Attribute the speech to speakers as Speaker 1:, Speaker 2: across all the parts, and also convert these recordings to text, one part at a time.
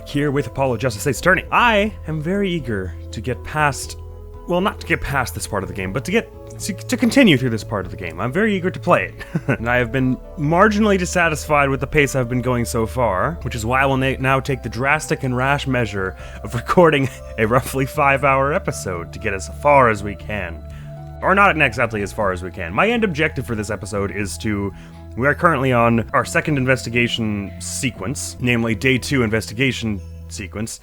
Speaker 1: Here with Apollo Justice State's attorney. I am very eager to get past, well, not to get past this part of the game, but to continue through this part of the game. I'm very eager to play it. And I have been marginally dissatisfied with the pace I've been going so far, which is why I will now take the drastic and rash measure of recording a roughly 5-hour episode to get as far as we can. Or not exactly as far as we can. My end objective for this episode is we are currently on our second investigation sequence, namely Day 2 investigation sequence.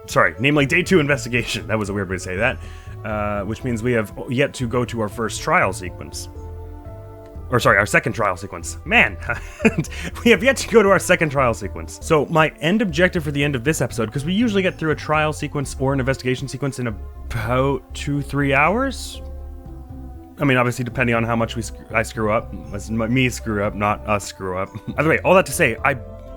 Speaker 1: Sorry, namely Day 2 investigation. That was a weird way to say that. Which means we have yet to go to our first trial sequence. Or sorry, our second trial sequence. Man, we have yet to go to our second trial sequence. So my end objective for the end of this episode, because we usually get through a trial sequence or an investigation sequence in about 2-3 hours. I mean, obviously, depending on how much I screw up. Me screw up, not us screw up. By the way, all that to say,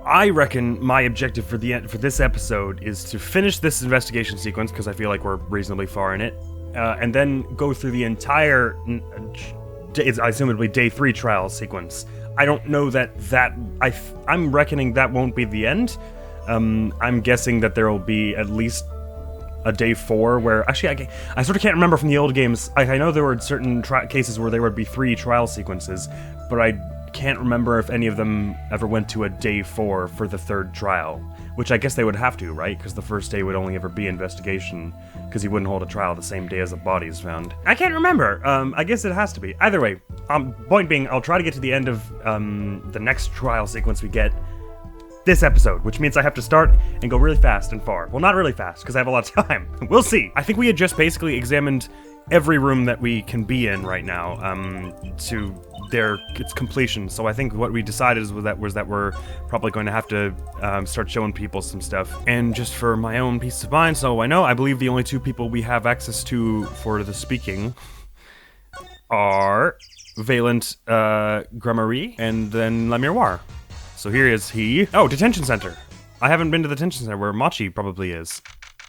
Speaker 1: I reckon my objective for this episode is to finish this investigation sequence, because I feel like we're reasonably far in it, and then go through the entire, I assume it'll be Day 3 trial sequence. I don't know I'm reckoning that won't be the end. I'm guessing that there will be at least a Day 4 where, actually, I sort of can't remember from the old games. I know there were certain cases where there would be 3 trial sequences, but I can't remember if any of them ever went to a Day 4 for the third trial, which I guess they would have to, right? Because the first day would only ever be investigation, because he wouldn't hold a trial the same day as a body is found. I can't remember. I guess it has to be. Either way, point being, I'll try to get to the end of the next trial sequence we get this episode, which means I have to start and go really fast and far. Well, not really fast, because I have a lot of time. We'll see. I think we had just basically examined every room that we can be in right now to its completion. So I think what we decided was that we're probably going to have to start showing people some stuff. And just for my own peace of mind, so I believe the only 2 people we have access to for the speaking are Valent Gramarie and then La Miroir. So here is he. Oh, detention center. I haven't been to the detention center where Machi probably is.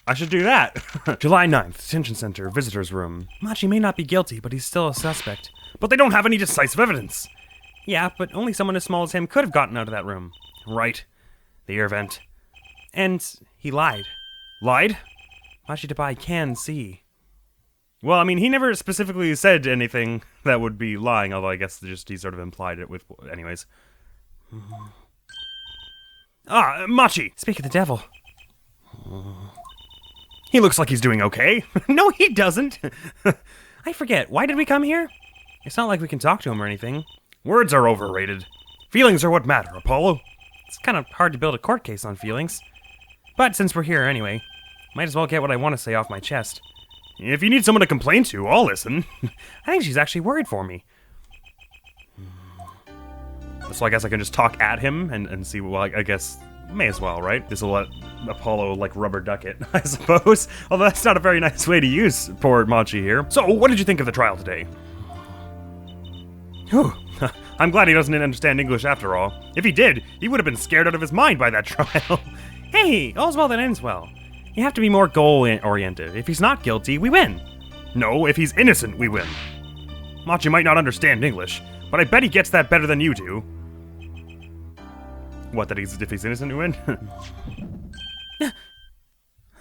Speaker 1: I should do that. July 9th, detention center, visitor's room. Machi may not be guilty, but he's still a suspect. But they don't have any decisive evidence. Yeah, but only someone as small as him could have gotten out of that room. Right. The air vent. And he lied. Lied? Machi Dabai can see. Well, I mean, he never specifically said anything that would be lying, although I guess he sort of implied it with... Anyways. Machi! Speak of the devil. He looks like he's doing okay. No, he doesn't. I forget, why did we come here? It's not like we can talk to him or anything. Words are overrated. Feelings are what matter, Apollo. It's kind of hard to build a court case on feelings. But since we're here anyway, might as well get what I want to say off my chest. If you need someone to complain to, I'll listen. I think she's actually worried for me. So I guess I can just talk at him and see, well, I guess, may as well, right? This will let Apollo, rubber duck it, I suppose. Although that's not a very nice way to use poor Machi here. So, what did you think of the trial today? Whew. I'm glad he doesn't understand English after all. If he did, he would have been scared out of his mind by that trial. Hey, all's well that ends well. You have to be more goal-oriented. If he's not guilty, we win. No, if he's innocent, we win. Machi might not understand English, but I bet he gets that better than you do. What, that if he's innocent, we win?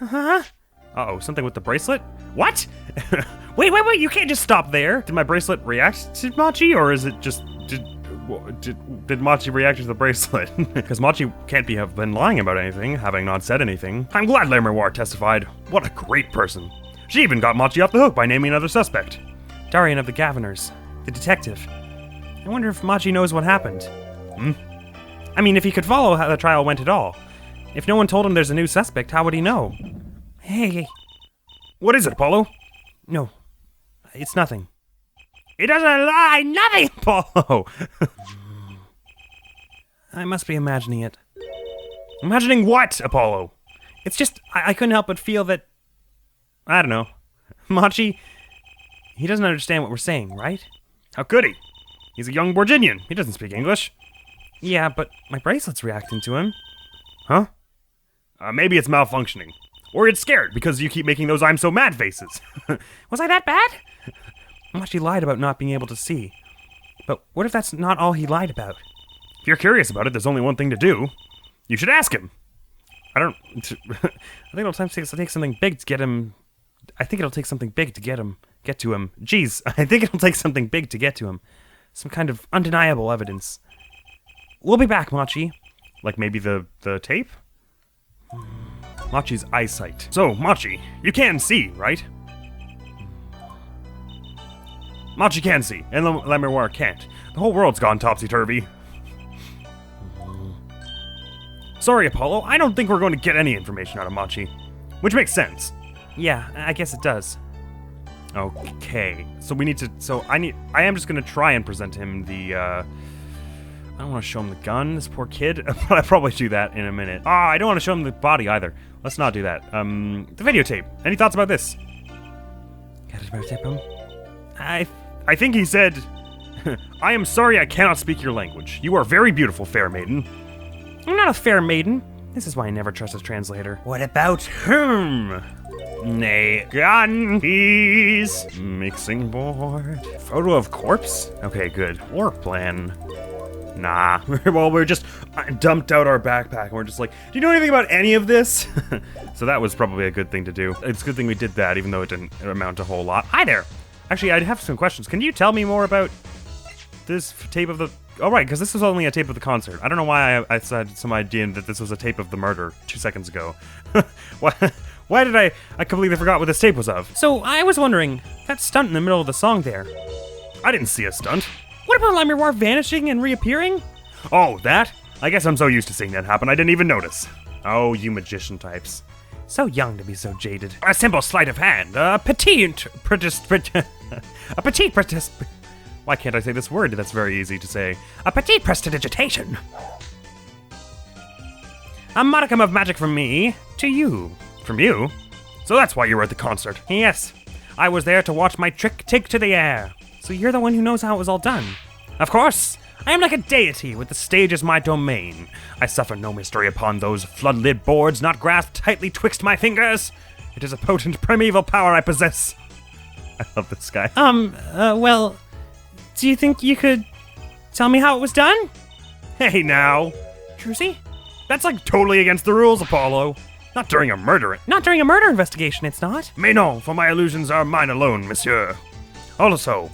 Speaker 1: Uh-oh, something with the bracelet? What? Wait, you can't just stop there. Did my bracelet react to Machi, or is it just... Did Machi react to the bracelet? Because Machi can't have been lying about anything, having not said anything. I'm glad La Miroir testified. What a great person. She even got Machi off the hook by naming another suspect. Darian of the Governors, the detective. I wonder if Machi knows what happened. I mean, if he could follow how the trial went at all. If no one told him there's a new suspect, how would he know? Hey. What is it, Apollo? No. It's nothing. He doesn't lie! Nothing, Apollo! I must be imagining it. Imagining what, Apollo? It's just, I couldn't help but feel that... I don't know. Machi, he doesn't understand what we're saying, right? How could he? He's a young Borginian. He doesn't speak English. Yeah, but my bracelet's reacting to him. Huh? Maybe it's malfunctioning. Or it's scared because you keep making those I'm so mad faces. Was I that bad? Machi lied about not being able to see. But what if that's not all he lied about? If you're curious about it, there's only one thing to do. You should ask him. I don't... I think it'll take something big to get him... I think it'll take something big to get to him. Jeez, I think it'll take something big to get to him. Some kind of undeniable evidence. We'll be back, Machi. Like maybe the tape? Machi's eyesight. So, Machi, you can see, right? Machi can see, and Lemuroir can't. The whole world's gone topsy-turvy. Sorry, Apollo, I don't think we're going to get any information out of Machi. Which makes sense. Yeah, I guess it does. Okay, so we need to, I am just gonna try and present him the, I don't want to show him the gun, this poor kid, but I'll probably do that in a minute. I don't want to show him the body either. Let's not do that. The videotape. Any thoughts about this? Got it about him? I think he said, I am sorry I cannot speak your language. You are very beautiful, fair maiden. I'm not a fair maiden. This is why I never trust a translator. What about him? Nay, gun, keys, mixing board, photo of corpse? Okay, good. Work plan. Nah. Well, we're just dumped out our backpack and we're just like, do you know anything about any of this? So that was probably a good thing to do. It's a good thing we did that, even though it didn't amount to a whole lot. Hi there. Actually, I have some questions. Can you tell me more about this tape of the... Oh, right, because this was only a tape of the concert. I don't know why I had some idea that this was a tape of the murder 2 seconds ago. Why did I completely forgot what this tape was of? So, I was wondering, that stunt in the middle of the song there. I didn't see a stunt. What about Lemuroir vanishing and reappearing? Oh, that? I guess I'm so used to seeing that happen, I didn't even notice. Oh, you magician types. So young to be so jaded. A simple sleight of hand, a petite Why can't I say this word? That's very easy to say. A petite prestidigitation. A modicum of magic from me to you. From you? So that's why you were at the concert. Yes. I was there to watch my trick take to the air. So you're the one who knows how it was all done. Of course. I am like a deity with the stage as my domain. I suffer no mystery upon those flood-lit boards not grasped tightly twixt my fingers. It is a potent primeval power I possess. I love this guy. Well, do you think you could tell me how it was done? Hey now. Trucy? That's like totally against the rules, Apollo. Not during a murder investigation, it's not. Mais non, for my illusions are mine alone, monsieur. Also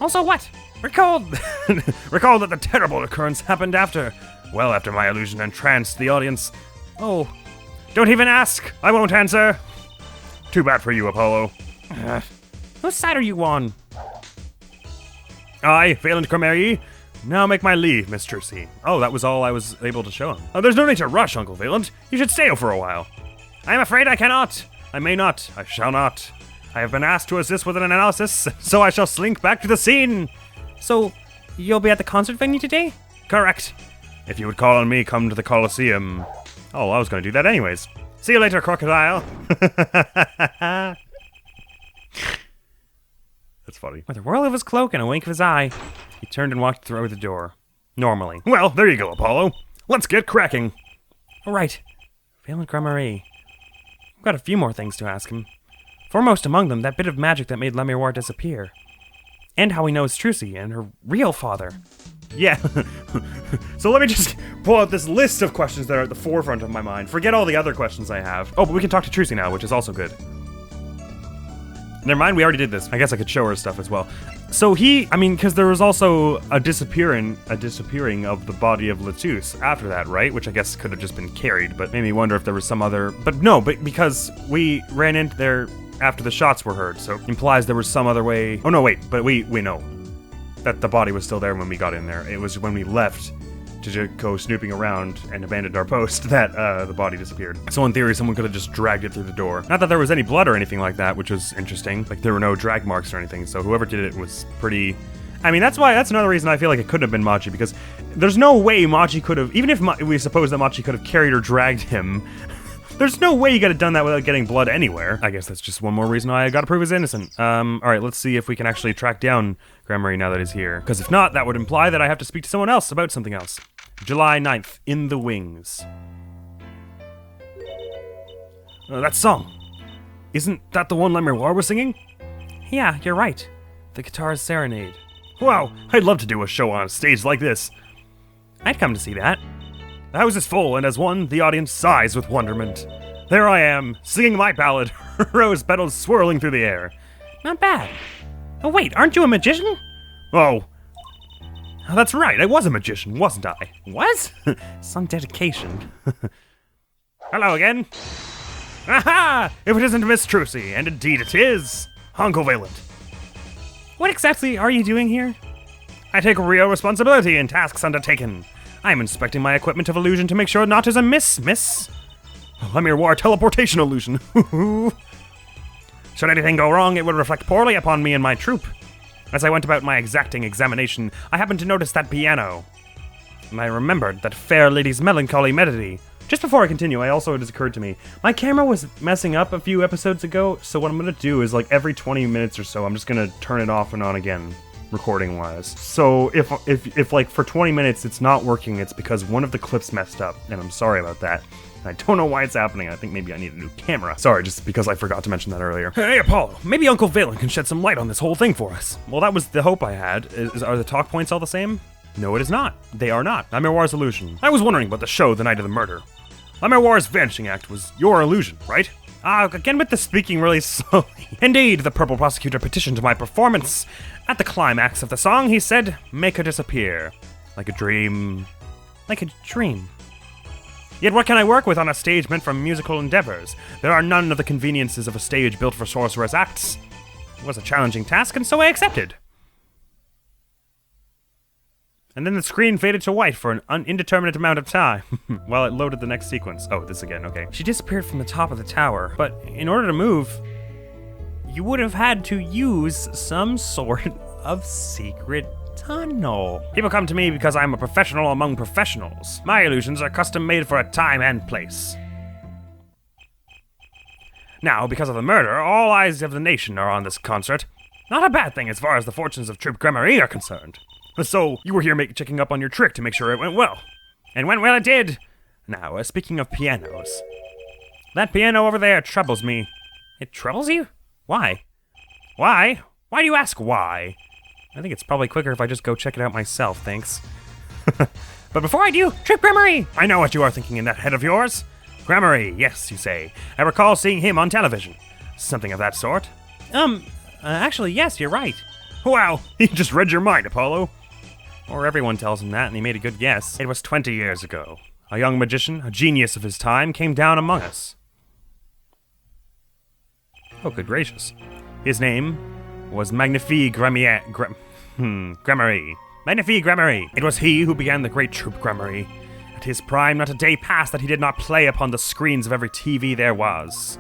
Speaker 1: what? Recall that the terrible occurrence happened after my illusion entranced the audience. Oh, don't even ask. I won't answer. Too bad for you, Apollo. Whose side are you on? I, Valent Cromery, now make my leave, Miss Trucy. Oh, that was all I was able to show him. Oh, there's no need to rush, Uncle Valent. You should stay for a while. I am afraid I cannot. I may not. I shall not. I have been asked to assist with an analysis, so I shall slink back to the scene. So, you'll be at the concert venue today? Correct. If you would call on me, come to the Coliseum. Oh, I was going to do that anyways. See you later, crocodile. That's funny. With a whirl of his cloak and a wink of his eye, he turned and walked through the door. Normally. Well, there you go, Apollo. Let's get cracking. All right. Valent Cromery. I've got a few more things to ask him. Foremost among them, that bit of magic that made Lemuroir disappear. And how he knows Trucy and her real father. Yeah. So let me just pull out this list of questions that are at the forefront of my mind. Forget all the other questions I have. Oh, but we can talk to Trucy now, which is also good. Never mind, we already did this. I guess I could show her stuff as well. So because there was also a disappearing of the body of Latus after that, right? Which I guess could have just been carried, but made me wonder if there was some other... But no, because we ran into there after the shots were heard, so it implies there was some other way... Oh no, wait, but we know that the body was still there when we got in there. It was when we left to go snooping around and abandoned our post that the body disappeared. So in theory, someone could have just dragged it through the door. Not that there was any blood or anything like that, which was interesting. Like, there were no drag marks or anything, so whoever did it was pretty... I mean, that's another reason I feel like it couldn't have been Machi, because there's no way Machi could have... Even if we suppose that Machi could have carried or dragged him, there's no way you could have done that without getting blood anywhere. I guess that's just one more reason I gotta prove he's innocent. Alright, let's see if we can actually track down Cromery now that he's here. Because if not, that would imply that I have to speak to someone else about something else. July 9th, In the Wings. That song. Isn't that the one Lemuroir was singing? Yeah, you're right. The Guitar's Serenade. Wow, I'd love to do a show on a stage like this. I'd come to see that. The house is full, and as one, the audience sighs with wonderment. There I am, singing my ballad, rose petals swirling through the air. Not bad. Oh wait, aren't you a magician? Oh, that's right, I was a magician, wasn't I? Was? Some dedication. Hello again. Aha! If it isn't Miss Trucy, and indeed it is, Uncle Valent. What exactly are you doing here? I take real responsibility in tasks undertaken. I am inspecting my equipment of illusion to make sure naught is amiss, miss. Admiral teleportation illusion. Should anything go wrong, it would reflect poorly upon me and my troop. As I went about my exacting examination, I happened to notice that piano. And I remembered that fair lady's melancholy melody. Just before I continue, it has occurred to me, my camera was messing up a few episodes ago, so what I'm gonna do is like every 20 minutes or so, I'm just gonna turn it off and on again, recording wise. So if like for 20 minutes it's not working, it's because one of the clips messed up, and I'm sorry about that. I don't know why it's happening. I think maybe I need a new camera. Sorry, just because I forgot to mention that earlier. Hey, Apollo, maybe Uncle Valent can shed some light on this whole thing for us. Well, that was the hope I had. Are the talk points all the same? No, it is not. They are not. Admiral's illusion. I was wondering about the show the night of the murder. Admiral's vanishing act was your illusion, right? Again with the speaking really slowly. Indeed, the purple prosecutor petitioned my performance. At the climax of the song, he said, make her disappear. Like a dream. Like a dream. Yet what can I work with on a stage meant for musical endeavors? There are none of the conveniences of a stage built for sorceress acts. It was a challenging task, and so I accepted. And then the screen faded to white for an indeterminate amount of time, while it loaded the next sequence. Oh, this again, okay. She disappeared from the top of the tower, but in order to move, you would have had to use some sort of secret tunnel. People come to me because I'm a professional among professionals. My illusions are custom made for a time and place. Now, because of the murder, all eyes of the nation are on this concert. Not a bad thing as far as the fortunes of Troop Gramarye are concerned. So, you were here checking up on your trick to make sure it went well. And went well it did! Now, speaking of pianos. That piano over there troubles me. It troubles you? Why? Why? Why do you ask why? I think it's probably quicker if I just go check it out myself, thanks. But before I do, Troop Gramarye! I know what you are thinking in that head of yours. Gramarye, yes, you say. I recall seeing him on television. Something of that sort. Actually, yes, you're right. Wow, he just read your mind, Apollo. Or everyone tells him that, and he made a good guess. It was 20 years ago. A young magician, a genius of his time, came down among us. Oh, good gracious. His name was Magnifique Gramarye. Magnifique Gramarye. It was he who began the great Troop Gramarye. At his prime, not a day passed that he did not play upon the screens of every TV there was.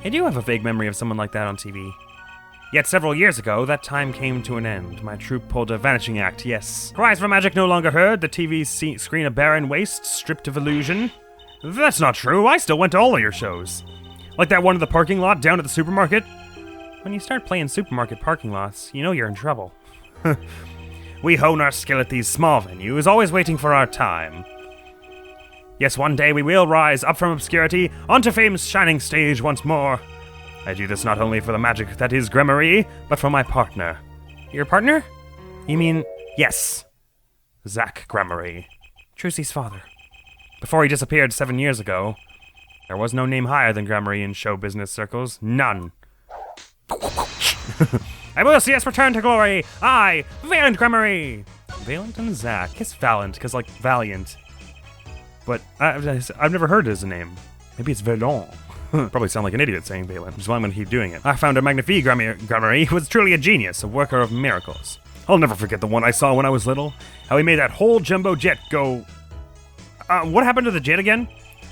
Speaker 1: I do have a vague memory of someone like that on TV. Yet several years ago, that time came to an end. My troupe pulled a vanishing act, yes. Cries for magic no longer heard, the TV screen a barren waste, stripped of illusion. That's not true, I still went to all of your shows. Like that one in the parking lot down at the supermarket. When you start playing supermarket parking lots, you know you're in trouble. We hone our skill at these small venues, always waiting for our time. Yes, one day we will rise up from obscurity, onto fame's shining stage once more. I do this not only for the magic that is Gramarye, but for my partner. Your partner? You mean, yes, Zach Gramarye, Trucy's father. Before he disappeared 7 years ago, there was no name higher than Gramarye in show business circles. None. I will see us return to glory. I, Valent Gramarye. Valent and Zach. I guess Valent, because like valiant. But I've never heard his name. Maybe it's Valent. Probably sound like an idiot saying Valent, which is why I'm going to keep doing it. Our founder Magnifique Gramarye was truly a genius, a worker of miracles. I'll never forget the one I saw when I was little. How he made that whole jumbo jet go... what happened to the jet again?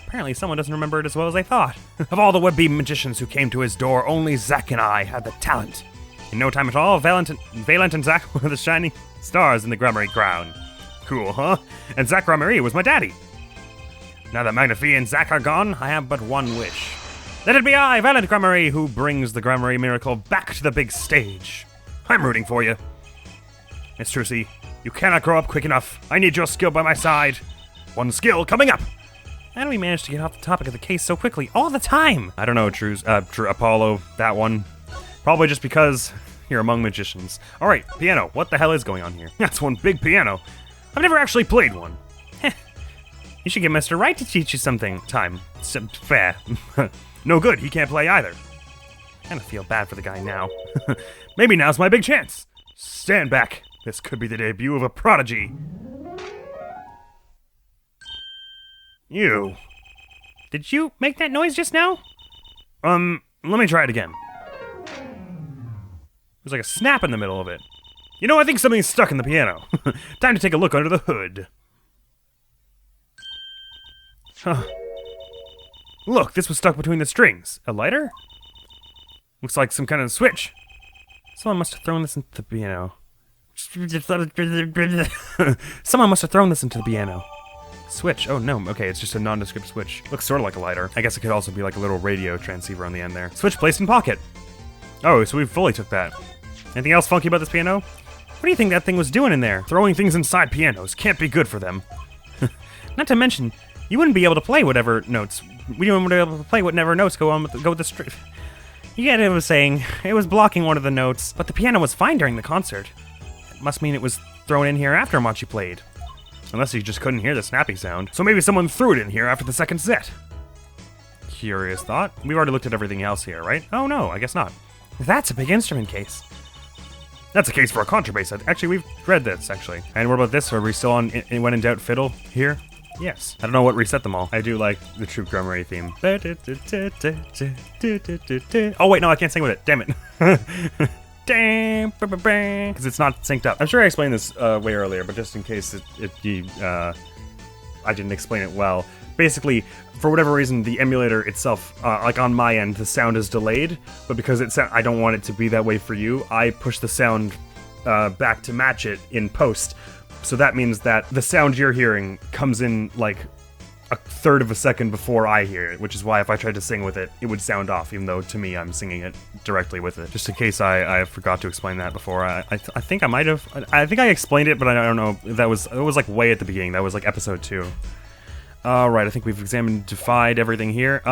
Speaker 1: Apparently someone doesn't remember it as well as they thought. Of all the would-be magicians who came to his door, only Zach and I had the talent. In no time at all, Valent and Zach were the shining stars in the Gramarye crown. Cool, huh? And Zach Gramarye was my daddy. Now that Magnifique and Zach are gone, I have but one wish. Let it be I, Valent Gramarye, who brings the Gramarye miracle back to the big stage. I'm rooting for you. Miss Trucy, you cannot grow up quick enough. I need your skill by my side. One skill coming up. How do we manage to get off the topic of the case so quickly all the time? I don't know, True Apollo, that one. Probably just because you're among magicians. Alright, piano, what the hell is going on here? That's one big piano. I've never actually played one. You should get Mr. Right to teach you something. Fair. No good, he can't play either. Kinda feel bad for the guy now. Maybe now's my big chance. Stand back. This could be the debut of a prodigy. You. Did you make that noise just now? Let me try it again. There's like a snap in the middle of it. You know, I think something's stuck in the piano. Time to take a look under the hood. Huh. Look, this was stuck between the strings. A lighter? Looks like some kind of switch. Someone must have thrown this into the piano. Someone must have thrown this into the piano. Switch. Oh no, okay, it's just a nondescript switch. Looks sort of like a lighter. I guess it could also be like a little radio transceiver on the end there. Switch placed in pocket. Oh, so we fully took that. Anything else funky about this piano? What do you think that thing was doing in there? Throwing things inside pianos can't be good for them. Not to mention, you wouldn't be able to play whatever notes. We wouldn't be able to play whatever notes go with the string. You get it was saying. It was blocking one of the notes, but the piano was fine during the concert. It must mean it was thrown in here after Machi played. Unless you just couldn't hear the snappy sound. So maybe someone threw it in here after the second set. Curious thought. We've already looked at everything else here, right? Oh no, I guess not. That's a big instrument case. That's a case for a contrabass. Actually, we've read this, actually. And what about this? Are we still on When in Doubt Fiddle here? Yes. I don't know what reset them all. I do like the Troop Drummery theme. Oh wait, no, I can't sing with it. Damn it. Damn, because it's not synced up. I'm sure I explained this way earlier, but just in case I didn't explain it well. Basically, for whatever reason, the emulator itself, like on my end, the sound is delayed, but because I don't want it to be that way for you, I push the sound back to match it in post. So that means that the sound you're hearing comes in like a third of a second before I hear it, which is why if I tried to sing with it, it would sound off, even though to me I'm singing it directly with it. Just in case I forgot to explain that before. I think I might have. I think I explained it, but I don't know if it was like way at the beginning. That was like episode 2. Alright, I think we've defied everything here.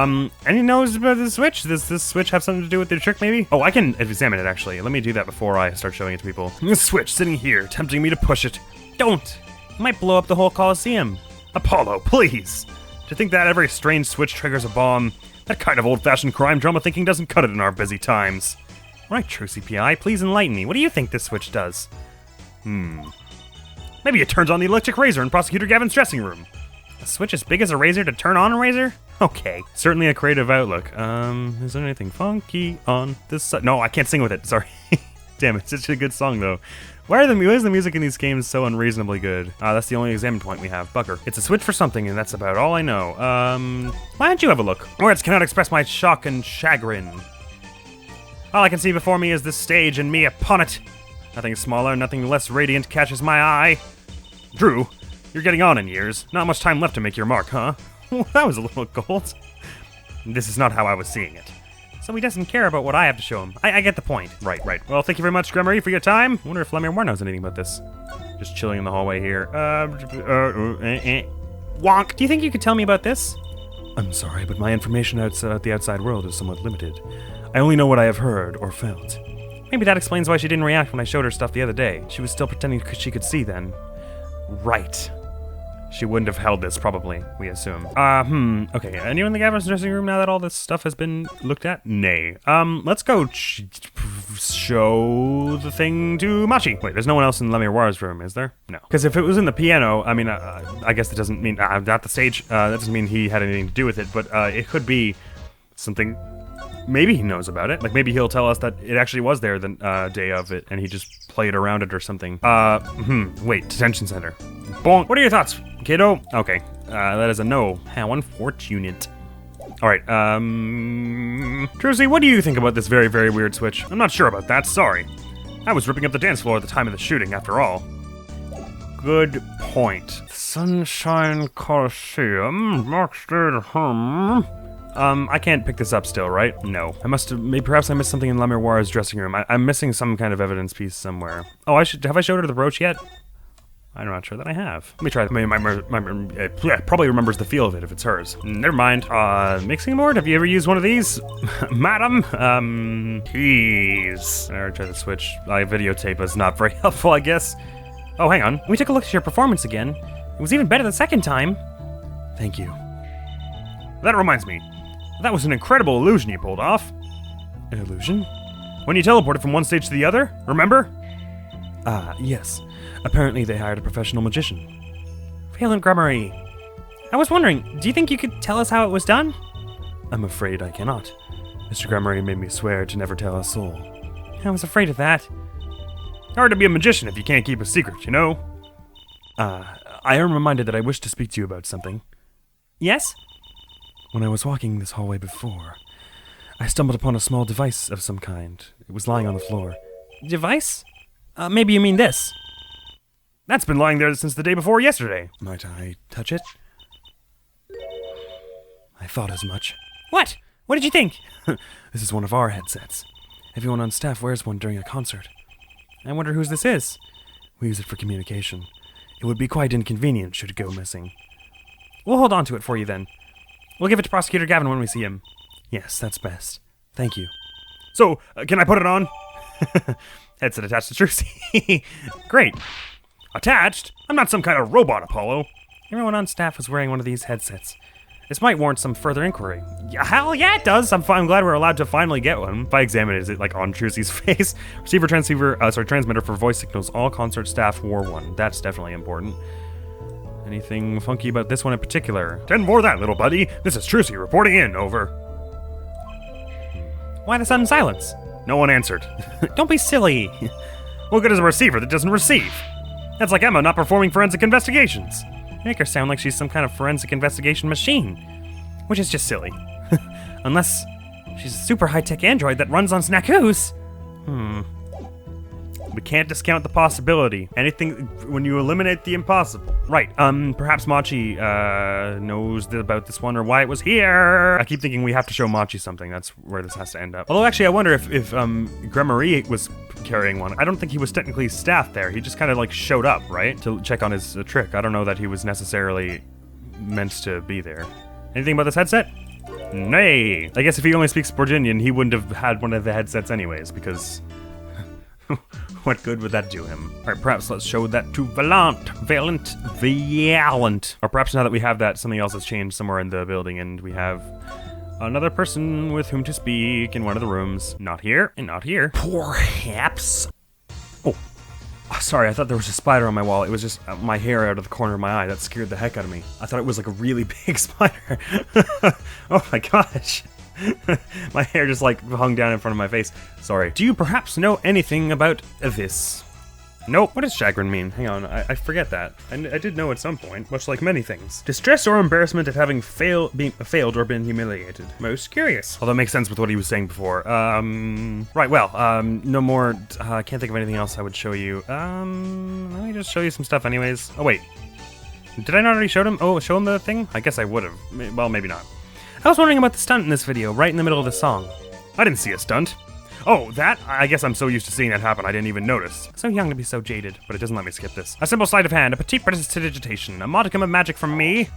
Speaker 1: Any knows about this switch? Does this switch have something to do with the trick, maybe? Oh, I can examine it, actually. Let me do that before I start showing it to people. This switch sitting here, tempting me to push it. Don't! You might blow up the whole Coliseum. Apollo, please! To think that every strange switch triggers a bomb, that kind of old-fashioned crime drama thinking doesn't cut it in our busy times. Right, true CPI, please enlighten me. What do you think this switch does? Maybe it turns on the electric razor in Prosecutor Gavin's dressing room. A switch as big as a razor to turn on a razor? Okay. Certainly a creative outlook. Is there anything funky on this side? No, I can't sing with it, sorry. Damn, it's such a good song, though. Why is the music in these games so unreasonably good? That's the only examine point we have. Bucker. It's a switch for something, and that's about all I know. Why don't you have a look? Words cannot express my shock and chagrin. All I can see before me is this stage and me upon it. Nothing smaller, nothing less radiant catches my eye. Drew, you're getting on in years. Not much time left to make your mark, huh? That was a little cold. This is not how I was seeing it. So he doesn't care about what I have to show him. I get the point. Right. Well, thank you very much, Gremory, for your time. I wonder if Lemire knows anything about this. Just chilling in the hallway here. Wonk. Do you think you could tell me about this? I'm sorry, but my information about the outside world is somewhat limited. I only know what I have heard or felt. Maybe that explains why she didn't react when I showed her stuff the other day. She was still pretending she could see then. Right. She wouldn't have held this, probably, we assume. Okay, anyone in the Gavin's dressing room now that all this stuff has been looked at? Nay. Let's go show the thing to Machi. Wait, there's no one else in Lemiroir's room, is there? No. Because if it was in the piano, I mean, I guess that doesn't mean, not the stage, that doesn't mean he had anything to do with it, but it could be something. Maybe he knows about it. Like, maybe he'll tell us that it actually was there the day of it, and he just played around it or something. Wait, detention center. Bonk. What are your thoughts, kiddo? Okay, that is a no. How unfortunate. Alright, Druzy, what do you think about this very, very weird switch? I'm not sure about that, sorry. I was ripping up the dance floor at the time of the shooting, after all. Good point. Sunshine Coliseum, backstage, I can't pick this up still, right? No. Perhaps I missed something in Lemiroir's dressing room. I'm missing some kind of evidence piece somewhere. Oh, have I showed her the brooch yet? I'm not sure that I have. Let me try. Probably remembers the feel of it if it's hers. Never mind. Mixing board? Have you ever used one of these? Madam? Please. I already tried to switch. Videotape is not very helpful, I guess. Oh, hang on. We took a look at your performance again. It was even better the second time. Thank you. That reminds me. That was an incredible illusion you pulled off. An illusion? When you teleported from one stage to the other, remember? Yes. Apparently they hired a professional magician. Valant Gramarye. I was wondering, do you think you could tell us how it was done? I'm afraid I cannot. Mr. Gramarye made me swear to never tell a soul. I was afraid of that. Hard to be a magician if you can't keep a secret, you know? I am reminded that I wish to speak to you about something. Yes? When I was walking this hallway before, I stumbled upon a small device of some kind. It was lying on the floor. Device? Maybe you mean this. That's been lying there since the day before yesterday. Might I touch it? I thought as much. What? What did you think? This is one of our headsets. Everyone on staff wears one during a concert. I wonder whose this is. We use it for communication. It would be quite inconvenient should it go missing. We'll hold on to it for you then. We'll give it to Prosecutor Gavin when we see him. Yes, that's best. Thank you. So, can I put it on? Headset attached to Trucy. Great. Attached? I'm not some kind of robot, Apollo. Everyone on staff was wearing one of these headsets. This might warrant some further inquiry. Yeah, hell yeah, it does. I'm glad we're allowed to finally get one. If I examine it, is it like on Trucy's face? Transmitter for voice signals. All concert staff wore one. That's definitely important. Anything funky about this one in particular? 10 more that, little buddy. This is Trucy reporting in, over. Why the sudden silence? No one answered. Don't be silly. What good is a receiver that doesn't receive? That's like Emma not performing forensic investigations. Make her sound like she's some kind of forensic investigation machine. Which is just silly. Unless she's a super high-tech android that runs on snackoos. We can't discount the possibility. Anything, when you eliminate the impossible. Right, perhaps Machi, knows about this one or why it was here. I keep thinking we have to show Machi something. That's where this has to end up. Although actually I wonder if Gramarye was carrying one. I don't think he was technically staffed there. He just kind of like showed up, right? To check on his trick. I don't know that he was necessarily meant to be there. Anything about this headset? Nay. I guess if he only speaks Borginian, he wouldn't have had one of the headsets anyways, because... what good would that do him? Alright, perhaps let's show that to Valant. Or perhaps now that we have that, something else has changed somewhere in the building and we have another person with whom to speak in one of the rooms. Not here, and not here. Perhaps. Oh, sorry, I thought there was a spider on my wall. It was just my hair out of the corner of my eye. That scared the heck out of me. I thought it was like a really big spider. Oh my gosh. My hair just like hung down in front of my face. Sorry. Do you perhaps know anything about this? Nope. What does chagrin mean? Hang on, I forget that. I did know at some point, much like many things. Distress or embarrassment at having failed or been humiliated. Most curious. Although it makes sense with what he was saying before. Right, well, no more, I can't think of anything else I would show you. Let me just show you some stuff anyways. Oh wait. Did I not already show him? Oh, show him the thing? I guess I would have. Well, maybe not. I was wondering about the stunt in this video, right in the middle of the song. I didn't see a stunt. Oh, that? I guess I'm so used to seeing that happen, I didn't even notice. So young to be so jaded, but it doesn't let me skip this. A simple sleight of hand, a petite prestidigitation, a modicum of magic from me.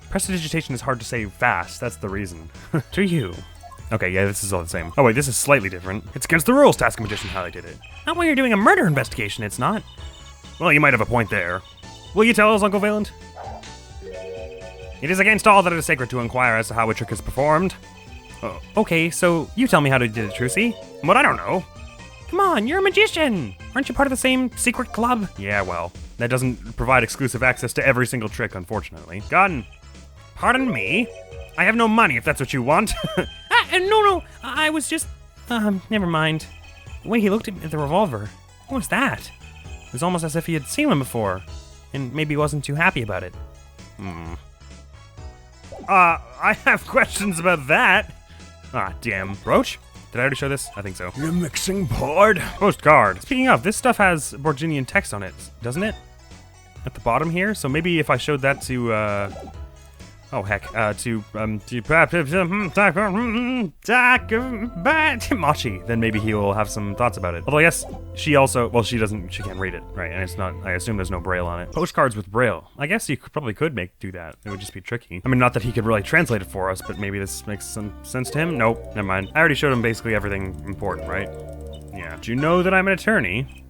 Speaker 1: Prestidigitation is hard to say fast, that's the reason. To you. Okay, yeah, this is all the same. Oh wait, this is slightly different. It's against the rules to ask a magician how they did it. Not when you're doing a murder investigation, it's not. Well, you might have a point there. Will you tell us, Uncle Valant? It is against all that it is sacred to inquire as to how a trick is performed. Okay, so you tell me how to do it, Trucy. But I don't know. Come on, you're a magician! Aren't you part of the same secret club? Yeah, well, that doesn't provide exclusive access to every single trick, unfortunately. Gun. Pardon me? I have no money if that's what you want. No, I was just... never mind. The way he looked at the revolver, what was that? It was almost as if he had seen one before, and maybe wasn't too happy about it. I have questions about that. Ah, damn. Brooch? Did I already show this? I think so. Your mixing board. Postcard. Speaking of, this stuff has Borginian text on it, doesn't it? At the bottom here? So maybe if I showed that to, oh heck, Machi, then maybe he will have some thoughts about it. Although yes, she also, well, she can't read it, right? And it's not, I assume there's no Braille on it. Postcards with Braille. I guess you probably could do that. It would just be tricky. I mean, not that he could really translate it for us, but maybe this makes some sense to him? Nope, never mind. I already showed him basically everything important, right? Yeah. Do you know that I'm an attorney?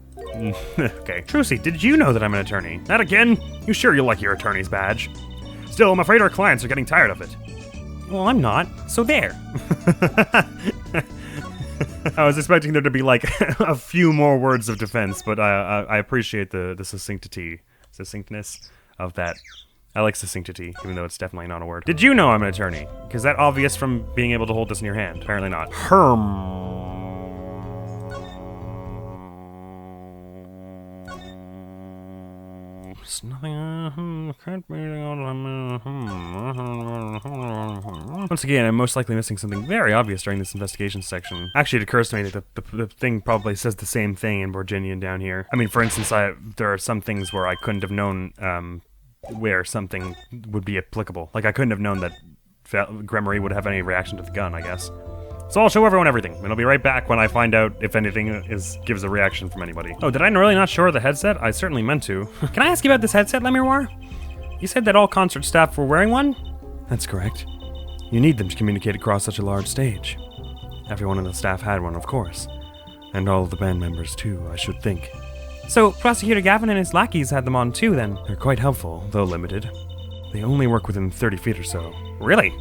Speaker 1: Okay. Trucy, did you know that I'm an attorney? Not again? You sure you like your attorney's badge? Still, I'm afraid our clients are getting tired of it. Well, I'm not, so there. I was expecting there to be like a few more words of defense, but I appreciate the succinctness of that. I like succinctity, even though it's definitely not a word. Did you know I'm an attorney? Is that obvious from being able to hold this in your hand? Apparently not. It's nothing. Once again, I'm most likely missing something very obvious during this investigation section. Actually, it occurs to me that the thing probably says the same thing in Borginian down here. I mean, for instance, there are some things where I couldn't have known where something would be applicable. Like, I couldn't have known that Gremory would have any reaction to the gun, I guess. So I'll show everyone everything, and I'll be right back when I find out if anything gives a reaction from anybody. Oh, did I really not show her the headset? I certainly meant to. Can I ask you about this headset, Le Miroir? You said that all concert staff were wearing one? That's correct. You need them to communicate across such a large stage. Everyone on the staff had one, of course. And all of the band members, too, I should think. So, Prosecutor Gavin and his lackeys had them on too, then? They're quite helpful, though limited. They only work within 30 feet or so. Really?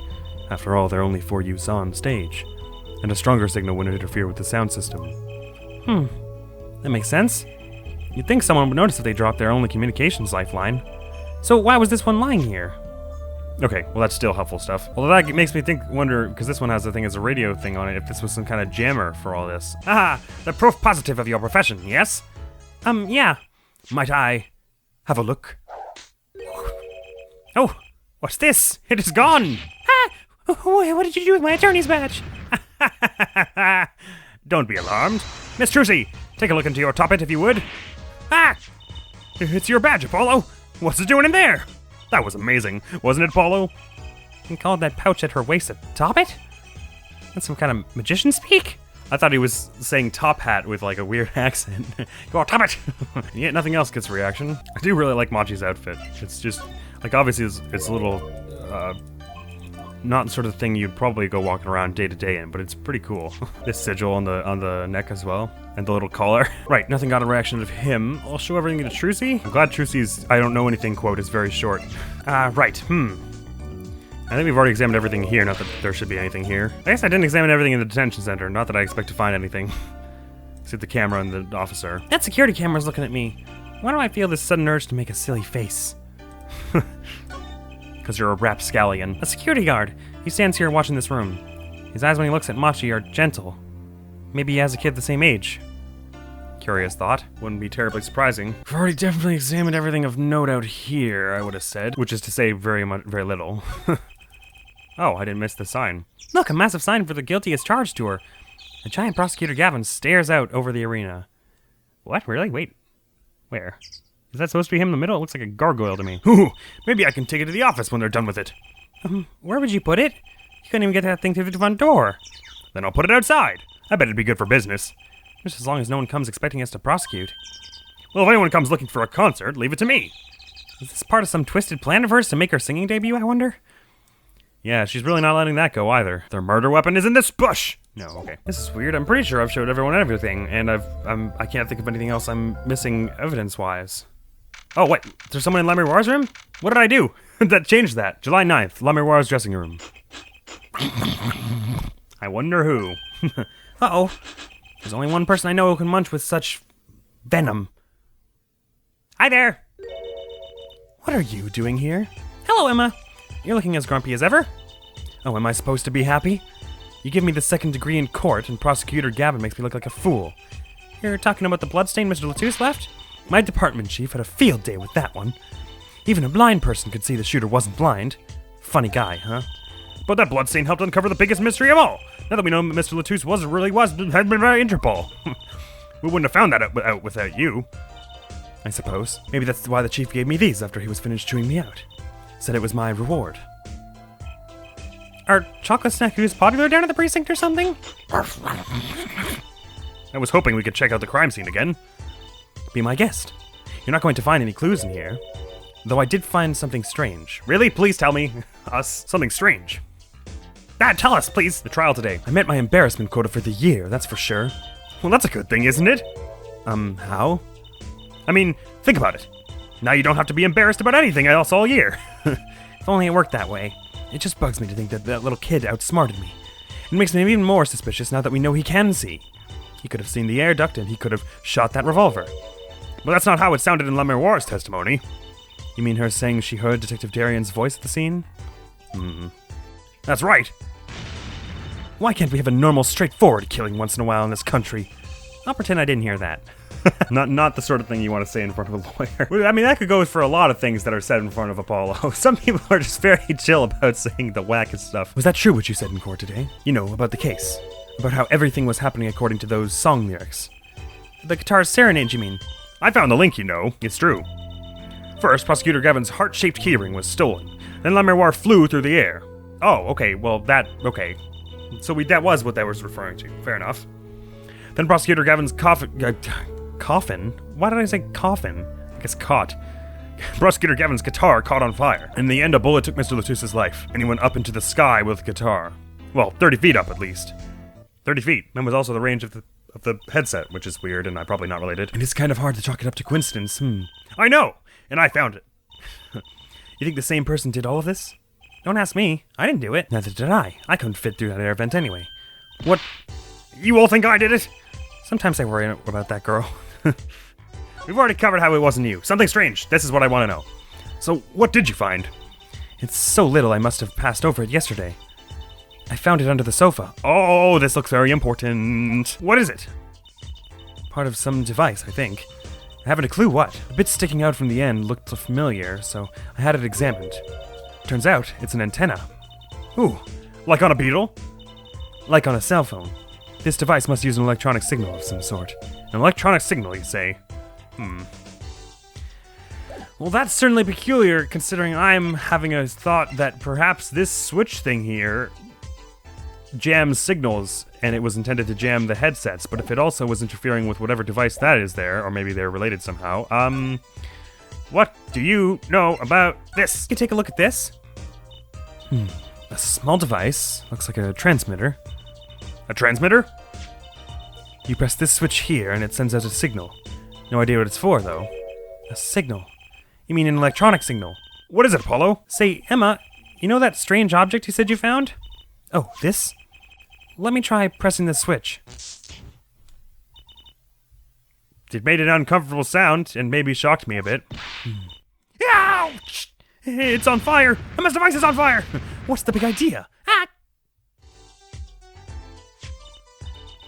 Speaker 1: After all, they're only for use on stage. And a stronger signal wouldn't interfere with the sound system. That makes sense. You'd think someone would notice if they dropped their only communications lifeline. So why was this one lying here? Okay, well that's still helpful stuff. Well, that makes me wonder, because this one has the thing as a radio thing on it, if this was some kind of jammer for all this. Ah, the proof positive of your profession, yes? Yeah. Might I have a look? Oh, what's this? It is gone! Ah! What did you do with my attorney's badge? Don't be alarmed. Miss Trucy, take a look into your toppet if you would. Ah! It's your badge, Apollo. What's it doing in there? That was amazing, wasn't it, Apollo? He called that pouch at her waist a toppet? That's some kind of magician speak? I thought he was saying top hat with like a weird accent. Go toppet! Yet nothing else gets a reaction. I do really like Machi's outfit. It's just, like obviously it's a little, not sort of thing you'd probably go walking around day to day in, but it's pretty cool. This sigil on the neck as well, and the little collar. Right, nothing got a reaction of him. I'll show everything to Trucy. I'm glad Trucy's I don't know anything quote is very short. Right, I think we've already examined everything here, not that there should be anything here. I guess I didn't examine everything in the detention center, not that I expect to find anything. Except the camera and the officer. That security camera's looking at me. Why do I feel this sudden urge to make a silly face? Because you're a rapscallion. A security guard. He stands here watching this room. His eyes when he looks at Machi are gentle. Maybe he has a kid the same age. Curious thought. Wouldn't be terribly surprising. We've already definitely examined everything of note out here, I would have said. Which is to say very little. Oh, I didn't miss the sign. Look, a massive sign for the guilty as charged tour. A giant Prosecutor Gavin stares out over the arena. What? Really? Wait. Where? Is that supposed to be him in the middle? It looks like a gargoyle to me. Ooh, maybe I can take it to the office when they're done with it. Where would you put it? You couldn't even get that thing through the front door. Then I'll put it outside. I bet it'd be good for business. Just as long as no one comes expecting us to prosecute. Well, if anyone comes looking for a concert, leave it to me. Is this part of some twisted plan of hers to make her singing debut, I wonder? Yeah, she's really not letting that go either. Their murder weapon is in this bush! No, okay. This is weird. I'm pretty sure I've showed everyone everything, and I can't think of anything else I'm missing evidence-wise. Oh, wait, there's someone in Le Miroir's room? What did I do? That changed that. July 9th, Le Miroir's dressing room. I wonder who. Uh-oh. There's only one person I know who can munch with such venom. Hi there! What are you doing here? Hello, Emma. You're looking as grumpy as ever. Oh, am I supposed to be happy? You give me the second degree in court, and Prosecutor Gavin makes me look like a fool. You're talking about the bloodstain Mr. Latouche left? My department chief had a field day with that one. Even a blind person could see the shooter wasn't blind. Funny guy, huh? But that bloodstain helped uncover the biggest mystery of all. Now that we know Mr. Latouche had been by Interpol. We wouldn't have found that out without you. I suppose. Maybe that's why the chief gave me these after he was finished chewing me out. Said it was my reward. Are chocolate snackoos popular down at the precinct or something? I was hoping we could check out the crime scene again. Be my guest. You're not going to find any clues in here. Though I did find something strange. Really? Please tell me. Us. Something strange. Tell us, please. The trial today. I met my embarrassment quota for the year, that's for sure. Well, that's a good thing, isn't it? How? I mean, think about it. Now you don't have to be embarrassed about anything else all year. If only it worked that way. It just bugs me to think that little kid outsmarted me. It makes me even more suspicious now that we know he can see. He could have seen the air duct and he could have shot that revolver. But that's not how it sounded in L'Amiroir's testimony. You mean her saying she heard Detective Darian's voice at the scene? That's right. Why can't we have a normal, straightforward killing once in a while in this country? I'll pretend I didn't hear that. Not the sort of thing you want to say in front of a lawyer. I mean, that could go for a lot of things that are said in front of Apollo. Some people are just very chill about saying the wackest stuff. Was that true what you said in court today? You know, about the case. About how everything was happening according to those song lyrics. The guitar's serenade, you mean? I found the link, you know. It's true. First, Prosecutor Gavin's heart-shaped keyring was stolen. Then L'Amiroir flew through the air. Oh, okay, well, okay. So that was what that was referring to. Fair enough. Then Prosecutor Gavin's coffin? Why did I say coffin? I guess caught. Prosecutor Gavin's guitar caught on fire. In the end, a bullet took Mr. Latusse's life, and he went up into the sky with the guitar. Well, 30 feet up, at least. 30 feet. That was also the range of the headset, which is weird, and probably not related. And it's kind of hard to chalk it up to coincidence, I know! And I found it. You think the same person did all of this? Don't ask me. I didn't do it. Neither did I. I couldn't fit through that air vent anyway. What? You all think I did it? Sometimes I worry about that girl. We've already covered how it wasn't you. Something strange. This is what I want to know. So, what did you find? It's so little I must have passed over it yesterday. I found it under the sofa. Oh, this looks very important. What is it? Part of some device, I think. I haven't a clue what. The bit sticking out from the end looked familiar, so I had it examined. Turns out, it's an antenna. Ooh, like on a beetle? Like on a cell phone. This device must use an electronic signal of some sort. An electronic signal, you say? Well, that's certainly peculiar, considering I'm having a thought that perhaps this switch thing here jams signals, and it was intended to jam the headsets, but if it also was interfering with whatever device that is there, or maybe they're related somehow, what do you know about this? You take a look at this. A small device. Looks like a transmitter. A transmitter? You press this switch here and it sends out a signal. No idea what it's for, though. A signal? You mean an electronic signal? What is it, Apollo? Say, Emma, you know that strange object you said you found? Oh, this? Let me try pressing this switch. It made an uncomfortable sound and maybe shocked me a bit. Ouch! It's on fire! Emma's device is on fire! What's the big idea?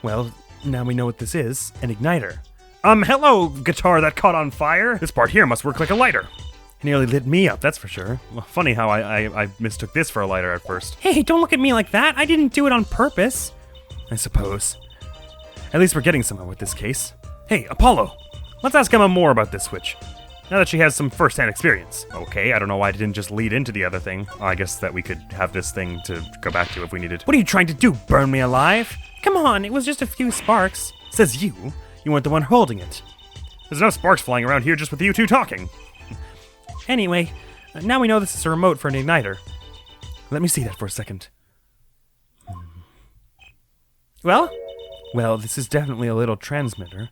Speaker 1: Well, now we know what this is. An igniter. Hello, guitar that caught on fire. This part here must work like a lighter. It nearly lit me up, that's for sure. Well, funny how I mistook this for a lighter at first. Hey, don't look at me like that. I didn't do it on purpose. I suppose. At least we're getting somewhere with this case. Hey, Apollo, let's ask Emma more about this switch. Now that she has some first-hand experience. Okay, I don't know why it didn't just lead into the other thing. I guess that we could have this thing to go back to if we needed. What are you trying to do, burn me alive? Come on, it was just a few sparks. Says you. You weren't the one holding it. There's no sparks flying around here just with you two talking. Anyway, now we know this is a remote for an igniter. Let me see that for a second. Well, this is definitely a little transmitter.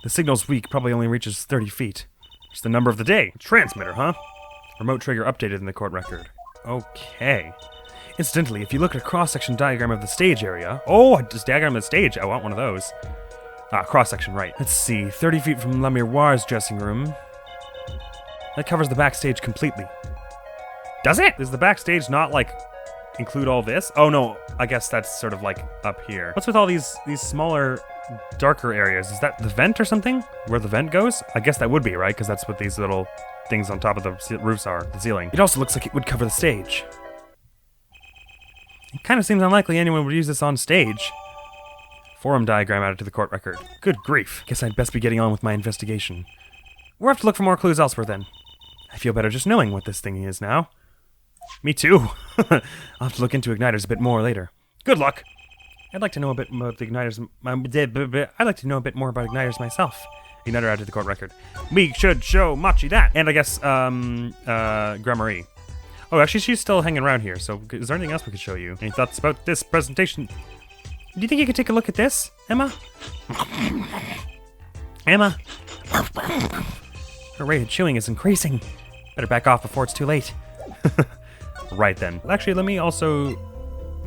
Speaker 1: The signal's weak, probably only reaches 30 feet. It's the number of the day. Transmitter, huh? Remote trigger updated in the court record. Okay. Incidentally, if you look at a cross-section diagram of the stage area... Oh, this diagram of the stage. I want one of those. Cross-section, right. Let's see. 30 feet from L'Amiroir's dressing room. That covers the backstage completely. Does it? Does the backstage not, include all this? Oh, no. I guess that's sort of, up here. What's with all these smaller, darker areas? Is that the vent or something? Where the vent goes? I guess that would be, right? Because that's what these little things on top of the roofs are, the ceiling. It also looks like it would cover the stage. It kind of seems unlikely anyone would use this on stage. Forum diagram added to the court record. Good grief. Guess I'd best be getting on with my investigation. We'll have to look for more clues elsewhere then. I feel better just knowing what this thing is now. Me too. I'll have to look into igniters a bit more later. Good luck. I'd like to know a bit about the igniters. I'd like to know a bit more about igniters myself. Igniter added to the court record. We should show Machi that. And I guess Gramarye. Oh, actually, she's still hanging around here. So, is there anything else we could show you? Any thoughts about this presentation? Do you think you could take a look at this, Emma? Emma. Her rate of chewing is increasing. Better back off before it's too late. Right then. Actually, let me also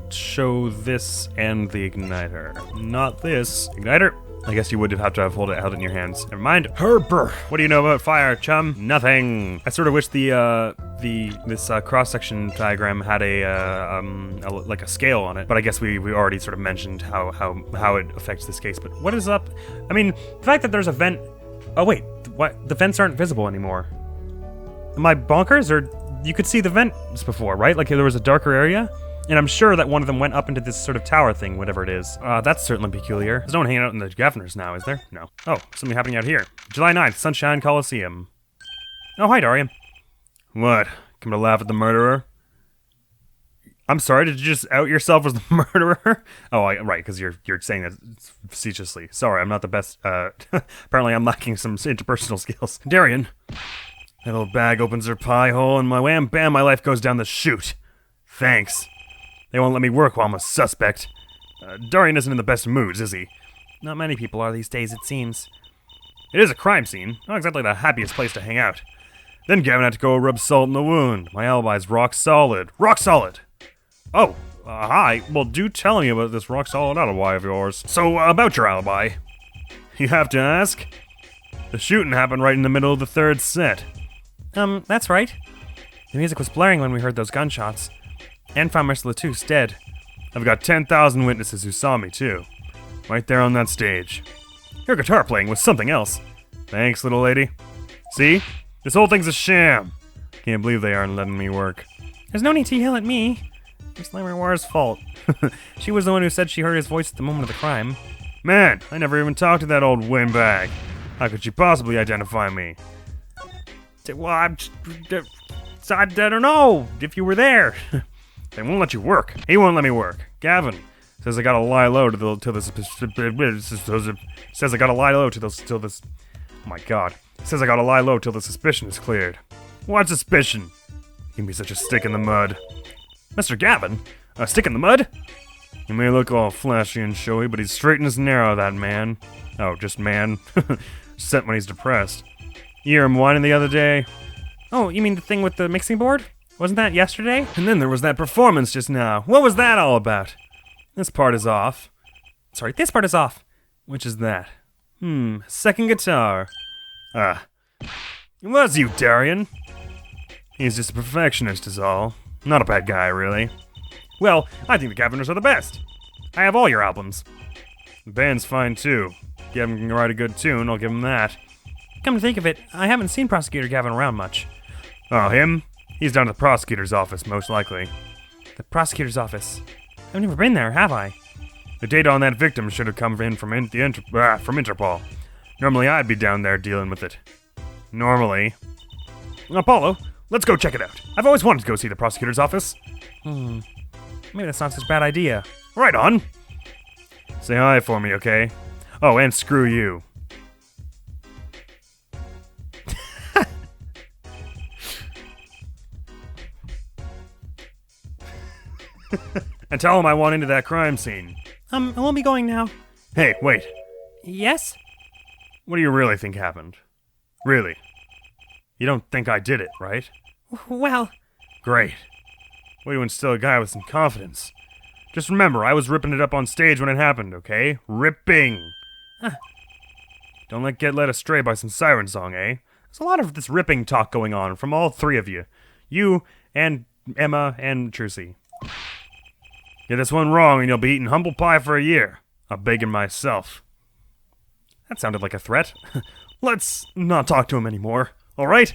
Speaker 1: show this and the igniter. Not this. Igniter? I guess you would have to have held it in your hands. Never mind. Herber! What do you know about fire, chum? Nothing. I sort of wish this cross-section diagram had like a scale on it, but I guess we already sort of mentioned how it affects this case. But what is up? I mean, the fact that there's a vent. Oh wait, what? The vents aren't visible anymore. Am I bonkers? Or you could see the vents before, right? Like there was a darker area? And I'm sure that one of them went up into this sort of tower thing, whatever it is. That's certainly peculiar. There's no one hanging out in the governors now, is there? No. Oh, something happening out here. July 9th, Sunshine Coliseum. Oh, hi, Darian. What? Come to laugh at the murderer? I'm sorry, did you just out yourself as the murderer? Oh, right, because you're saying that facetiously. Sorry, I'm not the best. Apparently I'm lacking some interpersonal skills. Darian. That little bag opens her pie hole, and my wham bam, my life goes down the chute. Thanks. They won't let me work while I'm a suspect. Darian isn't in the best moods, is he? Not many people are these days, it seems. It is a crime scene. Not exactly the happiest place to hang out. Then Gavin had to go rub salt in the wound. My alibi's rock solid. Rock solid! Oh, hi. Well, do tell me about this rock solid alibi of yours. So, about your alibi. You have to ask? The shooting happened right in the middle of the third set. That's right. The music was blaring when we heard those gunshots. And found Mr. Latouche dead. I've got 10,000 witnesses who saw me, too. Right there on that stage. Your guitar playing was something else. Thanks, little lady. See? This whole thing's a sham. Can't believe they aren't letting me work. There's no need to yell at me. It's Lammerwar's fault. She was the one who said she heard his voice at the moment of the crime. Man, I never even talked to that old windbag. How could she possibly identify me? Well, I don't know if you were there. They won't let you work. He won't let me work. Gavin says I gotta lie low till this. Says I gotta lie low till this. Oh my God. Says I gotta lie low till the suspicion is cleared. What suspicion? You can be such a stick in the mud. Mr. Gavin? A stick in the mud? He may look all flashy and showy, but he's straight and as narrow, that man. Oh, just man. Set when he's depressed. You hear him whining the other day? Oh, you mean the thing with the mixing board? Wasn't that yesterday? And then there was that performance just now. What was that all about? This part is off. Sorry, this part is off. Which is that? Second guitar. It was you, Darian. He's just a perfectionist is all. Not a bad guy, really. Well, I think the Governors are the best. I have all your albums. The band's fine, too. Gavin can write a good tune, I'll give him that. Come to think of it, I haven't seen Prosecutor Gavin around much. Oh, him? He's down at the prosecutor's office, most likely. The prosecutor's office? I've never been there, have I? The data on that victim should have come in from Interpol. Normally I'd be down there dealing with it. Normally. Apollo, let's go check it out. I've always wanted to go see the prosecutor's office. Maybe that's not such a bad idea. Right on. Say hi for me, okay? Oh, and screw you. And tell him I want into that crime scene. I won't be going now. Hey, wait. Yes? What do you really think happened? Really? You don't think I did it, right? Well... Great. Way to instill a guy with some confidence. Just remember, I was ripping it up on stage when it happened, okay? Ripping! Don't get led astray by some siren song, eh? There's a lot of this ripping talk going on from all three of you. You, and Emma, and Trucy. Get this one wrong and you'll be eating humble pie for a year. I'm begging myself. That sounded like a threat. Let's not talk to him anymore, alright?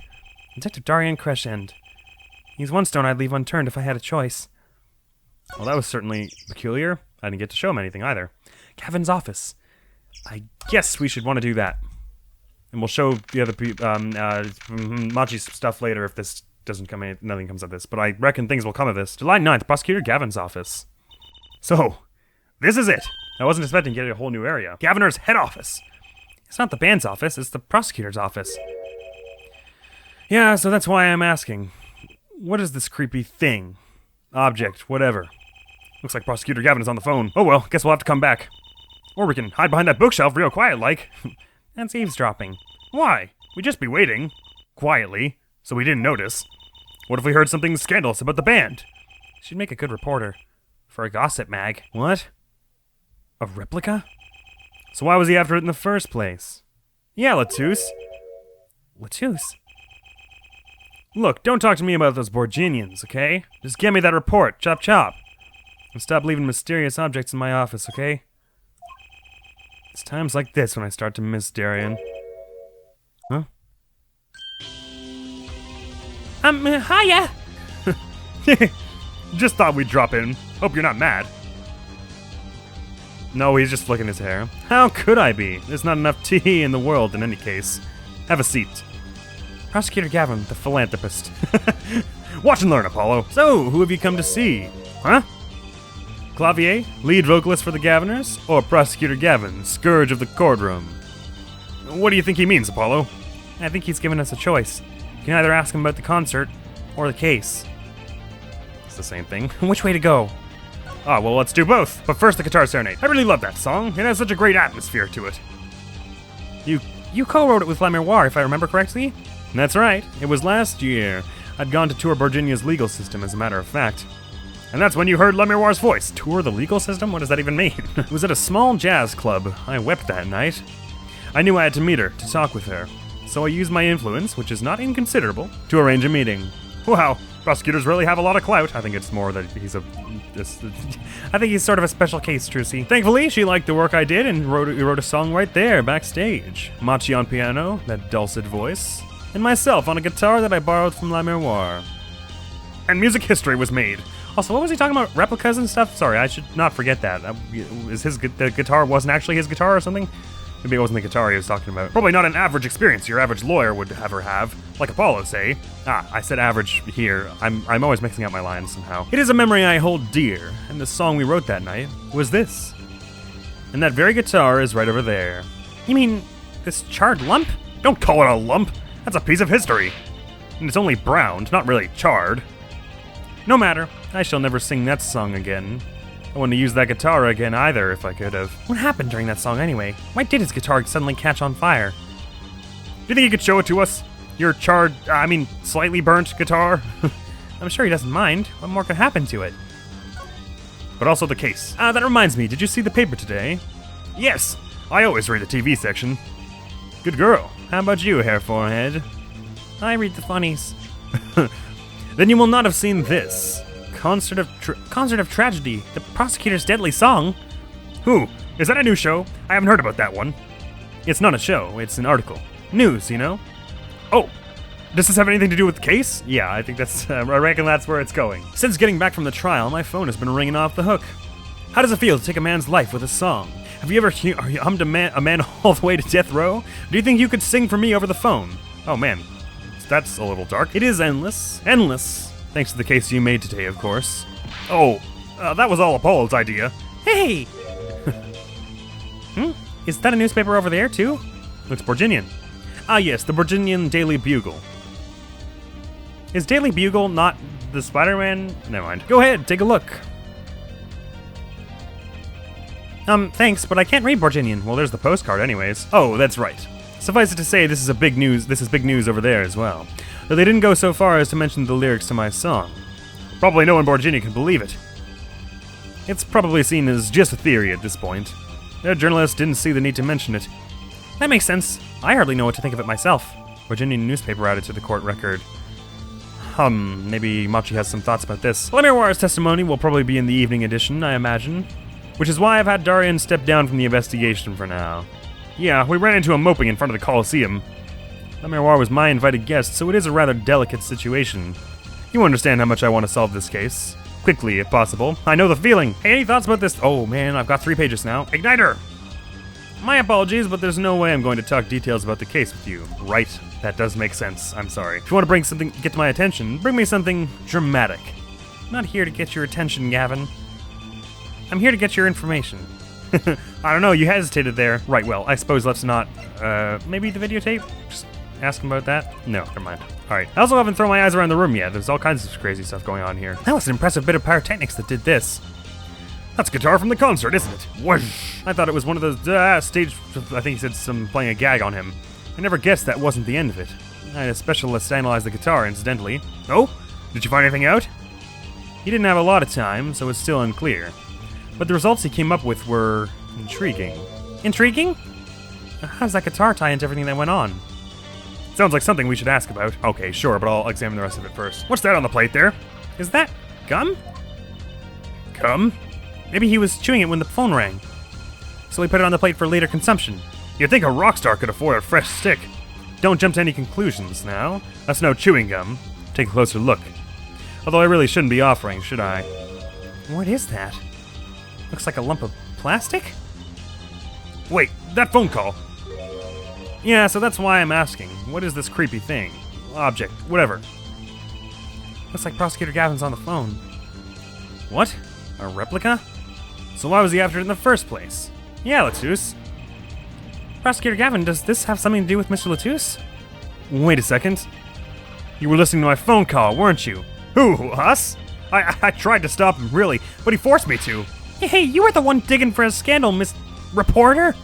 Speaker 1: Detective Darian Crescend. He's one stone I'd leave unturned if I had a choice. Well, that was certainly peculiar. I didn't get to show him anything either. Gavin's office. I guess we should want to do that. And we'll show the other Machi's stuff later if this doesn't come in, nothing comes of this. But I reckon things will come of this. July 9th, Prosecutor Gavin's office. So, this is it. I wasn't expecting to get a whole new area. Governor's head office. It's not the band's office, it's the prosecutor's office. Yeah, so that's why I'm asking. What is this creepy thing? Object, whatever. Looks like Prosecutor Gavin is on the phone. Oh well, guess we'll have to come back. Or we can hide behind that bookshelf real quiet like. That's eavesdropping. Why? We'd just be waiting. Quietly. So we didn't notice. What if we heard something scandalous about the band? She'd make a good reporter. For a gossip mag. What? A replica? So why was he after it in the first place? Yeah, Latus. Latus? Look, don't talk to me about those Borginians, okay? Just get me that report, chop chop. And stop leaving mysterious objects in my office, okay? It's times like this when I start to miss Darian. Huh?
Speaker 2: Hiya!
Speaker 1: Just thought we'd drop in. Hope you're not mad. No, he's just flicking his hair. How could I be? There's not enough tea in the world in any case. Have a seat. Prosecutor Gavin, the philanthropist. Watch and learn, Apollo. So, who have you come to see? Huh? Clavier, lead vocalist for the Gaviners, or Prosecutor Gavin, scourge of the courtroom? What do you think he means, Apollo? I think he's given us a choice. You can either ask him about the concert, or the case. It's the same thing. Which way to go? Ah, well, let's do both. But first, the guitar serenade. I really love that song. It has such a great atmosphere to it. You co-wrote it with Miroir, if I remember correctly? That's right. It was last year. I'd gone to tour Virginia's legal system, as a matter of fact. And that's when you heard Miroir's voice. Tour the legal system? What does that even mean? It was at a small jazz club. I wept that night. I knew I had to meet her, to talk with her. So I used my influence, which is not inconsiderable, to arrange a meeting. Wow, prosecutors really have a lot of clout. I think it's more that he's I think he's sort of a special case, Trucy. Thankfully, she liked the work I did and wrote a song right there, backstage. Machi on piano, that dulcet voice, and myself on a guitar that I borrowed from La Miroir. And music history was made. Also, what was he talking about? Replicas and stuff? Sorry, I should not forget that. The guitar wasn't actually his guitar or something? Maybe it wasn't the guitar he was talking about. Probably not an average experience your average lawyer would ever have. Like Apollo, say. I said average here. I'm always mixing up my lines somehow. It is a memory I hold dear, and the song we wrote that night was this. And that very guitar is right over there. You mean this charred lump? Don't call it a lump. That's a piece of history. And it's only browned, not really charred. No matter. I shall never sing that song again. I wouldn't have used that guitar again either if I could have. What happened during that song anyway? Why did his guitar suddenly catch on fire? Do you think you could show it to us? Your charred, slightly burnt guitar? I'm sure he doesn't mind. What more could happen to it? But also the case. That reminds me, did you see the paper today? Yes, I always read the TV section. Good girl. How about you, hair forehead? I read the funnies. Then you will not have seen this. Concert of Tragedy, the prosecutor's deadly song. Who? Is that a new show? I haven't heard about that one. It's not a show, it's an article. News, you know? Oh, does this have anything to do with the case? Yeah, I think that's, I reckon that's where it's going. Since getting back from the trial, my phone has been ringing off the hook. How does it feel to take a man's life with a song? Have you ever hummed a man all the way to death row? Do you think you could sing for me over the phone? Oh man, that's a little dark. It is endless. Endless. Thanks to the case you made today, of course. Oh, that was all Apollo's idea. Hey! Is that a newspaper over there, too? Looks Borginian. Ah, yes, the Borginian Daily Bugle. Is Daily Bugle not the Spider-Man? Never mind. Go ahead, take a look. Thanks, but I can't read Borginian. Well, there's the postcard anyways. Oh, that's right. Suffice it to say, this is big news over there as well. Though they didn't go so far as to mention the lyrics to my song. Probably no one in Borgini can believe it. It's probably seen as just a theory at this point. Their journalist didn't see the need to mention it. That makes sense. I hardly know what to think of it myself. Virginian newspaper added to the court record. Maybe Machi has some thoughts about this. Miroir's testimony will probably be in the evening edition, I imagine. Which is why I've had Darian step down from the investigation for now. Yeah, we ran into him moping in front of the Coliseum. Miroir was my invited guest, so it is a rather delicate situation. You understand how much I want to solve this case. Quickly, if possible. I know the feeling. Hey, any thoughts about this? Oh man, I've got 3 pages now. Igniter! My apologies, but there's no way I'm going to talk details about the case with you. Right, that does make sense. I'm sorry. If you want to get my attention, bring me something dramatic. I'm not here to get your attention, Gavin. I'm here to get your information. I don't know, you hesitated there. Right, well, I suppose let's not, maybe the videotape? Just ask him about that? No, never mind. Alright, I also haven't thrown my eyes around the room yet. There's all kinds of crazy stuff going on here. That was an impressive bit of pyrotechnics that did this. That's a guitar from the concert, isn't it? Whoosh! I thought it was one of those, stage, I think he said some playing a gag on him. I never guessed that wasn't the end of it. I had a specialist analyze the guitar, incidentally. Oh? Did you find anything out? He didn't have a lot of time, so it's still unclear. But the results he came up with were intriguing.
Speaker 2: Intriguing?
Speaker 1: How does that guitar tie into everything that went on? Sounds like something we should ask about. Okay, sure, but I'll examine the rest of it first. What's that on the plate there?
Speaker 2: Is that gum?
Speaker 1: Gum?
Speaker 2: Maybe he was chewing it when the phone rang. So he put it on the plate for later consumption.
Speaker 1: You'd think a rock star could afford a fresh stick. Don't jump to any conclusions now. That's no chewing gum. Take a closer look. Although I really shouldn't be offering, should I?
Speaker 2: What is that? Looks like a lump of plastic?
Speaker 1: Wait, that phone call. Yeah, so that's why I'm asking. What is this creepy thing? Object, whatever.
Speaker 2: Looks like Prosecutor Gavin's on the phone.
Speaker 1: What? A replica? So why was he after it in the first place? Yeah, Latouche.
Speaker 2: Prosecutor Gavin, does this have something to do with Mr. Latouche?
Speaker 1: Wait a second. You were listening to my phone call, weren't you? Who, us? I tried to stop him, really, but he forced me to.
Speaker 2: Hey, you were the one digging for a scandal, Miss Reporter?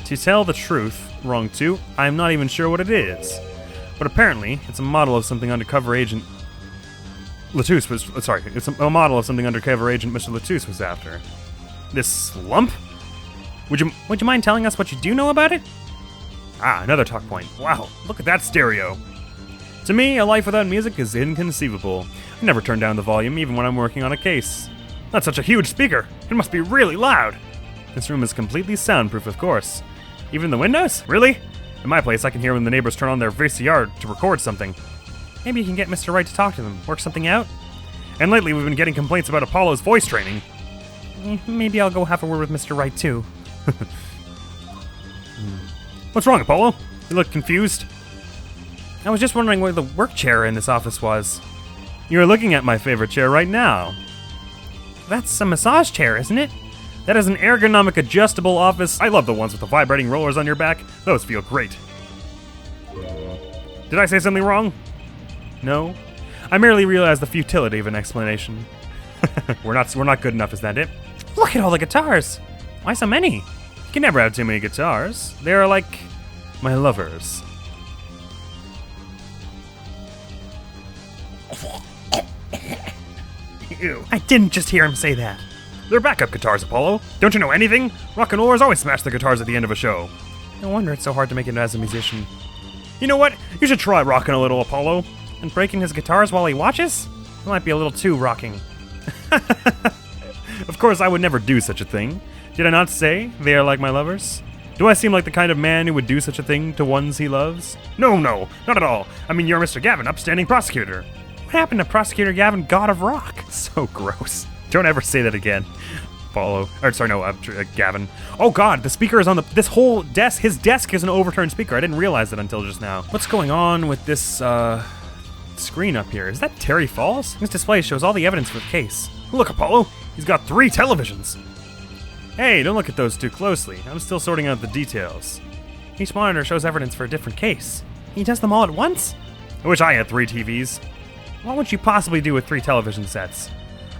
Speaker 1: To tell the truth, wrong too, I'm not even sure what it is. But apparently, it's a model of something undercover agent... Latouche was... Sorry, it's a model of something undercover agent Mr. Latouche was after. This lump?
Speaker 2: Would you mind telling us what you do know about it?
Speaker 1: Ah, another talk point. Wow, look at that stereo. To me, a life without music is inconceivable. I never turn down the volume, even when I'm working on a case. That's such a huge speaker. It must be really loud. This room is completely soundproof, of course. Even the windows? Really? In my place, I can hear when the neighbors turn on their VCR to record something.
Speaker 2: Maybe you can get Mr. Wright to talk to them, work something out?
Speaker 1: And lately, we've been getting complaints about Apollo's voice training.
Speaker 2: Maybe I'll go have a word with Mr. Wright, too.
Speaker 1: What's wrong, Apollo? You look confused.
Speaker 2: I was just wondering where the work chair in this office was.
Speaker 1: You're looking at my favorite chair right now.
Speaker 2: That's a massage chair, isn't it?
Speaker 1: That is an ergonomic adjustable office. I love the ones with the vibrating rollers on your back. Those feel great. Did I say something wrong? No? I merely realized the futility of an explanation. We're not good enough, is that it?
Speaker 2: Look at all the guitars! Why so many?
Speaker 1: You can never have too many guitars. They are like my lovers. Ew.
Speaker 2: I didn't just hear him say that.
Speaker 1: They're backup guitars, Apollo. Don't you know anything? Rock and rollers always smash the guitars at the end of a show.
Speaker 2: No wonder it's so hard to make it as a musician.
Speaker 1: You know what? You should try rocking a little, Apollo.
Speaker 2: And breaking his guitars while he watches? It might be a little too rocking.
Speaker 1: Of course, I would never do such a thing. Did I not say they are like my lovers? Do I seem like the kind of man who would do such a thing to ones he loves? No, not at all. I mean, you're Mr. Gavin, upstanding prosecutor.
Speaker 2: What happened to Prosecutor Gavin, God of Rock?
Speaker 1: So gross. Don't ever say that again. Gavin. Oh God, the speaker is on this whole desk. His desk is an overturned speaker. I didn't realize that until just now. What's going on with this, screen up here? Is that Terry Falls?
Speaker 2: This display shows all the evidence for the case.
Speaker 1: Look, Apollo, he's got 3 televisions. Hey, don't look at those too closely. I'm still sorting out the details.
Speaker 2: Each monitor shows evidence for a different case. He does them all at once?
Speaker 1: I wish I had 3 TVs.
Speaker 2: What would you possibly do with 3 television sets?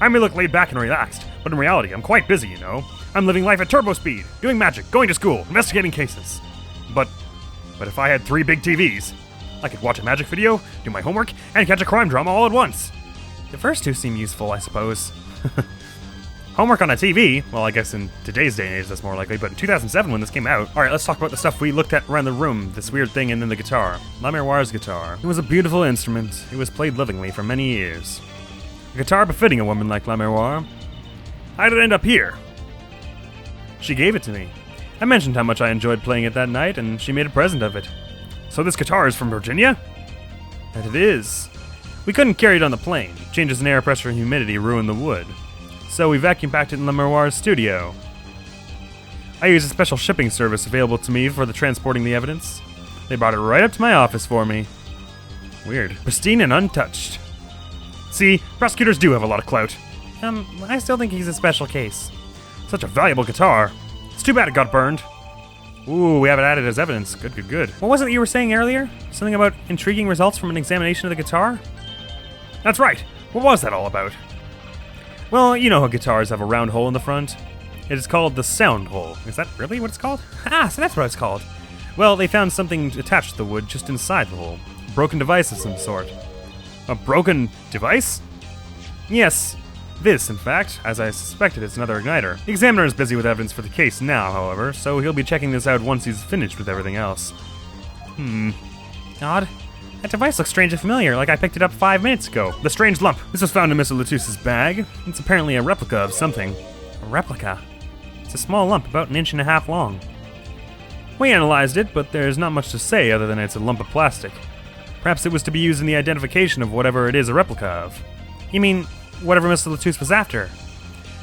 Speaker 1: I may look laid back and relaxed, but in reality, I'm quite busy, you know. I'm living life at turbo speed, doing magic, going to school, investigating cases. But if I had 3 big TVs, I could watch a magic video, do my homework, and catch a crime drama all at once.
Speaker 2: The first 2 seem useful, I suppose.
Speaker 1: Homework on a TV? Well, I guess in today's day and age that's more likely, but in 2007 when this came out... Alright, let's talk about the stuff we looked at around the room, this weird thing, and then the guitar. La Miroir's guitar. It was a beautiful instrument. It was played lovingly for many years. A guitar befitting a woman like La Miroir. How did it end up here? She gave it to me. I mentioned how much I enjoyed playing it that night, and she made a present of it. So this guitar is from Virginia? That it is. We couldn't carry it on the plane. Changes in air pressure and humidity ruined the wood. So we vacuum packed it in La Miroir's studio. I use a special shipping service available to me for the transporting the evidence. They brought it right up to my office for me. Weird. Pristine and untouched. See, prosecutors do have a lot of clout.
Speaker 2: I still think he's a special case.
Speaker 1: Such a valuable guitar. It's too bad it got burned. Ooh, we have it added as evidence. Good.
Speaker 2: What was it you were saying earlier? Something about intriguing results from an examination of the guitar?
Speaker 1: That's right. What was that all about? Well, you know how guitars have a round hole in the front? It is called the sound hole. Is that really what it's called?
Speaker 2: Ah, so that's what it's called.
Speaker 1: Well, they found something attached to the wood just inside the hole. A broken device of some sort.
Speaker 2: A broken device? Yes. This, in fact, as I suspected, is another igniter. The examiner is busy with evidence for the case now, however, so he'll be checking this out once he's finished with everything else. Odd. That device looks strangely familiar, like I picked it up 5 minutes ago. The strange lump. This was found in Mr. Latusse's bag. It's apparently a replica of something. A replica? It's a small lump, about 1.5 inches long. We analyzed it, but there's not much to say other than it's a lump of plastic. Perhaps it was to be used in the identification of whatever it is a replica of. You mean, whatever Mr. Latousse was after?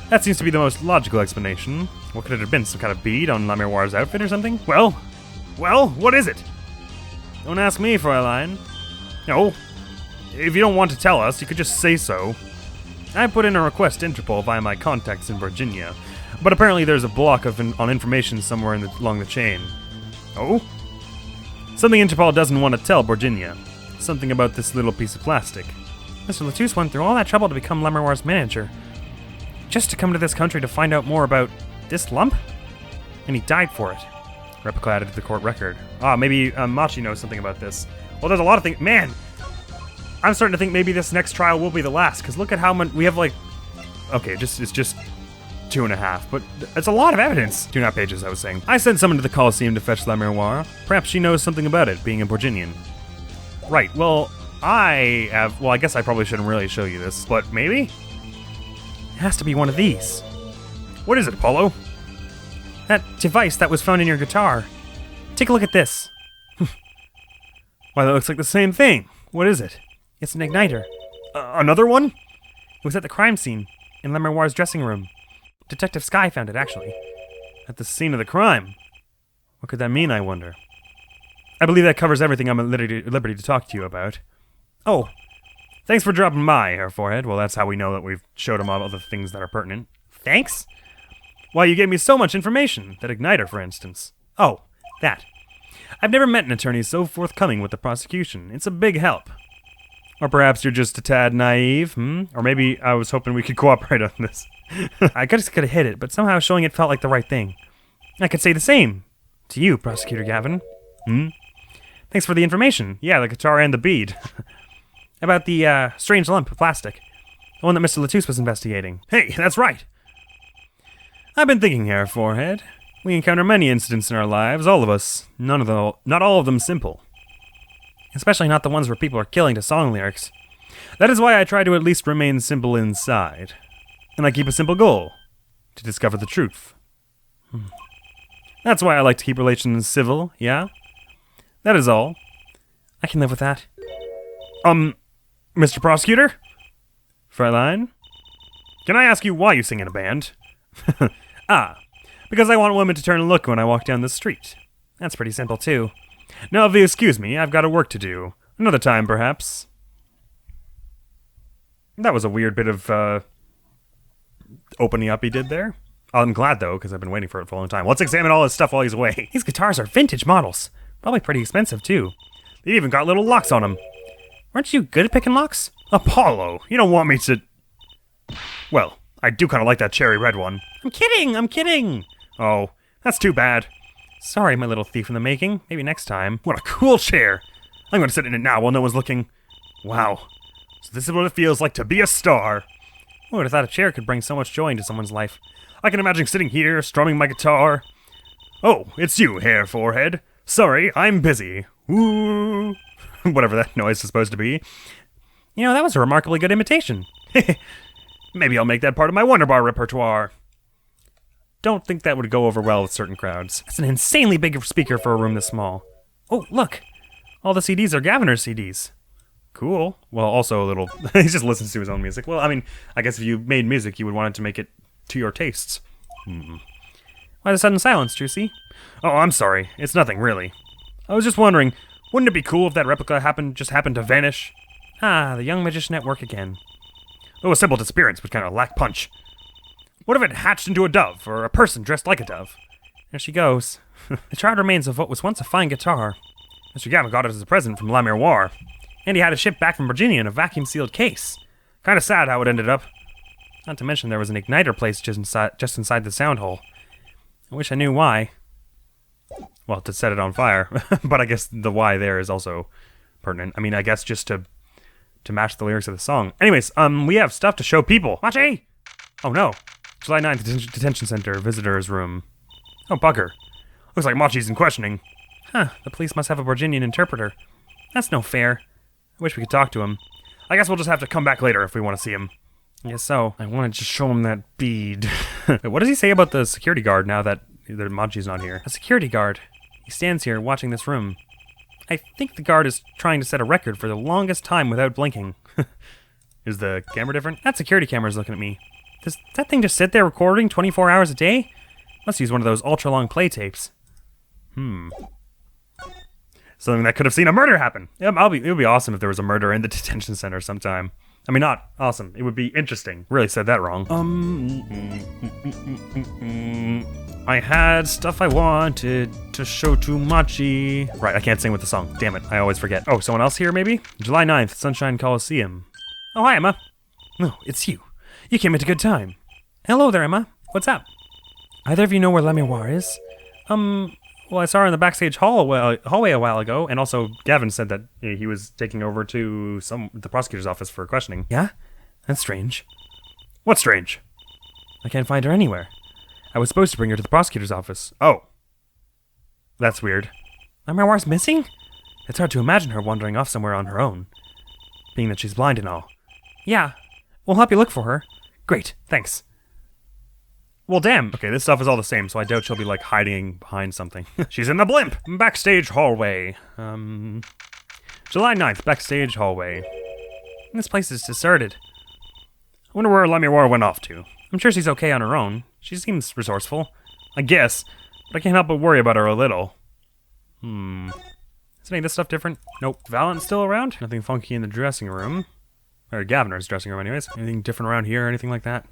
Speaker 2: That seems to be the most logical explanation. What could it have been, some kind of bead on La Miroir's outfit or something? Well, what is it? Don't ask me, Fräulein. No, if you don't want to tell us, you could just say so. I put in a request to Interpol via my contacts in Virginia, but apparently there's a block on information somewhere along the chain. Oh? Something Interpol doesn't want to tell Virginia. Something about this little piece of plastic. Mr. Latousse went through all that trouble to become La Miroir's manager, just to come to this country to find out more about this lump? And he died for it. Replica added to the court record. Maybe Machi knows something about this. Well, there's a lot of things. Man, I'm starting to think maybe this next trial will be the last, because look at how much we have, like... Okay, it's just 2.5, but it's a lot of evidence. 2.5 pages, I was saying. I sent someone to the Coliseum to fetch La Miroir. Perhaps she knows something about it, being a Borginian. Right, well, I guess I probably shouldn't really show you this, but maybe? It has to be one of these. What is it, Apollo? That device that was found in your guitar. Take a look at this. Why, that looks like the same thing. What is it? It's an igniter. Another one? It was at the crime scene, in La Miroir's dressing room. Detective Skye found it, actually. At the scene of the crime? What could that mean, I wonder? I believe that covers everything I'm at liberty to talk to you about. Oh, thanks for dropping by, Herr Forehead. Well, that's how we know that we've showed him all the things that are pertinent. Thanks? Why, you gave me so much information. That igniter, for instance. Oh, that. I've never met an attorney so forthcoming with the prosecution. It's a big help. Or perhaps you're just a tad naive, Or maybe I was hoping we could cooperate on this. I just could have hit it, but somehow showing it felt like the right thing. I could say the same to you, Prosecutor Gavin. Thanks for the information. Yeah, the guitar and the bead. About the strange lump of plastic. The one that Mr. Latousse was investigating. Hey, that's right. I've been thinking, Herr Forehead. We encounter many incidents in our lives, all of us. Not all of them simple. Especially not the ones where people are killing to song lyrics. That is why I try to at least remain simple inside. And I keep a simple goal. To discover the truth. That's why I like to keep relations civil, yeah? That is all. I can live with that. Mr. Prosecutor? Fräulein? Can I ask you why you sing in a band? Because I want women to turn and look when I walk down the street. That's pretty simple, too. Now, if you excuse me, I've got work to do. Another time, perhaps. That was a weird bit of, opening up he did there. I'm glad, though, because I've been waiting for it for a long time. Let's examine all his stuff while he's away. These guitars are vintage models. Probably pretty expensive, too. They even got little locks on them. Aren't you good at picking locks? Apollo, you don't want me to... Well, I do kind of like that cherry red one. I'm kidding! Oh, that's too bad. Sorry, my little thief in the making. Maybe next time. What a cool chair. I'm going to sit in it now while no one's looking. Wow. So this is what it feels like to be a star. Who would have thought a chair could bring so much joy into someone's life? I can imagine sitting here, strumming my guitar. Oh, it's you, Herr Forehead. Sorry, I'm busy. Ooh. Whatever that noise is supposed to be. You know, that was a remarkably good imitation. Maybe I'll make that part of my Wonder Bar repertoire. Don't think that would go over well with certain crowds. That's an insanely big speaker for a room this small. Oh, look. All the CDs are Gaviner's CDs. Cool. Well, also a little... he just listens to his own music. Well, I mean, I guess if you made music, you would want it to make it to your tastes. Why the sudden silence, Trucy? Oh, I'm sorry. It's nothing, really. I was just wondering, wouldn't it be cool if that replica just happened to vanish? Ah, the young magician at work again. Though a simple disappearance would kind of lack punch. What if it hatched into a dove, or a person dressed like a dove? There she goes. The charred remains of what was once a fine guitar. Mr. Gavin got it as a present from La Miroir, and he had it shipped back from Virginia in a vacuum-sealed case. Kind of sad how it ended up. Not to mention there was an igniter placed just inside the sound hole. I wish I knew why. Well, to set it on fire. But I guess the why there is also pertinent. I mean, I guess just to to match the lyrics of the song. Anyways, we have stuff to show people. Machi! Oh no. July 9th, detention center, visitor's room. Oh, bugger. Looks like Machi's in questioning. Huh, the police must have a Virginian interpreter. That's no fair. I wish we could talk to him. I guess we'll just have to come back later if we want to see him. I guess so. I want to just show him that bead. Wait, what does he say about the security guard now that Machi's not here? A security guard. He stands here watching this room. I think the guard is trying to set a record for the longest time without blinking. Is the camera different? That security camera is looking at me. Does that thing just sit there recording 24 hours a day? Must use one of those ultra-long play tapes. Something that could have seen a murder happen. Yeah, it would be awesome if there was a murder in the detention center sometime. I mean, not awesome. It would be interesting. Really said that wrong. I had stuff I wanted to show to Machi. Right, I can't sing with the song. Damn it, I always forget. Oh, someone else here, maybe? July 9th, Sunshine Coliseum. Oh, hi, Emma. No, it's you. You came at a good time. Hello there, Emma. What's up? Either of you know where L'Amiroir is? Well, I saw her in the backstage hallway a while ago, and also Gavin said that he was taking over to the prosecutor's office for questioning. Yeah? That's strange. What's strange? I can't find her anywhere. I was supposed to bring her to the prosecutor's office. Oh. That's weird. L'Amiroir's missing? It's hard to imagine her wandering off somewhere on her own, being that she's blind and all. Yeah. We'll help you look for her. Great, thanks. Well, damn. Okay, this stuff is all the same, so I doubt she'll be, like, hiding behind something. She's in the blimp! Backstage hallway. July 9th, backstage hallway. This place is deserted. I wonder where L'Amiroir went off to. I'm sure she's okay on her own. She seems resourceful. I guess. But I can't help but worry about her a little. Is any of this stuff different? Nope. Valent's still around? Nothing funky in the dressing room. Or Gaviner's dressing room, anyways. Anything different around here or anything like that?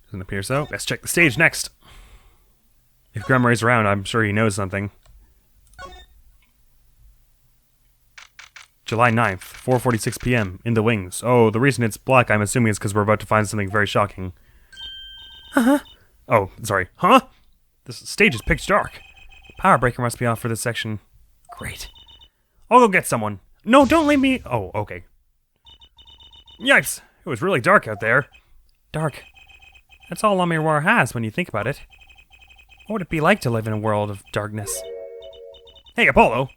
Speaker 2: Doesn't appear so. Let's check the stage next. If Grimoire's around, I'm sure he knows something. July 9th, 4:46 p.m. in the wings. Oh, the reason it's black, I'm assuming, is because we're about to find something very shocking. Oh, sorry. Huh? This stage is pitch dark. The power breaker must be off for this section. Great. I'll go get someone. No, don't leave me. Oh, okay. Yikes. It was really dark out there. Dark. That's all L'Amiroir has when you think about it. What would it be like to live in a world of darkness? Hey, Apollo!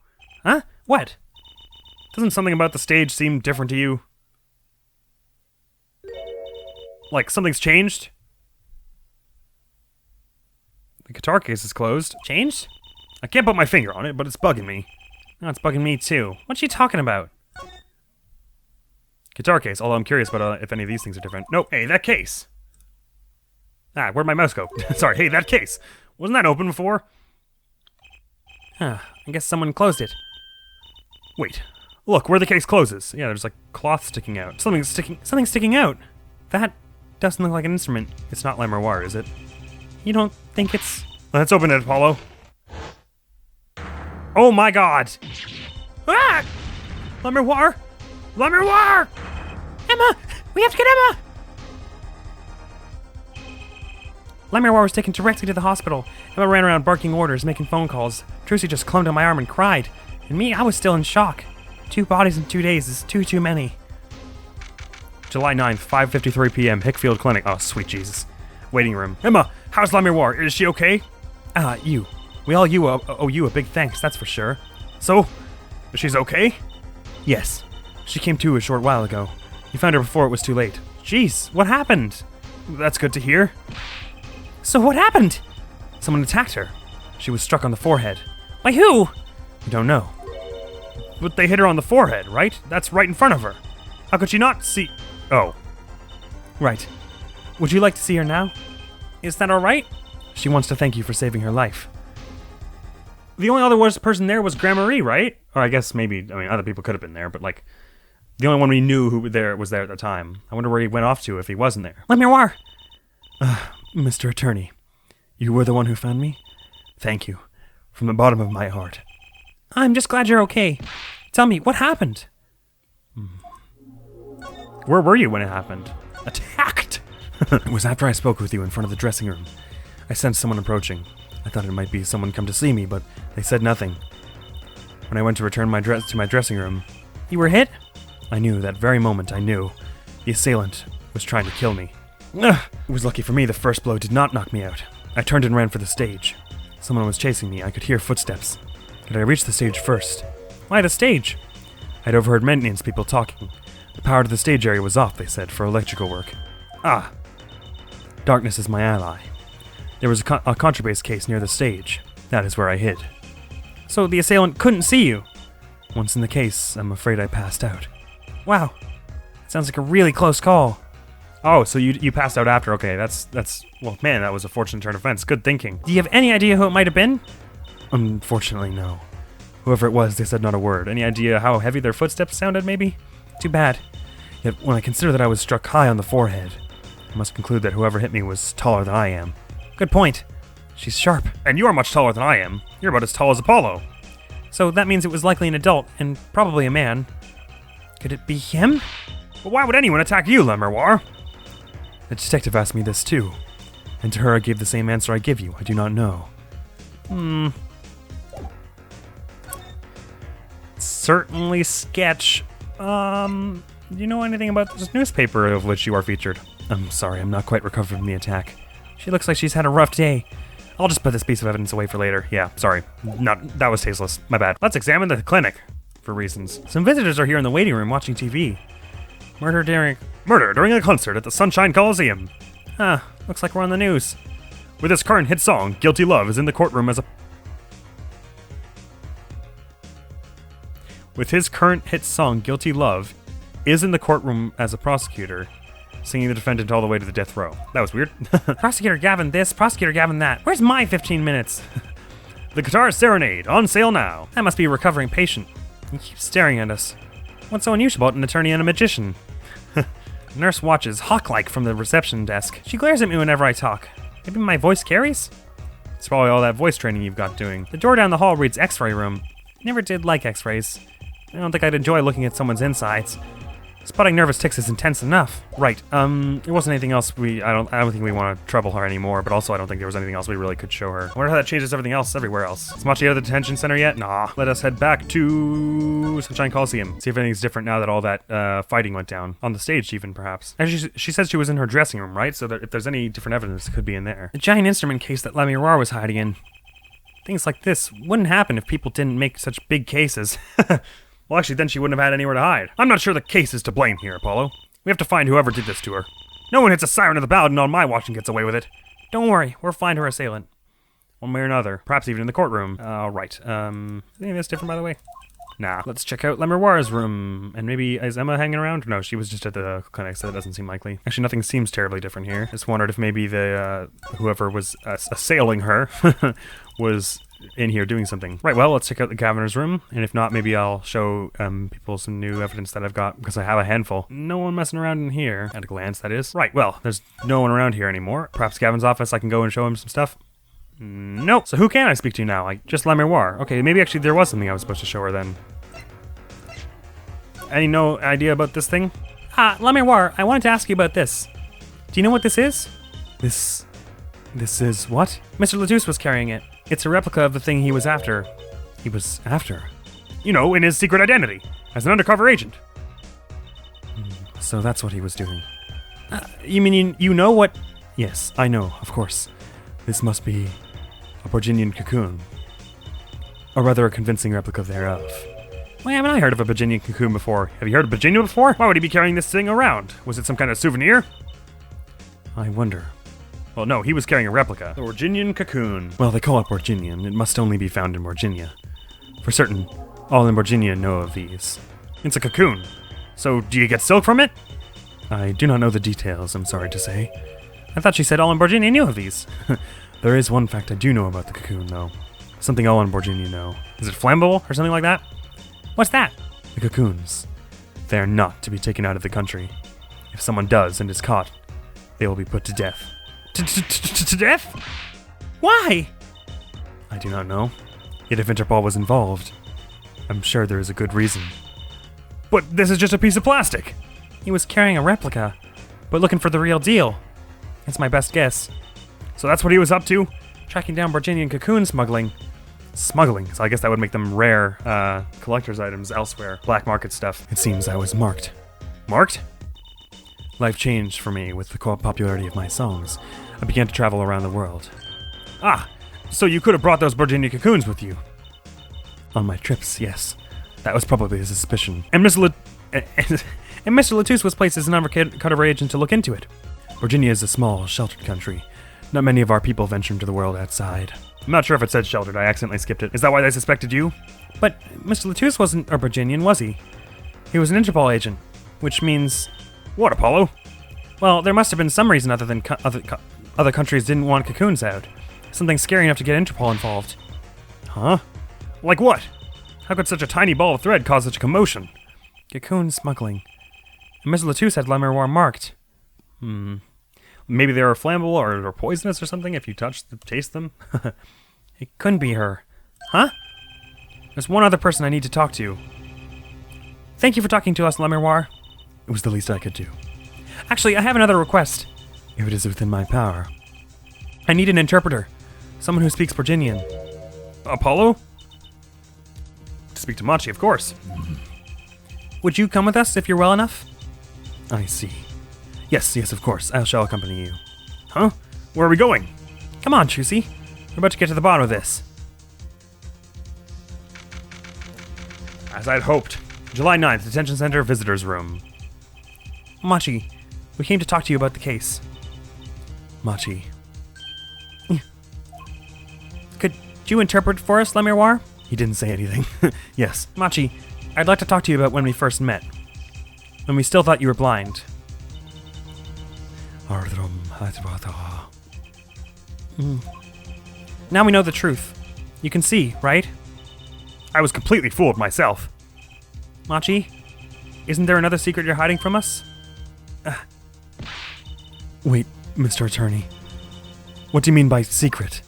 Speaker 2: Huh? What? Doesn't something about the stage seem different to you? Like, something's changed? The guitar case is closed. Changed? I can't put my finger on it, but it's bugging me. No, it's bugging me too. What's she talking about? Guitar case, although I'm curious about if any of these things are different. Nope, hey, that case! Ah, where'd my mouse go? Sorry, hey, that case. Wasn't that open before? Huh, I guess someone closed it. Wait, look, where the case closes. Yeah, there's like cloth sticking out. Something's sticking out. That doesn't look like an instrument. It's not L'Amiroir, is it? You don't think it's... Let's open it, Apollo. Oh my god! Ah! L'Amiroir! L'Amiroir! Emma! We have to get Emma! L'Amiroir was taken directly to the hospital. Emma ran around barking orders, making phone calls. Trucy just clung to my arm and cried. And me, I was still in shock. 2 bodies in 2 days is too many. July 9th, 5:53 p.m., Hickfield Clinic. Oh, sweet Jesus. Waiting room. Emma, how's L'Amiroir? Is she okay? You. We all owe you a big thanks, that's for sure. So, she's okay? Yes. She came to a short while ago. You found her before it was too late. Jeez, what happened? That's good to hear. So what happened? Someone attacked her. She was struck on the forehead. By who? We don't know. But they hit her on the forehead, right? That's right in front of her. How could she not see... Oh. Right. Would you like to see her now? Is that alright? She wants to thank you for saving her life. The only other worst person there was Grimoire, right? Or I guess maybe, other people could have been there, but like... The only one we knew who was there at the time. I wonder where he went off to if he wasn't there. L'Amiroir! Mr. Attorney, you were the one who found me? Thank you. From the bottom of my heart. I'm just glad you're okay. Tell me, what happened? Where were you when it happened? Attacked! It was after I spoke with you in front of the dressing room. I sensed someone approaching. I thought it might be someone come to see me, but they said nothing. When I went to return my dress to my dressing room... You were hit? I knew, that very moment I knew. The assailant was trying to kill me. Ugh! It was lucky for me the first blow did not knock me out. I turned and ran for the stage. Someone was chasing me. I could hear footsteps. But I reached the stage first. Why the stage? I'd overheard maintenance people talking. The power to the stage area was off, they said, for electrical work. Ah! Darkness is my ally. There was a contrabass case near the stage. That is where I hid. So the assailant couldn't see you? Once in the case, I'm afraid I passed out. Wow. Sounds like a really close call. Oh, so you passed out after. Okay, that's well, man, that was a fortunate turn of events. Good thinking. Do you have any idea who it might have been? Unfortunately, no. Whoever it was, they said not a word. Any idea how heavy their footsteps sounded, maybe? Too bad. Yet when I consider that I was struck high on the forehead, I must conclude that whoever hit me was taller than I am. Good point. She's sharp. And you are much taller than I am. You're about as tall as Apollo. So that means it was likely an adult, and probably a man. Could it be him? But why would anyone attack you, Le Miroir? The detective asked me this too, and to her I gave the same answer I give you. I do not know. Certainly sketch. Do you know anything about this newspaper of which you are featured? I'm sorry, I'm not quite recovered from the attack. She looks like she's had a rough day. I'll just put this piece of evidence away for later. Yeah, sorry. That was tasteless. My bad. Let's examine the clinic, for reasons. Some visitors are here in the waiting room watching TV. Murder during a concert at the Sunshine Coliseum. Huh, looks like we're on the news. With his current hit song, Guilty Love is in the courtroom as a... With his current hit song, Guilty Love, is in the courtroom as a prosecutor, singing the defendant all the way to the death row. That was weird. Prosecutor Gavin this, Prosecutor Gavin that. Where's my 15 minutes? The Guitar Serenade, on sale now. That must be a recovering patient. He keeps staring at us. What's so unusual about an attorney and a magician? Nurse watches, hawk-like, from the reception desk. She glares at me whenever I talk. Maybe my voice carries? It's probably all that voice training you've got doing. The door down the hall reads X-ray room. Never did like X-rays. I don't think I'd enjoy looking at someone's insides. Spotting nervous tics is intense enough. Right, there wasn't anything else I don't think we want to trouble her anymore, but also I don't think there was anything else we really could show her. I wonder how that changes everything else everywhere else. Is Machi out of the detention center yet? Nah. Let us head back to Sunshine Coliseum. See if anything's different now that all that fighting went down. On the stage even, perhaps. Actually, she said she was in her dressing room, right? So that if there's any different evidence, it could be in there. The giant instrument case that Le Miroir was hiding in. Things like this wouldn't happen if people didn't make such big cases. Well, actually, then she wouldn't have had anywhere to hide. I'm not sure the case is to blame here, Apollo. We have to find whoever did this to her. No one hits a siren of the ballad and on my watch and gets away with it. Don't worry, we'll find her assailant. One way or another. Perhaps even in the courtroom. Right. Is any of this different, by the way? Nah. Let's check out Le Miroir's room. And maybe, is Emma hanging around? No, she was just at the clinic, so that doesn't seem likely. Actually, nothing seems terribly different here. Just wondered if maybe the, whoever was assailing her was in here doing something. Right, well, let's check out the governor's room, and if not, maybe I'll show people some new evidence that I've got, because I have a handful. No one messing around in here. At a glance, that is. Right, well, there's no one around here anymore. Perhaps Gavin's office, I can go and show him some stuff. Nope. So who can I speak to now? Just Le Miroir. Okay, maybe actually there was something I was supposed to show her then. No idea about this thing? Le Miroir, I wanted to ask you about this. Do you know what this is? This is what? Mr. Latouche was carrying it. It's a replica of the thing he was after. He was after? You know, in his secret identity, as an undercover agent. So that's what he was doing. You mean you know what? Yes, I know, of course. This must be a Borginian cocoon. Or rather, a convincing replica thereof. Why haven't I heard of a Borginian cocoon before? Have you heard of Virginia before? Why would he be carrying this thing around? Was it some kind of souvenir? I wonder. Well, no, he was carrying a replica. The Borginian cocoon. Well, they call it Borginian. It must only be found in Borginia. For certain, all in Borginia know of these. It's a cocoon. So, do you get silk from it? I do not know the details, I'm sorry to say. I thought she said all in Borginia knew of these. There is one fact I do know about the cocoon, though. Something all in Borginia know. Is it flammable, or something like that? What's that? The cocoons. They are not to be taken out of the country. If someone does and is caught, they will be put to death. To death? Why? I do not know. Yet if Interpol was involved, I'm sure there is a good reason. But this is just a piece of plastic. He was carrying a replica, but looking for the real deal. It's my best guess. So that's what he was up to? Tracking down Borginian cocoon smuggling. Smuggling, so I guess that would make them rare collector's items elsewhere. Black market stuff. It seems I was marked. Marked? Life changed for me with the popularity of my songs. I began to travel around the world. Ah, so you could have brought those Virginia cocoons with you. On my trips, yes. That was probably a suspicion. And Mr. Latouche was placed as an undercover agent to look into it. Virginia is a small, sheltered country. Not many of our people venture into the world outside. I'm not sure if it said sheltered. I accidentally skipped it. Is that why they suspected you? But Mr. Latouche wasn't a Virginian, was he? He was an Interpol agent, which means... What, Apollo? Well, there must have been some reason other than other countries didn't want cocoons out. Something scary enough to get Interpol involved. Huh? Like what? How could such a tiny ball of thread cause such a commotion? Cocoon smuggling. And Mr. Latouche had Le Miroir marked. Maybe they were flammable or poisonous or something if you taste them? It couldn't be her. Huh? There's one other person I need to talk to. Thank you for talking to us, Le Miroir. It was the least I could do. Actually, I have another request. If it is within my power. I need an interpreter. Someone who speaks Virginian. Apollo? To speak to Machi, of course. Would you come with us if you're well enough? I see. Yes, of course. I shall accompany you. Huh? Where are we going? Come on, Trucy. We're about to get to the bottom of this. As I'd hoped. July 9th, Detention Center Visitors Room. Machi, we came to talk to you about the case. Machi. Could you interpret for us, Le Miroir? He didn't say anything. Yes. Machi, I'd like to talk to you about when we first met. When we still thought you were blind. Now we know the truth. You can see, right? I was completely fooled myself. Machi, isn't there another secret you're hiding from us? Wait, Mr. Attorney. What do you mean by secret?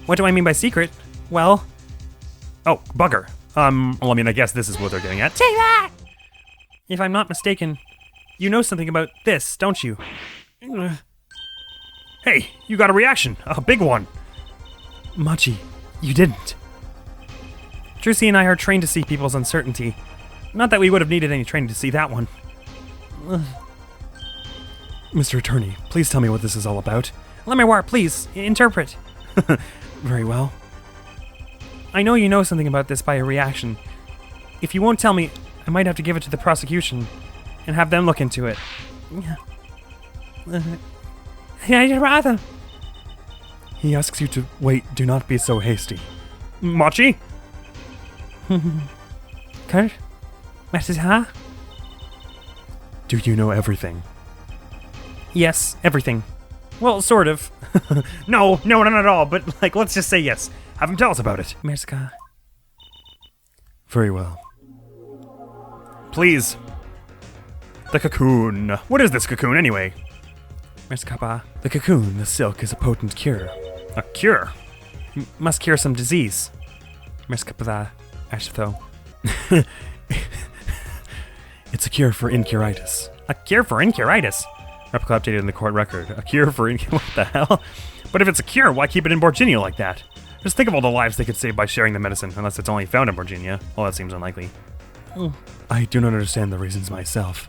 Speaker 2: What do I mean by secret? Well... Oh, bugger. Well, I mean, I guess this is what they're getting at. Take that! If I'm not mistaken, you know something about this, don't you? Hey, you got a reaction. A big one. Machi, you didn't. Trucy and I are trained to see people's uncertainty. Not that we would have needed any training to see that one. Mr. Attorney, please tell me what this is all about. Le Miroir, please, interpret. Very well. I know you know something about this by your reaction. If you won't tell me, I might have to give it to the prosecution and have them look into it. I'd rather. He asks you to wait. Do not be so hasty. Machi? Kurt? Mrs. Ha? Do you know everything? Yes, everything. Well, sort of. No, not at all, but, like, let's just say yes. Have him tell us about it. Merska. Very well. Please. The cocoon. What is this cocoon, anyway? Merskapa. The cocoon, the silk, is a potent cure. A cure? Must cure some disease. Merskapa. Ashtho. It's a cure for incuritis. A cure for incuritis? Replica updated in the court record. A cure for what the hell? But if it's a cure, why keep it in Virginia like that? Just think of all the lives they could save by sharing the medicine, unless it's only found in Virginia. Well, that seems unlikely. I do not understand the reasons myself.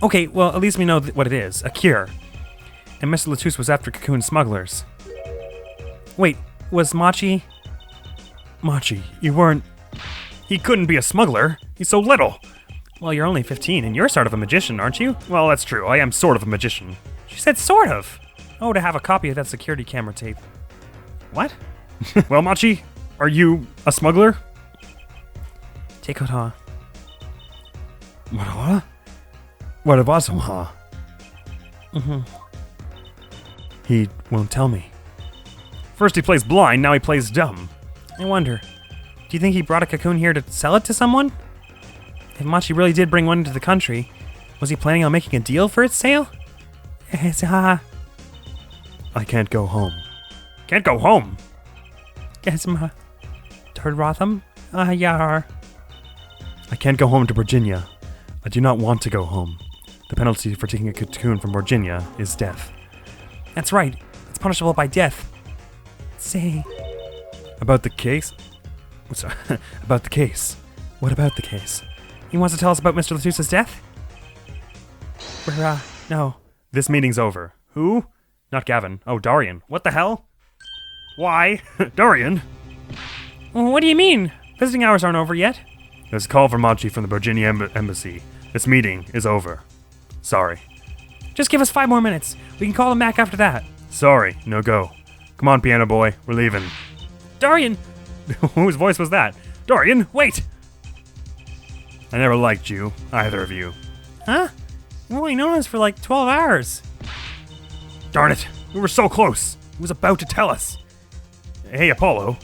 Speaker 2: Okay, well, at least we know what it is. A cure. And Mr. Latouche was after cocoon smugglers. Wait, was Machi... Machi, you weren't... He couldn't be a smuggler. He's so little. Well, you're only 15, and you're sort of a magician, aren't you? Well, that's true. I am sort of a magician. She said sort of. Oh, to have a copy of that security camera tape. What? Well, Machi, are you a smuggler? Take it, huh? What? What about him, huh? He won't tell me. First he plays blind, now he plays dumb. I wonder, do you think he brought a cocoon here to sell it to someone? If Machi really did bring one into the country, was he planning on making a deal for its sale? I can't go home. Can't go home? Rotham? Yar. I can't go home to Virginia. I do not want to go home. The penalty for taking a cocoon from Virginia is death. That's right. It's punishable by death. Say.
Speaker 1: About the case? Sorry, about the case. What about the case?
Speaker 2: He wants to tell us about Mr. Latussa's death? No.
Speaker 1: This meeting's over. Who? Not Gavin. Oh, Darian. What the hell? Why? Darian?
Speaker 2: What do you mean? Visiting hours aren't over yet.
Speaker 1: There's a call from Machi from the Virginia embassy. This meeting is over. Sorry.
Speaker 2: Just give us 5 more minutes. We can call him back after that.
Speaker 1: Sorry, no go. Come on, piano boy, we're leaving.
Speaker 2: Darian!
Speaker 1: Whose voice was that? Darian, wait! I never liked you, either of you.
Speaker 2: Huh? You've only known us for like 12 hours.
Speaker 1: Darn it, we were so close. He was about to tell us. Hey, Apollo.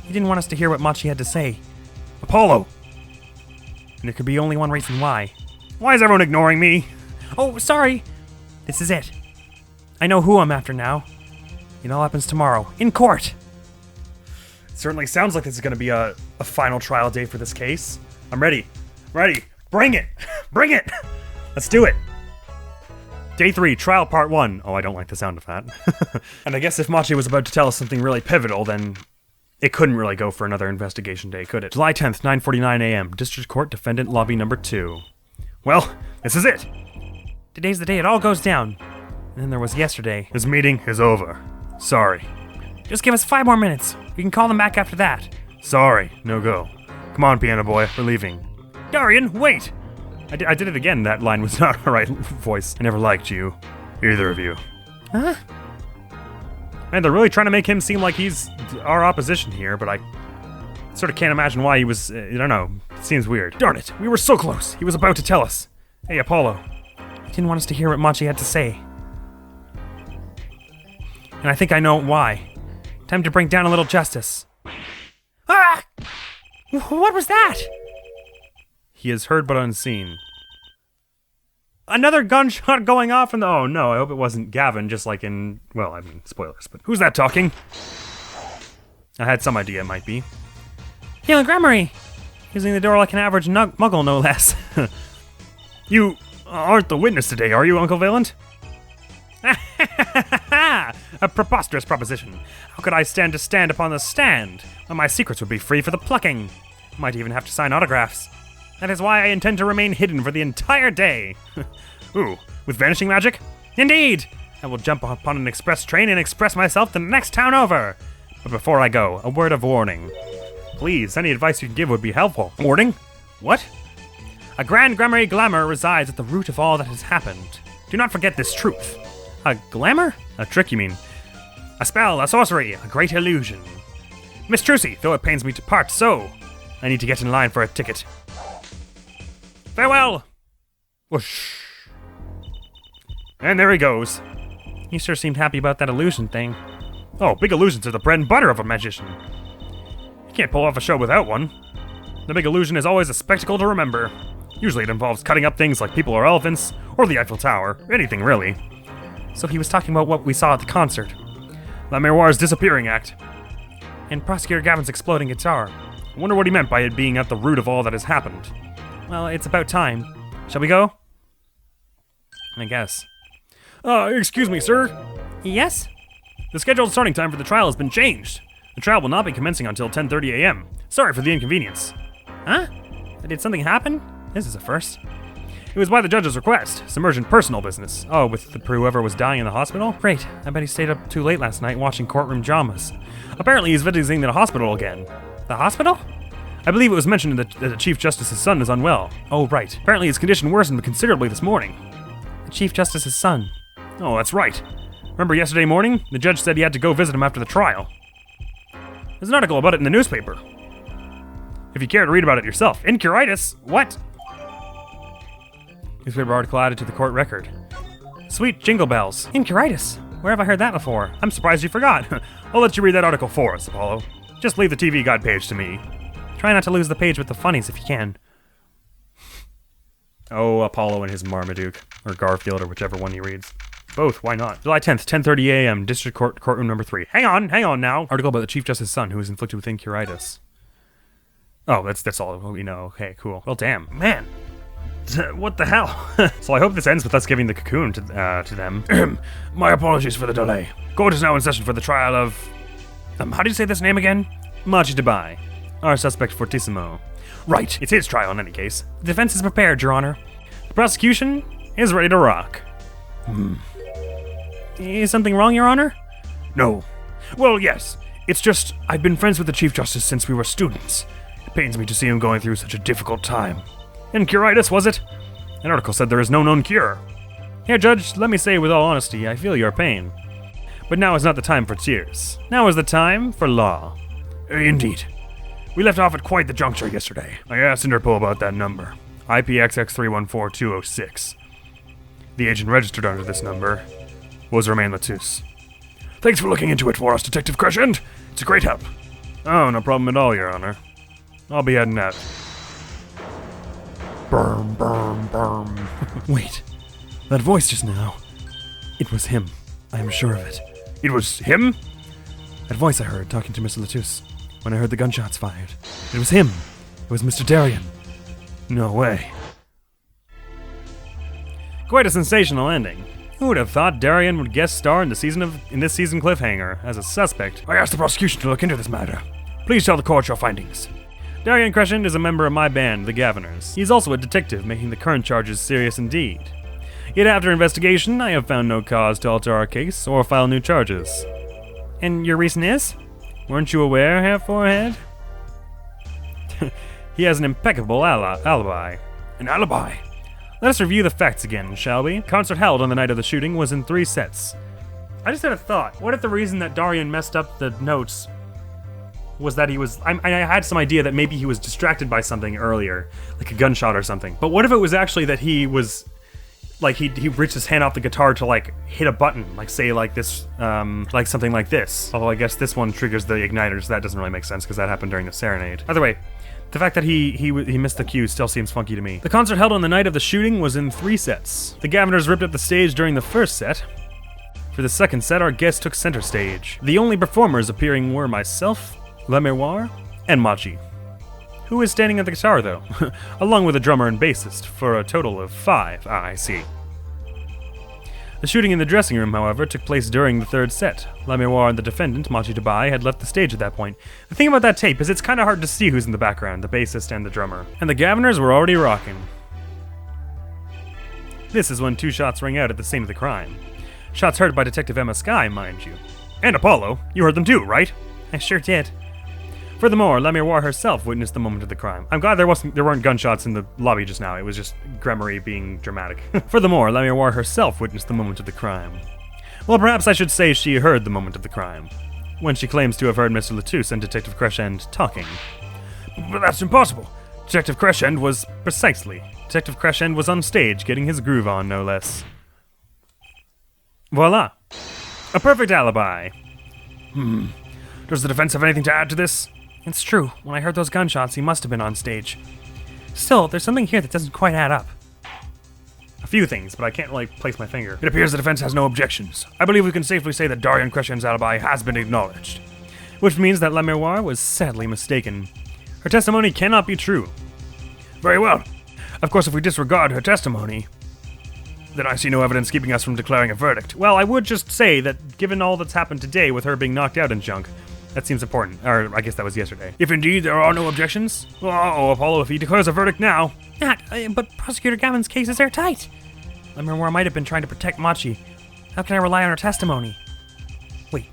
Speaker 2: He didn't want us to hear what Machi had to say.
Speaker 1: Apollo!
Speaker 2: And there could be only one reason why.
Speaker 1: Why is everyone ignoring me?
Speaker 2: Oh, sorry. This is it. I know who I'm after now. It all happens tomorrow, in court.
Speaker 1: It certainly sounds like this is going to be a final trial day for this case. I'm ready. Ready. Bring it. Bring it. Let's do it. Day 3, trial part 1. Oh, I don't like the sound of that. And I guess if Machi was about to tell us something really pivotal, then it couldn't really go for another investigation day, could it? July 10th, 9:49 a.m. District Court Defendant Lobby number 2. Well, this is it.
Speaker 2: Today's the day it all goes down. And then there was yesterday.
Speaker 1: This meeting is over. Sorry.
Speaker 2: Just give us 5 more minutes. We can call them back after that.
Speaker 1: Sorry, no go. Come on, piano boy, we're leaving. Darian, wait! I did it again. That line was not the right voice. I never liked you. Either of you.
Speaker 2: Huh?
Speaker 1: Man, they're really trying to make him seem like he's our opposition here, but I sort of can't imagine why he was, I don't know. It seems weird. Darn it, we were so close. He was about to tell us. Hey, Apollo.
Speaker 2: He didn't want us to hear what Machi had to say. And I think I know why. Time to bring down a little justice. Ah! What was that?
Speaker 1: He is heard but unseen. Another gunshot going off in the... Oh no, I hope it wasn't Gavin, just like in... Well, I mean, spoilers, but... Who's that talking? I had some idea it might be.
Speaker 2: Healing Grammary! Using the door like an average muggle, no less.
Speaker 1: You aren't the witness today, are you, Uncle Valent? A preposterous proposition. How could I stand upon the stand when my secrets would be free for the plucking? Might even have to sign autographs. That is why I intend to remain hidden for the entire day. Ooh, with vanishing magic? Indeed! I will jump upon an express train and express myself to the next town over. But before I go, a word of warning. Please, any advice you can give would be helpful. Warning? What? A grand grammary glamour resides at the root of all that has happened. Do not forget this truth.
Speaker 2: A glamour?
Speaker 1: A trick, you mean? A spell, a sorcery, a great illusion. Miss Trucy, though it pains me to part so, I need to get in line for a ticket. Farewell! Whoosh. And there he goes.
Speaker 2: He sure seemed happy about that illusion thing.
Speaker 1: Oh, big illusions are the bread and butter of a magician. You can't pull off a show without one. The big illusion is always a spectacle to remember. Usually it involves cutting up things like people or elephants, or the Eiffel Tower, anything really.
Speaker 2: So he was talking about what we saw at the concert.
Speaker 1: La Miroir's disappearing act.
Speaker 2: And Prosecutor Gavin's exploding guitar.
Speaker 1: I wonder what he meant by it being at the root of all that has happened.
Speaker 2: Well, it's about time. Shall we go? I guess.
Speaker 1: Excuse me, sir.
Speaker 2: Yes?
Speaker 1: The scheduled starting time for the trial has been changed. The trial will not be commencing until 10:30 a.m. Sorry for the inconvenience.
Speaker 2: Huh? Did something happen? This is a first.
Speaker 1: It was by the judge's request. Some urgent personal business. Oh, with whoever was dying in the hospital?
Speaker 2: Great. I bet he stayed up too late last night watching courtroom dramas.
Speaker 1: Apparently he's visiting the hospital again.
Speaker 2: The hospital?
Speaker 1: I believe it was mentioned that the Chief Justice's son is unwell.
Speaker 2: Oh, right.
Speaker 1: Apparently his condition worsened considerably this morning.
Speaker 2: The Chief Justice's son?
Speaker 1: Oh, that's right. Remember yesterday morning? The judge said he had to go visit him after the trial. There's an article about it in the newspaper. If you care to read about it yourself. Incuritis? What? Newspaper article added to the court record. Sweet jingle bells.
Speaker 2: Incuritis? Where have I heard that before?
Speaker 1: I'm surprised you forgot. I'll let you read that article for us, Apollo. Just leave the TV Guide page to me.
Speaker 2: Try not to lose the page with the funnies if you can.
Speaker 1: Oh, Apollo and his Marmaduke. Or Garfield, or whichever one he reads. Both, why not? July 10th, 10:30 a.m., District Court, Courtroom number 3. Hang on now. Article about the Chief Justice's son who was inflicted with incuritis. Oh, that's all we know. Okay, cool. Well, damn. Man. What the hell? So I hope this ends with us giving the cocoon to them. My apologies for the delay. Court is now in session for the trial of...
Speaker 2: How do you say this name again? Machi Dabai, our suspect fortissimo. Right, it's his trial in any case. The defense is prepared, Your Honor. The prosecution is ready to rock. Is something wrong, Your Honor? No. Well, yes. It's just, I've been friends with the Chief Justice since we were students. It pains me to see him going through such a difficult time. Incuritis, was it? An article said there is no known cure. Here, Judge, let me say with all honesty, I feel your pain. But now is not the time for tears. Now is the time for law. Indeed. We left off at quite the juncture yesterday. I asked Interpol about that number, IPXX314206. The agent registered under this number was Romain Latouche. Thanks for looking into it for us, Detective Crescent. It's a great help. Oh, no problem at all, Your Honor. I'll be heading out. Burm, burm, burm. Wait, that voice just now. It was him. I am sure of it. It was him? That voice I heard talking to Mr. Latouche when I heard the gunshots fired. It was him. It was Mr. Darien. No way. Quite a sensational ending. Who would have thought Darien would guest star in this season cliffhanger as a suspect? I asked the prosecution to look into this matter. Please tell the court your findings. Darien Crescent is a member of my band, the Governors. He's also a detective, making the current charges serious indeed. Yet after investigation, I have found no cause to alter our case or file new charges. And your reason is? Weren't you aware, Herr Forehead? He has an impeccable alibi. An alibi? Let us review the facts again, shall we? Concert held on the night of the shooting was in 3 sets. I just had a thought. What if the reason that Darien messed up the notes was that he was... I had some idea that maybe he was distracted by something earlier, like a gunshot or something. But what if it was actually that he was... Like, he reached his hand off the guitar to, like, hit a button, like, say, like this, like something like this. Although I guess this one triggers the igniter, so that doesn't really make sense, because that happened during the serenade. Either way, the fact that he missed the cue still seems funky to me. The concert held on the night of the shooting was in 3 sets. The Governors ripped up the stage during the first set. For the second set, our guests took center stage. The only performers appearing were myself, Le Miroir, and Machi. Who is standing at the guitar, though? Along with a drummer and bassist, for a total of 5. I see. The shooting in the dressing room, however, took place during the 3rd set. Le Miroir and the defendant, Machi Dabai, had left the stage at that point. The thing about that tape is it's kind of hard to see who's in the background, the bassist and the drummer. And the Governors were already rocking. This is when 2 shots rang out at the scene of the crime. Shots heard by Detective Emma Skye, mind you. And Apollo. You heard them too, right? I sure did. Furthermore, Le Miroir herself witnessed the moment of the crime. I'm glad there weren't gunshots in the lobby just now. It was just Gremory being dramatic. Furthermore, Le Miroir herself witnessed the moment of the crime. Well, perhaps I should say she heard the moment of the crime, when she claims to have heard Mr. Latouche and Detective Crescent talking. But that's impossible. Detective Crescent was... Precisely. Detective Crescent was on stage, getting his groove on, no less. Voila. A perfect alibi. Does the defense have anything to add to this? It's true. When I heard those gunshots, he must have been on stage. Still, there's something here that doesn't quite add up. A few things, but I can't really place my finger. It appears the defense has no objections. I believe we can safely say that Darien Crescent's alibi has been acknowledged. Which means that Le Miroir was sadly mistaken. Her testimony cannot be true. Very well. Of course, if we disregard her testimony, then I see no evidence keeping us from declaring a verdict. Well, I would just say that given all that's happened today with her being knocked out and junk, that seems important. Or, I guess that was yesterday. If indeed there are no objections, uh-oh, Apollo, if he declares a verdict now... but Prosecutor Gavin's case is airtight. Le Miroir might have been trying to protect Machi. How can I rely on her testimony? Wait,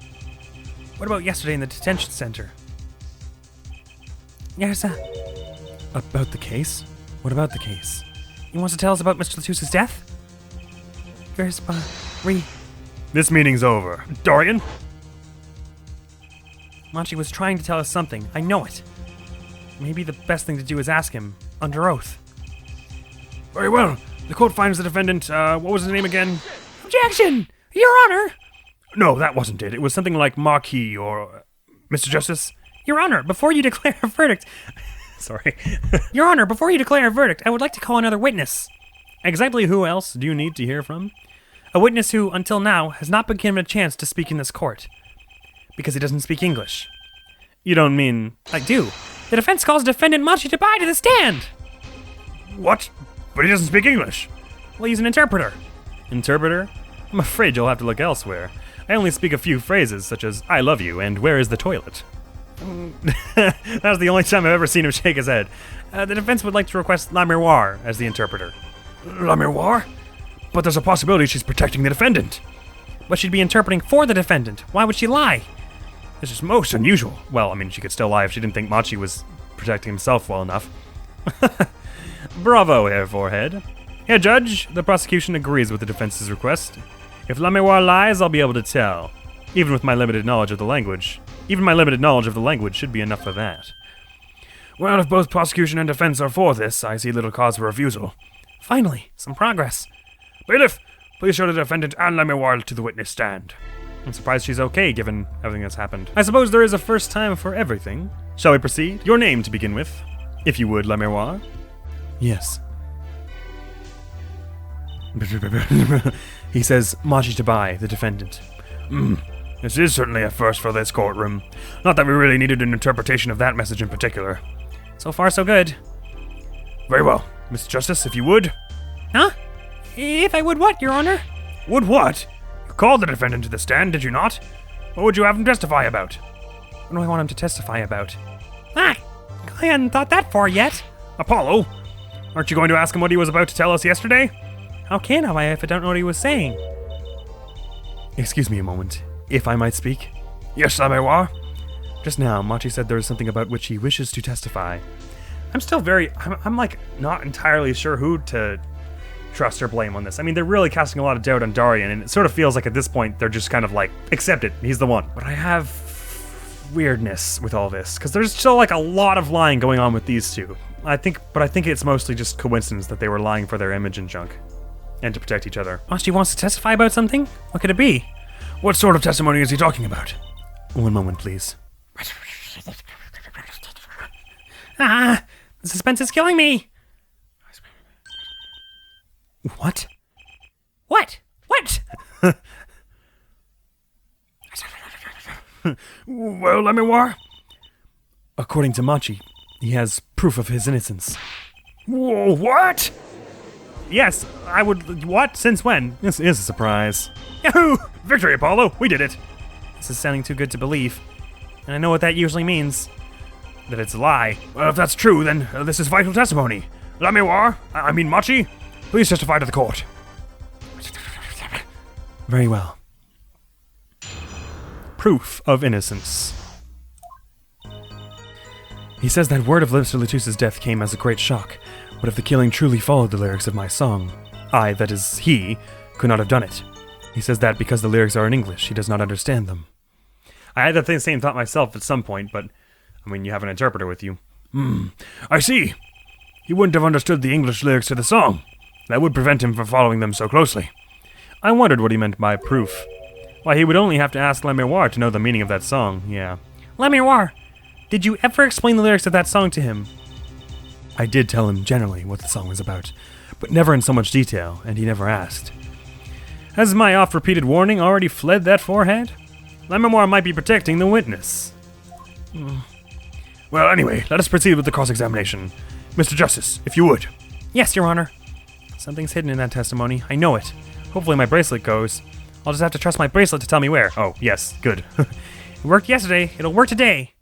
Speaker 2: what about yesterday in the detention center? Yes, about the case? What about the case? He wants to tell us about Mr. Latouche's death? This meeting's over. Darien? Machi was trying to tell us something. I know it. Maybe the best thing to do is ask him, under oath. Very well. The court finds the defendant, what was his name again? Objection! Your Honor! No, that wasn't it. It was something like Marquis or... Mr. Justice? Your Honor, before you declare a verdict... Sorry. Your Honor, before you declare a verdict, I would like to call another witness. Exactly who else do you need to hear from? A witness who, until now, has not been given a chance to speak in this court. Because he doesn't speak English. You don't mean... I do. The defense calls defendant Machi Dabai to the stand! What? But he doesn't speak English. Well, he's an interpreter. Interpreter? I'm afraid you'll have to look elsewhere. I only speak a few phrases, such as, I love you, and where is the toilet? That's the only time I've ever seen him shake his head. The defense would like to request La Miroir as the interpreter.
Speaker 1: La Miroir? But there's a possibility she's protecting the defendant.
Speaker 2: But she'd be interpreting for the defendant. Why would she lie?
Speaker 1: This is most unusual.
Speaker 2: Well, I mean, she could still lie if she didn't think Machi was protecting himself well enough. Bravo, Herr Forehead. Here, Judge, the prosecution agrees with the defense's request. If La Miroir lies, I'll be able to tell. Even with my limited knowledge of the language. Even my limited knowledge of the language should be enough for that.
Speaker 1: Well, if both prosecution and defense are for this, I see little cause for refusal.
Speaker 2: Finally, some progress.
Speaker 1: Bailiff, please show the defendant and La Miroir to the witness stand.
Speaker 2: I'm surprised she's okay, given everything that's happened. I suppose there is a first time for everything. Shall we proceed? Your name to begin with, if you would, La Miroir.
Speaker 1: Yes.
Speaker 2: He says, Machi Tabai, the defendant.
Speaker 1: This is certainly a first for this courtroom. Not that we really needed an interpretation of that message in particular.
Speaker 2: So far, so good.
Speaker 1: Very well. Mr. Justice, if you would.
Speaker 2: Huh? If I would what, Your Honor?
Speaker 1: Would what? You called the defendant to the stand, did you not? What would you have him testify about?
Speaker 2: What do I want him to testify about? I hadn't thought that far yet.
Speaker 1: Apollo, aren't you going to ask him what he was about to tell us yesterday?
Speaker 2: How can I if I don't know what he was saying?
Speaker 1: Excuse me a moment, if I might speak. Yes, La Miroir.
Speaker 2: Just now, Machi said there is something about which he wishes to testify. I'm like not entirely sure who to trust or blame on this. I mean, they're really casting a lot of doubt on Darian, and it sort of feels like at this point they're just kind of like, accept it, he's the one. But I have weirdness with all this, because there's still like a lot of lying going on with these two. I think it's mostly just coincidence that they were lying for their image and junk, and to protect each other. Machi wants to testify about something? What could it be?
Speaker 1: What sort of testimony is he talking about?
Speaker 2: One moment, please. The suspense is killing me! What? What?
Speaker 1: Well, La Miroir?
Speaker 2: According to Machi, he has proof of his innocence.
Speaker 1: Whoa, what?
Speaker 2: Yes, I would... What? Since when?
Speaker 1: This is a surprise. Yahoo! Victory, Apollo! We did it!
Speaker 2: This is sounding too good to believe. And I know what that usually means. That it's a lie.
Speaker 1: Well, if that's true, then this is vital testimony. La Miroir, I mean Machi, please testify to the court.
Speaker 2: Very well. Proof of innocence. He says that word of Mr. Latus's death came as a great shock. But if the killing truly followed the lyrics of my song, I, that is, he, could not have done it. He says that because the lyrics are in English, he does not understand them. I had the same thought myself at some point, but, I mean, you have an interpreter with you.
Speaker 1: I see. He wouldn't have understood the English lyrics to the song. That would prevent him from following them so closely.
Speaker 2: I wondered what he meant by proof. Why, he would only have to ask La Miroir to know the meaning of that song, yeah. La Miroir, did you ever explain the lyrics of that song to him? I did tell him generally what the song was about, but never in so much detail, and he never asked. Has my oft-repeated warning already fled that forehead? La Miroir might be protecting the witness.
Speaker 1: Well, anyway, let us proceed with the cross-examination. Mr. Justice, if you would.
Speaker 2: Yes, Your Honor. Something's hidden in that testimony. I know it. Hopefully my bracelet goes. I'll just have to trust my bracelet to tell me where. Oh, yes, good. It worked yesterday. It'll work today.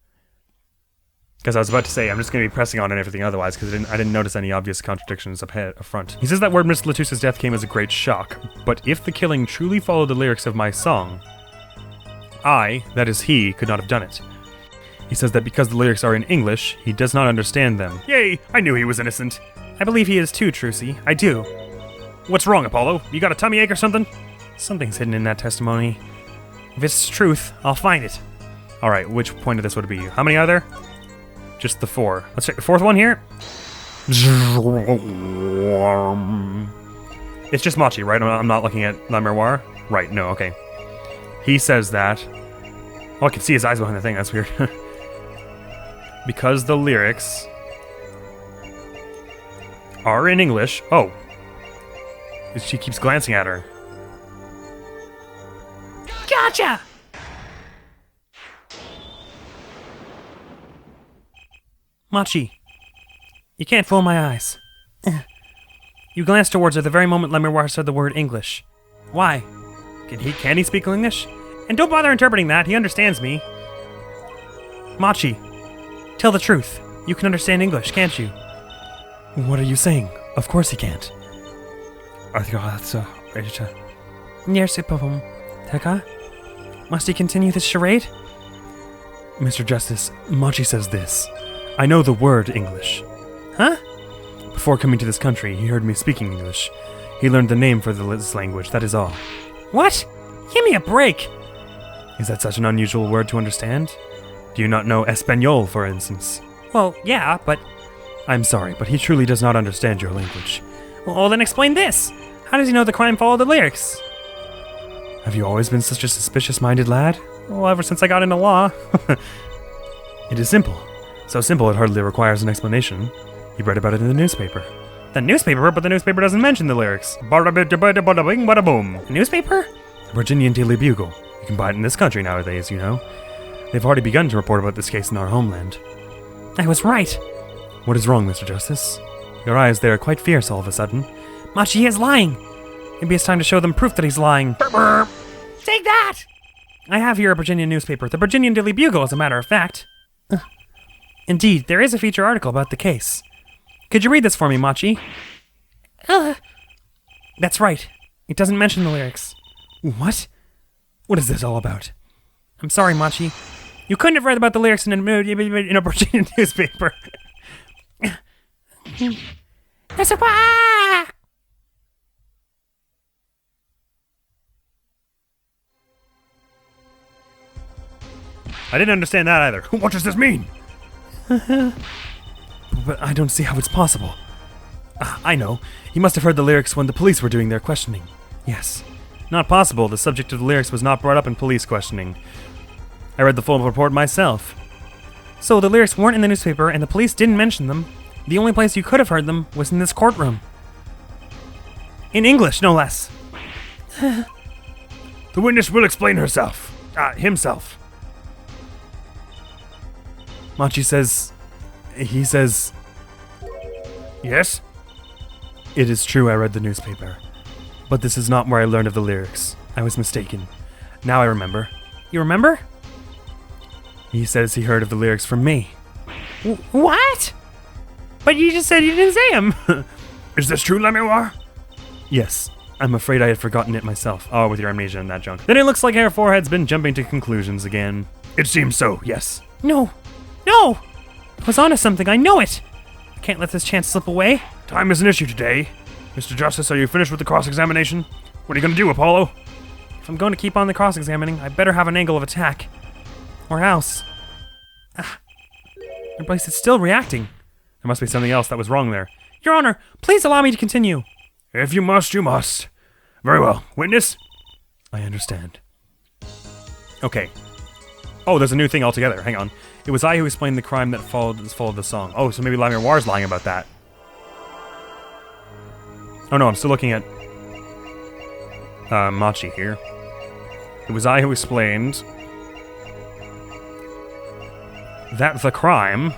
Speaker 2: Because I was about to say, I'm just going to be pressing on and everything otherwise, because I didn't notice any obvious contradictions up front. He says that word Mr. Latus's death came as a great shock, but if the killing truly followed the lyrics of my song, I, that is he, could not have done it. He says that because the lyrics are in English, he does not understand them.
Speaker 1: Yay! I knew he was innocent.
Speaker 2: I believe he is too, Trucy. I do.
Speaker 1: What's wrong, Apollo? You got a tummy ache or something?
Speaker 2: Something's hidden in that testimony. If it's truth, I'll find it. Alright, which point of this would it be? How many are there? Just the 4. Let's check the 4th one here. It's just Machi, right? I'm not looking at La Miroir? Right, no, okay. He says that. Oh, I can see his eyes behind the thing, that's weird. Because the lyrics are in English. Oh. She keeps glancing at her. Gotcha! Machi, you can't fool my eyes. You glanced towards her the very moment La Miroir said the word English. Why? Can he speak English? And don't bother interpreting that, he understands me. Machi, tell the truth. You can understand English, can't you?
Speaker 1: What are you saying? Of course he can't.
Speaker 2: Must he continue this charade?
Speaker 1: Mr. Justice, Machi says this. I know the word English.
Speaker 2: Huh?
Speaker 1: Before coming to this country, he heard me speaking English. He learned the name for this language, that is all.
Speaker 2: What? Give me a break!
Speaker 1: Is that such an unusual word to understand? Do you not know Espanol, for instance?
Speaker 2: Well, yeah, but...
Speaker 1: I'm sorry, but he truly does not understand your language.
Speaker 2: Well, then explain this. How does he know the crime followed the lyrics?
Speaker 1: Have you always been such a suspicious-minded lad?
Speaker 2: Well, ever since I got into law.
Speaker 1: It is simple. So simple it hardly requires an explanation. He read about it in the newspaper.
Speaker 2: The newspaper? But the newspaper doesn't mention the lyrics. Bada-bing, bada-boom. The newspaper?
Speaker 1: Virginian Daily Bugle. You can buy it in this country nowadays, you know. They've already begun to report about this case in our homeland.
Speaker 2: I was right.
Speaker 1: What is wrong, Mr. Justice? Your eyes there are quite fierce all of a sudden.
Speaker 2: Machi is lying. Maybe it's time to show them proof that he's lying. Take that! I have here a Virginia newspaper, the Virginian Daily Bugle, as a matter of fact. Indeed, there is a feature article about the case. Could you read this for me, Machi? That's right. It doesn't mention the lyrics.
Speaker 1: What? What is this all about?
Speaker 2: I'm sorry, Machi. You couldn't have read about the lyrics in a Virginia newspaper.
Speaker 1: I didn't understand that either. What does this mean? But I don't see how it's possible. I know. He must have heard the lyrics when the police were doing their questioning. Yes.
Speaker 2: Not possible. The subject of the lyrics was not brought up in police questioning. I read the full report myself. So the lyrics weren't in the newspaper and the police didn't mention them. The only place you could have heard them was in this courtroom. In English, no less.
Speaker 1: The witness will explain himself. Machi says... He says...
Speaker 2: Yes?
Speaker 1: It is true I read the newspaper. But this is not where I learned of the lyrics. I was mistaken. Now I remember.
Speaker 2: You remember?
Speaker 1: He says he heard of the lyrics from me.
Speaker 2: What? But you just said you didn't say them.
Speaker 1: Is this true, Lemuel? Yes. I'm afraid I had forgotten it myself.
Speaker 2: Oh, with your amnesia and that junk. Then it looks like Hair Forehead's been jumping to conclusions again.
Speaker 1: It seems so, yes.
Speaker 2: No! I was onto something, I know it! I can't let this chance slip away.
Speaker 1: Time is an issue today. Mr. Justice, are you finished with the cross-examination? What are you going to do, Apollo?
Speaker 2: If I'm going to keep on the cross-examining, I better have an angle of attack. Or else. Your place is still reacting.
Speaker 1: There must be something else that was wrong there.
Speaker 2: Your Honor, please allow me to continue.
Speaker 1: If you must, you must. Very well. Witness? I understand.
Speaker 2: Okay. Oh, there's a new thing altogether. Hang on. It was I who explained the crime that followed the song. Oh, so maybe Lemuel's lying about that. Oh no, I'm still looking at Machi here. It was I who explained that the crime...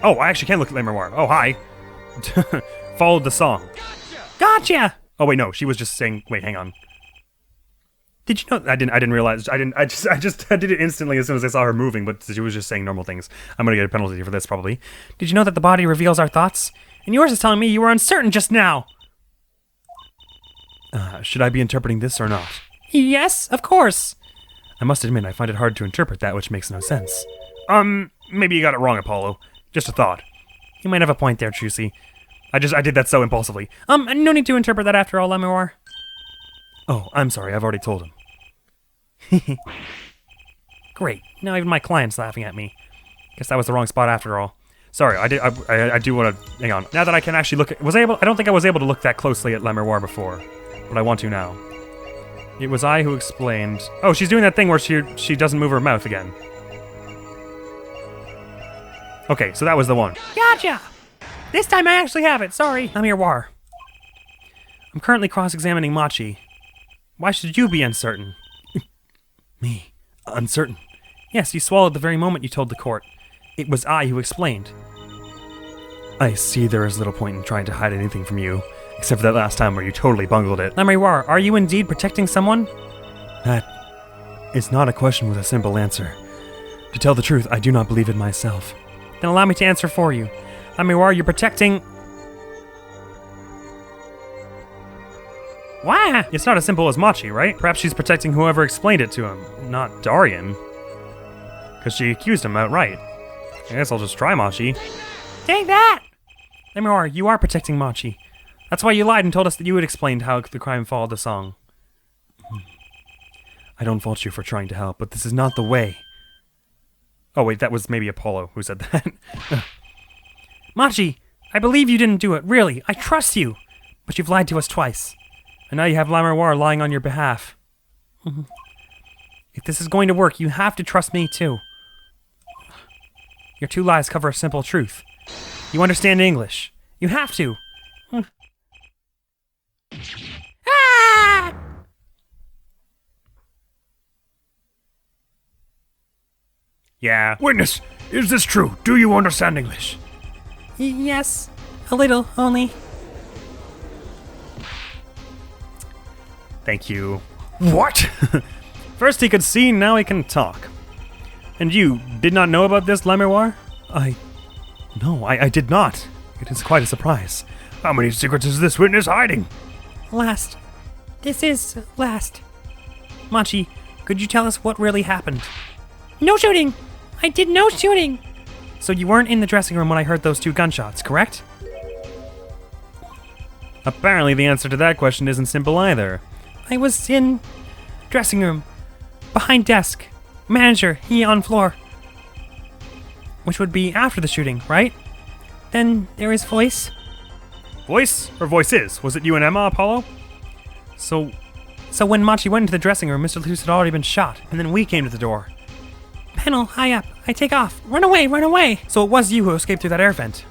Speaker 2: Oh, I actually can look at the memoir. Oh, hi. Followed the song. Gotcha! Oh, wait, no. She was just saying... Wait, hang on. Did you know... I didn't realize... I did it instantly as soon as I saw her moving, but she was just saying normal things. I'm gonna get a penalty for this, probably. Did you know that the body reveals our thoughts? And yours is telling me you were uncertain just now.
Speaker 1: Should I be interpreting this or not?
Speaker 2: Yes, of course.
Speaker 1: I must admit, I find it hard to interpret that which makes no sense.
Speaker 2: Maybe you got it wrong, Apollo. Just a thought. You might have a point there, Trucy. I did that so impulsively. No need to interpret that after all, Lemuel.
Speaker 1: Oh, I'm sorry, I've already told him.
Speaker 2: Great. Now even my client's laughing at me. Guess that was the wrong spot after all. Sorry, I do want to... Hang on. Now that I can actually look at... I don't think I was able to look that closely at Lemuel before. But I want to now. It was I who explained... Oh, she's doing that thing where she doesn't move her mouth again. Okay, so that was the one. Gotcha! This time I actually have it, sorry. I'm your war. I'm currently cross-examining Machi. Why should you be uncertain?
Speaker 1: Me? Uncertain?
Speaker 2: Yes, you swallowed the very moment you told the court. It was I who explained.
Speaker 1: I see there is little point in trying to hide anything from you. Except for that last time where you totally bungled it.
Speaker 2: Admiral, are you indeed protecting someone?
Speaker 1: That is not a question with a simple answer. To tell the truth, I do not believe it myself.
Speaker 2: Then allow me to answer for you. Admiral, you're protecting... Why? It's not as simple as Machi, right? Perhaps she's protecting whoever explained it to him, not Darian. Because she accused him outright. I guess I'll just try Machi. Take that! Admiral, you are protecting Machi. That's why you lied and told us that you had explained how the crime followed the song.
Speaker 1: I don't fault you for trying to help, but this is not the way. Oh wait, that was maybe Apollo who said that.
Speaker 2: Machi, I believe you didn't do it, really. I trust you. But you've lied to us twice. And now you have Lammerwar lying on your behalf. If this is going to work, you have to trust me too. Your two lies cover a simple truth. You understand English. You have to. Ah!
Speaker 1: Yeah. Witness, is this true? Do you understand English?
Speaker 2: Yes, a little, only.
Speaker 1: Thank you. What? First he could see, now he can talk. And you did not know about this, Lammerwar? No, I did not. It is quite a surprise. How many secrets is this witness hiding?
Speaker 2: Last. This is last. Machi, could you tell us what really happened? No shooting! I did no shooting! So you weren't in the dressing room when I heard those two gunshots, correct?
Speaker 1: Apparently the answer to that question isn't simple either.
Speaker 2: I was in dressing room. Behind desk. Manager, he on floor. Which would be after the shooting, right? Then there is voice.
Speaker 1: Voice? Or voices? Was it you and Emma, Apollo?
Speaker 2: So when Machi went into the dressing room, Mr. Luce had already been shot, and then we came to the door. Panel, high up. I take off. Run away, run away! So it was you who escaped through that air vent.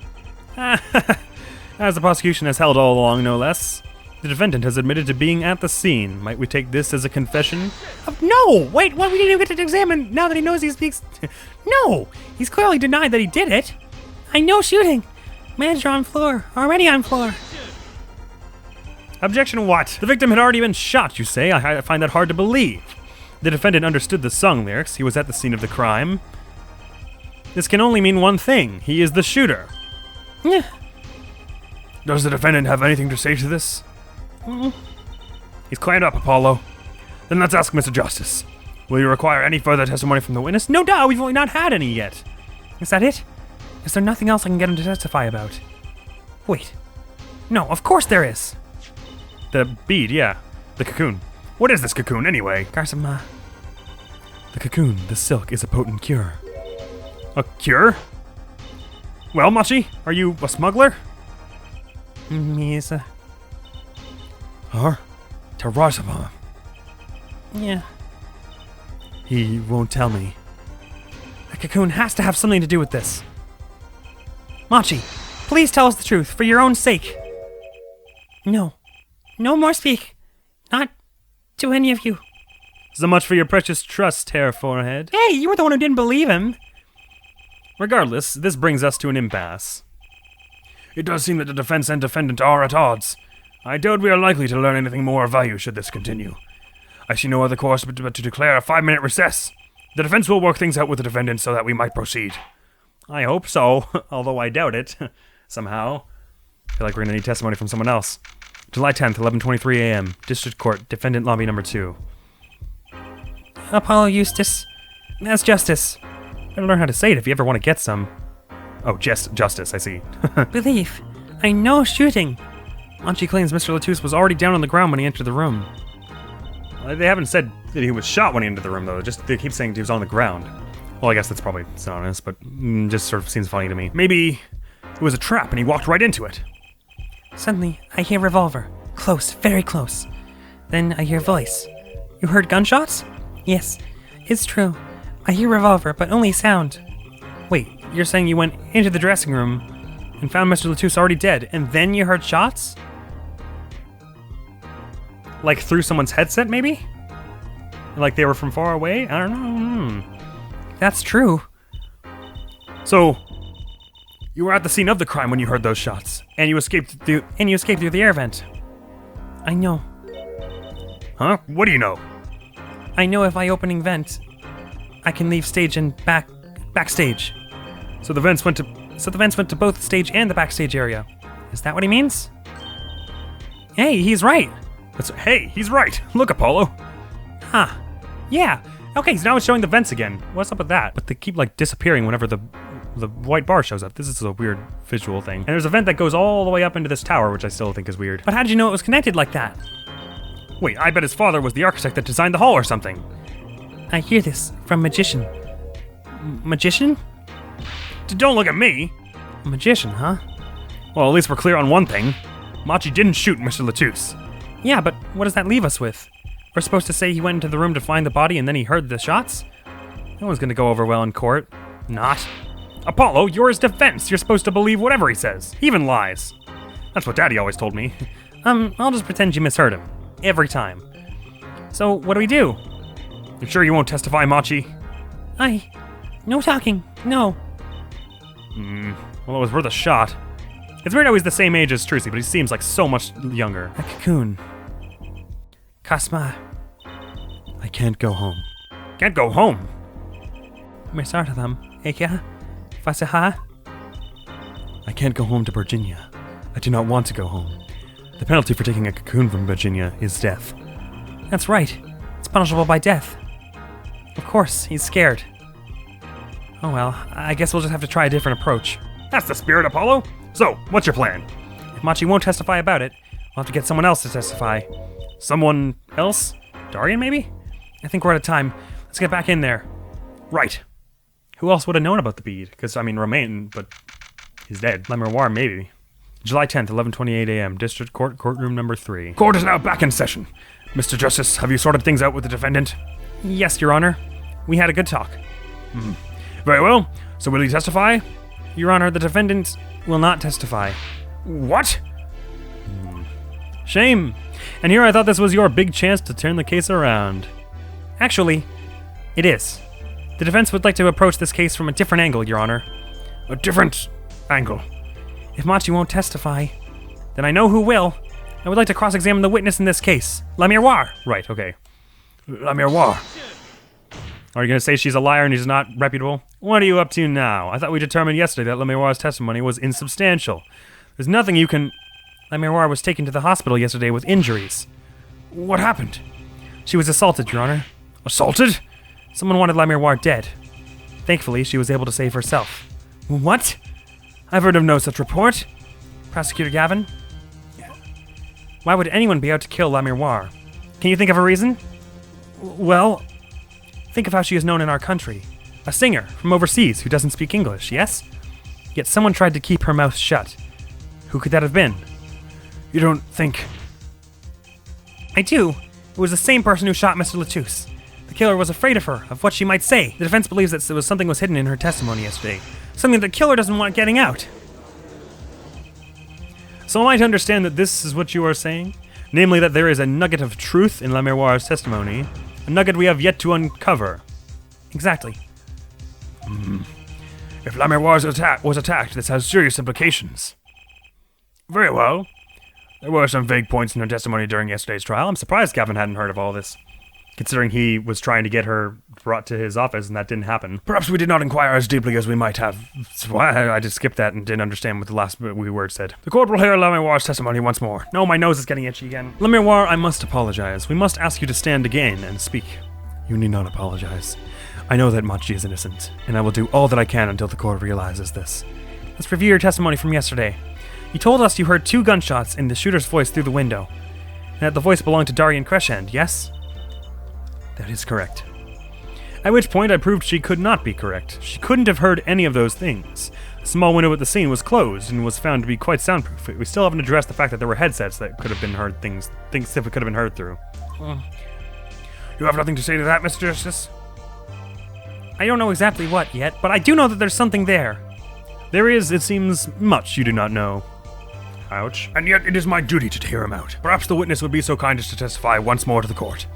Speaker 1: As the prosecution has held all along, no less. The defendant has admitted to being at the scene. Might we take this as a confession?
Speaker 2: No! Wait, what? We didn't even get to examine now that he knows he speaks... No! He's clearly denied that he did it. I know shooting. Manager on floor. Already on floor.
Speaker 1: Objection what? The victim had already been shot, you say? I find that hard to believe. The defendant understood the song lyrics. He was at the scene of the crime. This can only mean one thing. He is the shooter.
Speaker 2: Yeah.
Speaker 1: Does the defendant have anything to say to this? He's climbed up, Apollo. Then let's ask Mr. Justice. Will you require any further testimony from the witness?
Speaker 2: No, duh, we've only not had any yet. Is that it? Is there nothing else I can get him to testify about? Wait. No, of course there is.
Speaker 1: The bead, yeah. The cocoon. What is this cocoon, anyway?
Speaker 2: Garsama.
Speaker 1: The cocoon, the silk, is a potent cure. A cure? Well, Machi, are you a smuggler?
Speaker 2: Yes.
Speaker 1: Tarasama.
Speaker 2: Yeah.
Speaker 1: He won't tell me.
Speaker 2: The cocoon has to have something to do with this. Machi, please tell us the truth, for your own sake. No. No more speak. Not to any of you.
Speaker 1: So much for your precious trust, Hair Forehead.
Speaker 2: Hey, you were the one who didn't believe him.
Speaker 1: Regardless, this brings us to an impasse. It does seem that the defense and defendant are at odds. I doubt we are likely to learn anything more of value should this continue. I see no other course but to declare a 5-minute recess. The defense will work things out with the defendant so that we might proceed. I hope so, although I doubt it. Somehow. I feel like we're going to need testimony from someone else. July 10th, 11:23 a.m. District Court, Defendant Lobby Number 2.
Speaker 2: Apollo Eustace. As Justice.
Speaker 1: Better learn how to say it if you ever want to get some. Oh, Justice, I see.
Speaker 2: Believe. I know shooting. Machi claims Mr. Latouche was already down on the ground when he entered the room.
Speaker 1: They haven't said that he was shot when he entered the room, though. Just they keep saying he was on the ground. Well, I guess that's probably synonymous, but just sort of seems funny to me. Maybe it was a trap and he walked right into it.
Speaker 2: Suddenly, I hear revolver. Close, very close. Then I hear voice. You heard gunshots? Yes, it's true. I hear revolver, but only sound. Wait, you're saying you went into the dressing room and found Mr. Latouche already dead, and then you heard shots?
Speaker 1: Like through someone's headset, maybe? Like they were from far away? I don't know.
Speaker 2: That's true.
Speaker 1: So,
Speaker 2: You were at the scene of the crime when you heard those shots, and you escaped through the air vent. I know.
Speaker 1: Huh? What do you know?
Speaker 2: I know if I opening vent, I can leave stage and backstage. So the vents went to both stage and the backstage area. Is that what he means? Hey, he's right.
Speaker 1: Hey, he's right. Look, Apollo.
Speaker 2: Huh. Yeah. Okay, so now it's showing the vents again. What's up with that? But they keep like disappearing whenever the white bar shows up. This is a weird visual thing. And there's a vent that goes all the way up into this tower, which I still think is weird. But how did you know it was connected like that?
Speaker 1: Wait, I bet his father was the architect that designed the hall or something.
Speaker 2: I hear this from magician. Magician?
Speaker 1: Don't look at me.
Speaker 2: A magician, huh?
Speaker 1: Well, at least we're clear on one thing. Machi didn't shoot Mr. Latouche.
Speaker 2: Yeah, but what does that leave us with? We're supposed to say he went into the room to find the body and then he heard the shots? That one's gonna go over well in court. Not.
Speaker 1: Apollo, you're his defense. You're supposed to believe whatever he says, even lies. That's what Daddy always told me.
Speaker 2: I'll just pretend you misheard him. Every time. So, what do we do?
Speaker 1: You sure you won't testify, Machi?
Speaker 2: No talking. No.
Speaker 1: Well, it was worth a shot. It's weird how he's the same age as Trucy, but he seems like so much younger.
Speaker 2: A cocoon. Kasma.
Speaker 1: I can't go home. Can't go home?
Speaker 2: Mesartatham. Eka. Fasaha.
Speaker 1: I can't go home to Virginia. I do not want to go home. The penalty for taking a cocoon from Virginia is death.
Speaker 2: That's right. It's punishable by death. Of course, he's scared. Oh well, I guess we'll just have to try a different approach.
Speaker 1: That's the spirit, Apollo. So, what's your plan?
Speaker 2: If Machi won't testify about it, we'll have to get someone else to testify.
Speaker 1: Someone else?
Speaker 2: Darian, maybe? I think we're out of time. Let's get back in there.
Speaker 1: Right. Who else would have known about the bead? Because, I mean, Romain, but he's dead.
Speaker 2: Le Miroir, maybe.
Speaker 1: July 10th, 11:28 a.m., District Court, Courtroom number 3. Court is now back in session. Mr. Justice, have you sorted things out with the defendant?
Speaker 2: Yes, Your Honor. We had a good talk.
Speaker 1: Very well. So will he testify?
Speaker 2: Your Honor, the defendant will not testify.
Speaker 1: What?
Speaker 2: Shame. And here I thought this was your big chance to turn the case around. Actually, it is. The defense would like to approach this case from a different angle, Your Honor.
Speaker 1: A different angle?
Speaker 2: If Machi won't testify, then I know who will. I would like to cross-examine the witness in this case, Le Miroir.
Speaker 1: Right, okay. Le Miroir. Are you going to say she's a liar and he's not reputable? What are you up to now? I thought we determined yesterday that Le Miroir's testimony was insubstantial. There's nothing you can...
Speaker 2: Le Miroir was taken to the hospital yesterday with injuries.
Speaker 1: What happened?
Speaker 2: She was assaulted, Your Honor.
Speaker 1: Assaulted?
Speaker 2: Someone wanted Le Miroir dead. Thankfully, she was able to save herself.
Speaker 1: What?
Speaker 2: I've heard of no such report. Prosecutor Gavin? Why would anyone be out to kill Le Miroir? Can you think of a reason?
Speaker 1: Well...
Speaker 2: Think of how she is known in our country. A singer from overseas who doesn't speak English, yes? Yet someone tried to keep her mouth shut. Who could that have been?
Speaker 1: You don't think...
Speaker 2: I do. It was the same person who shot Mr. Latouche. The killer was afraid of her, of what she might say. The defense believes that something was hidden in her testimony yesterday. Something the killer doesn't want getting out.
Speaker 1: So am I to understand that this is what you are saying? Namely that there is a nugget of truth in Le Miroir's testimony, a nugget we have yet to uncover.
Speaker 2: Exactly.
Speaker 1: If Le Miroir was attacked, this has serious implications. Very well. There were some vague points in her testimony during yesterday's trial. I'm surprised Gavin hadn't heard of all this, considering he was trying to get her brought to his office and that didn't happen. Perhaps we did not inquire as deeply as we might have. So I just skipped that and didn't understand what the last word said. The court will hear Le Miroir's testimony once more. No, my nose is getting itchy again.
Speaker 2: Le Miroir, I must apologize. We must ask you to stand again and speak.
Speaker 1: You need not apologize. I know that Machi is innocent, and I will do all that I can until the court realizes this.
Speaker 2: Let's review your testimony from yesterday. You told us you heard 2 gunshots in the shooter's voice through the window, and that the voice belonged to Darian Crescent, yes?
Speaker 1: That is correct. At which point I proved she could not be correct. She couldn't have heard any of those things. The small window at the scene was closed and was found to be quite soundproof. We still haven't addressed the fact that there were headsets that could have been heard things simply could have been heard through. You have nothing to say to that, Mr. Justice?
Speaker 2: I don't know exactly what yet, but I do know that there's something there.
Speaker 1: There is, it seems, much you do not know. Ouch. And yet it is my duty to hear him out. Perhaps the witness would be so kind as to testify once more to the court.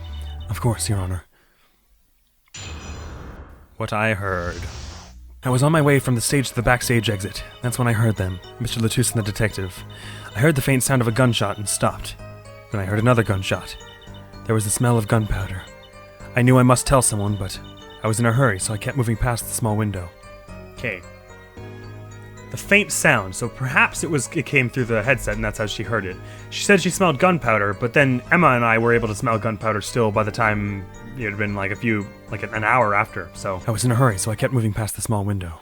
Speaker 1: Of course, Your Honor. What I heard I was on my way from the stage to the backstage exit. That's when I heard them, Mr. Latouche and the detective. I heard the faint sound of a gunshot and stopped. Then I heard another gunshot. There was the smell of gunpowder. I knew I must tell someone, but I was in a hurry, so I kept moving past the small window. Okay. The faint sound, so perhaps it came through the headset and that's how she heard it. She said she smelled gunpowder, but then Emma and I were able to smell gunpowder still by the time it had been like an hour after, so. I was in a hurry, so I kept moving past the small window.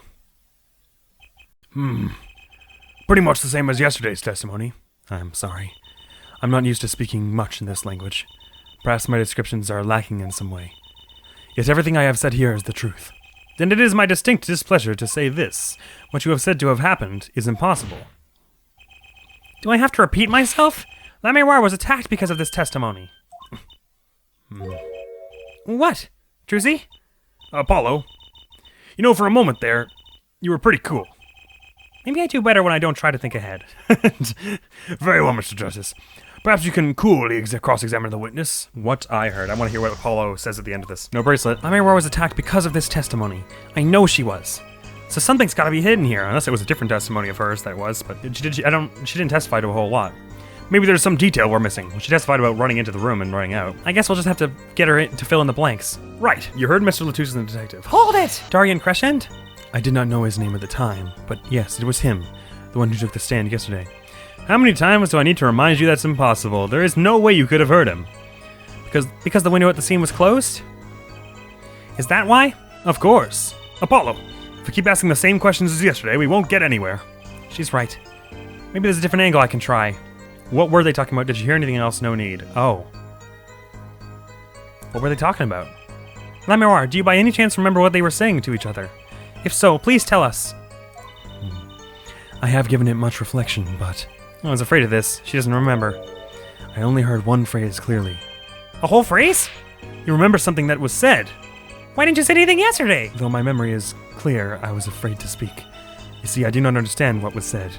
Speaker 1: Pretty much the same as yesterday's testimony. I'm sorry. I'm not used to speaking much in this language. Perhaps my descriptions are lacking in some way. Yet everything I have said here is the truth. Then it is my distinct displeasure to say this. What you have said to have happened is impossible.
Speaker 2: Do I have to repeat myself? La Miroir was attacked because of this testimony. What? Druzy?
Speaker 1: Apollo. You know, for a moment there, you were pretty cool.
Speaker 2: Maybe I do better when I don't try to think ahead.
Speaker 1: Very well, Mr. Justice. Perhaps you can coolly cross-examine the witness. What I heard. I want to hear what Apollo says at the end of this. No bracelet.
Speaker 2: La Miroir was attacked because of this testimony. I know she was. So something's got to be hidden here.
Speaker 1: Unless it was a different testimony of hers that was, but she didn't testify to a whole lot. Maybe there's some detail we're missing. She testified about running into the room and running out.
Speaker 2: I guess we'll just have to get her to fill in the blanks.
Speaker 1: Right. You heard Mr. Latouche and the detective.
Speaker 2: Hold it! Darian Crescent?
Speaker 1: I did not know his name at the time, but yes, it was him. The one who took the stand yesterday.
Speaker 2: How many times do I need to remind you that's impossible? There is no way you could have heard him. Because the window at the scene was closed? Is that why?
Speaker 1: Of course. Apollo, if we keep asking the same questions as yesterday, we won't get anywhere.
Speaker 2: She's right. Maybe there's a different angle I can try. What were they talking about? Did you hear anything else? No need. Oh. What were they talking about? La Miroir, do you by any chance remember what they were saying to each other? If so, please tell us.
Speaker 1: I have given it much reflection, but
Speaker 2: I was afraid of this. She doesn't remember.
Speaker 1: I only heard one phrase clearly.
Speaker 2: A whole phrase?
Speaker 1: You remember something that was said.
Speaker 2: Why didn't you say anything yesterday?
Speaker 1: Though my memory is clear, I was afraid to speak. You see, I do not understand what was said.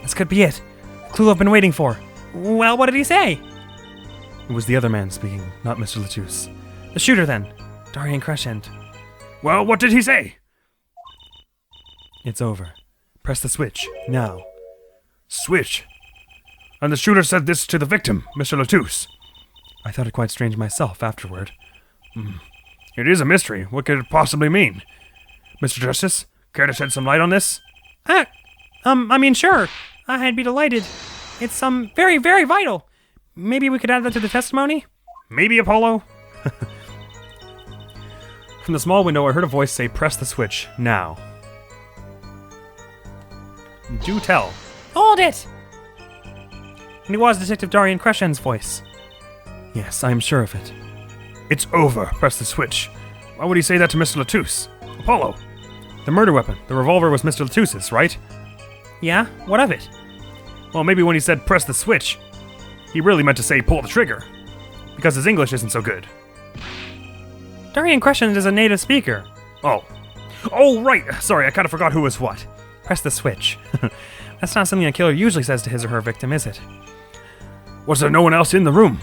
Speaker 2: This could be it. The clue I've been waiting for. Well, what did he say?
Speaker 1: It was the other man speaking, not Mr. Latouche.
Speaker 2: The shooter, then. Darian Crescent.
Speaker 1: Well, what did he say? It's over. Press the switch, now. Switch? And the shooter said this to the victim, Mr. Latouche. I thought it quite strange myself afterward. It is a mystery. What could it possibly mean? Mr. Justice, care to shed some light on this?
Speaker 2: Sure. I'd be delighted. It's, very, very vital. Maybe we could add that to the testimony?
Speaker 1: Maybe, Apollo? From the small window, I heard a voice say, press the switch, now. Do tell.
Speaker 2: Hold it! And it was Detective Darian Crescent's voice.
Speaker 1: Yes, I am sure of it. It's over. Press the switch. Why would he say that to Mr. Latouche? Apollo. The murder weapon. The revolver was Mr. Latouche's, right?
Speaker 2: Yeah? What of it?
Speaker 1: Well, maybe when he said press the switch, he really meant to say pull the trigger. Because his English isn't so good.
Speaker 2: Darian Crescent is a native speaker.
Speaker 1: Oh, right. Sorry, I kind of forgot who was what.
Speaker 2: Press the switch. That's not something a killer usually says to his or her victim, is it?
Speaker 1: Was there no one else in the room?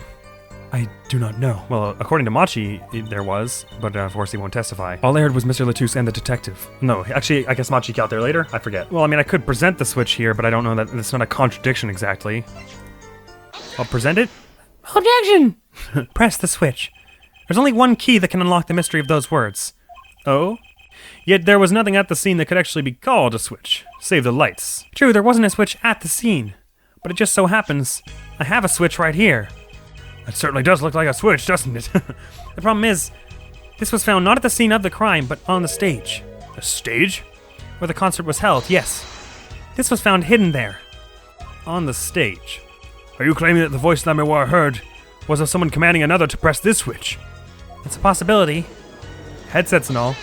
Speaker 2: I do not know.
Speaker 1: Well, according to Machi, there was, but of course he won't testify. All I heard was Mr. Latouche and the detective. No, actually, I guess Machi got there later? I forget. Well, I mean, I could present the switch here, but I don't know that it's not a contradiction exactly. I'll present it?
Speaker 2: Objection! Press the switch. There's only one key that can unlock the mystery of those words.
Speaker 1: Oh? Yet there was nothing at the scene that could actually be called a switch, save the lights.
Speaker 2: True, there wasn't a switch at the scene, but it just so happens I have a switch right here.
Speaker 1: That certainly does look like a switch, doesn't it?
Speaker 2: The problem is, this was found not at the scene of the crime, but on the stage.
Speaker 1: The stage?
Speaker 2: Where the concert was held, yes. This was found hidden there.
Speaker 1: On the stage? Are you claiming that the voice La Miroir heard was of someone commanding another to press this switch?
Speaker 2: It's a possibility.
Speaker 1: Headsets and all.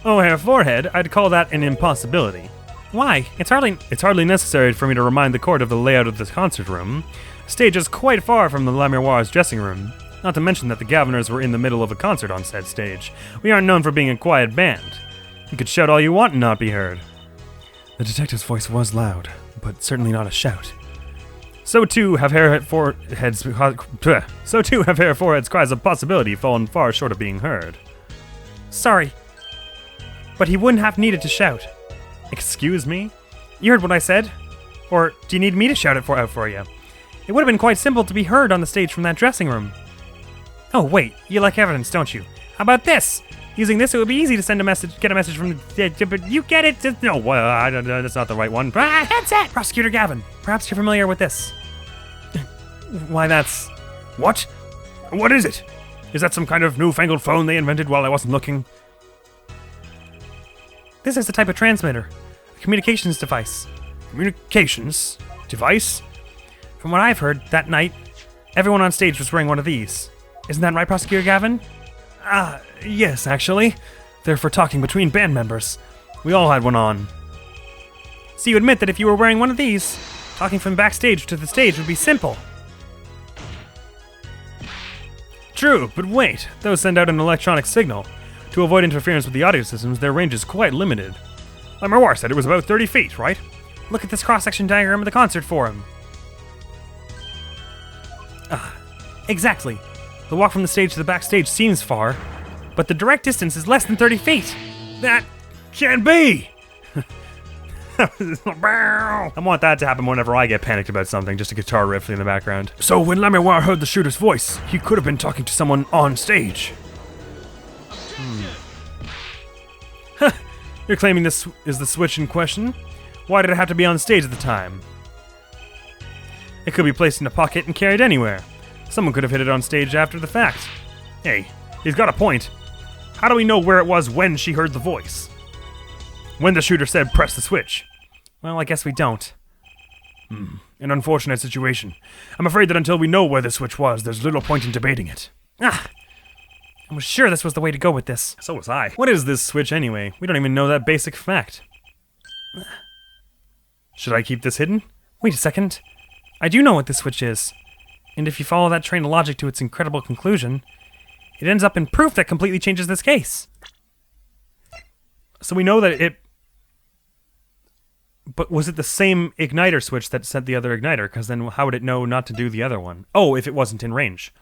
Speaker 1: Oh, Herr Forehead, I'd call that an impossibility.
Speaker 2: Why? It's
Speaker 1: hardly necessary for me to remind the court of the layout of this concert room. The stage is quite far from the La Miroir's dressing room. Not to mention that the Governors were in the middle of a concert on said stage. We aren't known for being a quiet band. You could shout all you want and not be heard. The detective's voice was loud, but certainly not a shout. So too have Herr Forehead's cries of possibility fallen far short of being heard.
Speaker 2: Sorry. But he wouldn't have needed to shout. Excuse me? You heard what I said? Or do you need me to shout it out for you? It would have been quite simple to be heard on the stage from that dressing room. Oh wait, you like evidence, don't you? How about this? Using this, it would be easy to get a message from the... But you get it? No, that's not the right one. Headset! Prosecutor Gavin, perhaps you're familiar with this. Why, that's...
Speaker 1: What? What is it? Is that some kind of newfangled phone they invented while I wasn't looking?
Speaker 2: This is a type of transmitter. A communications device.
Speaker 1: Communications? Device?
Speaker 2: From what I've heard, that night, everyone on stage was wearing one of these. Isn't that right, Prosecutor Gavin?
Speaker 1: Yes, actually. They're for talking between band members. We all had one on.
Speaker 2: So you admit that if you were wearing one of these, talking from backstage to the stage would be simple.
Speaker 1: True, but wait. Those send out an electronic signal. To avoid interference with the audio systems, their range is quite limited. Admiral said it was about 30 feet, right?
Speaker 2: Look at this cross-section diagram of the concert forum. Exactly. The walk from the stage to the backstage seems far, but the direct distance is less than 30 feet.
Speaker 1: That can't be!
Speaker 2: I want that to happen whenever I get panicked about something, just a guitar riff in the background.
Speaker 1: So when Admiral heard the shooter's voice, he could have been talking to someone on stage.
Speaker 2: You're claiming this is the switch in question? Why did it have to be on stage at the time? It could be placed in a pocket and carried anywhere. Someone could have hit it on stage after the fact.
Speaker 1: Hey, he's got a point. How do we know where it was when she heard the voice? When the shooter said, press the switch?
Speaker 2: Well, I guess we don't.
Speaker 1: An unfortunate situation. I'm afraid that until we know where the switch was, there's little point in debating it.
Speaker 2: I was sure this was the way to go with this.
Speaker 1: So was I.
Speaker 2: What is this switch anyway? We don't even know that basic fact.
Speaker 1: Should I keep this hidden?
Speaker 2: Wait a second. I do know what this switch is. And if you follow that train of logic to its incredible conclusion, it ends up in proof that completely changes this case.
Speaker 1: So we know that it... But was it the same igniter switch that sent the other igniter? Because then how would it know not to do the other one? Oh, if it wasn't in range.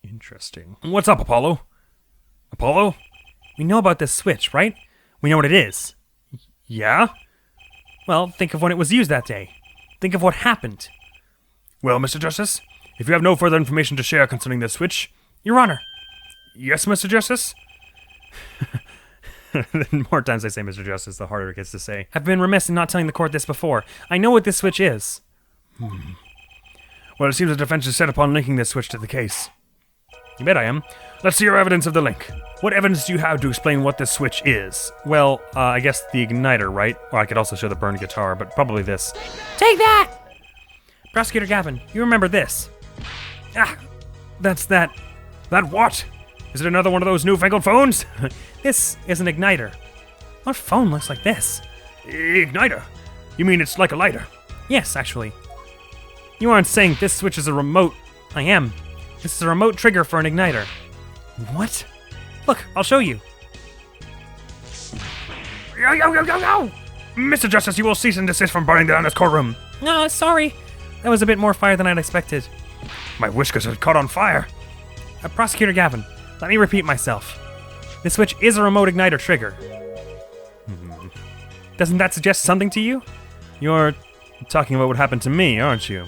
Speaker 1: Interesting. What's up, Apollo? Apollo?
Speaker 2: We know about this switch, right? We know what it is.
Speaker 1: Yeah?
Speaker 2: Well, think of when it was used that day. Think of what happened.
Speaker 1: Well, Mr. Justice, if you have no further information to share concerning this switch...
Speaker 2: Your Honor.
Speaker 1: Yes, Mr. Justice? The more times I say Mr. Justice, the harder it gets to say.
Speaker 2: I've been remiss in not telling the court this before. I know what this switch is.
Speaker 1: Well, it seems the defense is set upon linking this switch to the case.
Speaker 2: You bet I am.
Speaker 1: Let's see your evidence of the link. What evidence do you have to explain what this switch is?
Speaker 2: Well, I guess the igniter, right? Or I could also show the burned guitar, but probably this.
Speaker 3: Take that!
Speaker 2: Prosecutor Gavin, you remember this?
Speaker 1: That's that. That what? Is it another one of those newfangled phones?
Speaker 2: This is an igniter. What phone looks like this?
Speaker 1: Igniter? You mean it's like a lighter?
Speaker 2: Yes, actually. You aren't saying this switch is a remote. I am. This is a remote trigger for an igniter.
Speaker 1: What?
Speaker 2: Look, I'll show you.
Speaker 1: Yo! Mr. Justice, you will cease and desist from burning down this courtroom.
Speaker 2: No, sorry. That was a bit more fire than I'd expected.
Speaker 1: My whiskers are caught on fire.
Speaker 2: Prosecutor Gavin, let me repeat myself. This switch is a remote igniter trigger. Doesn't that suggest something to you?
Speaker 1: You're talking about what happened to me, aren't you?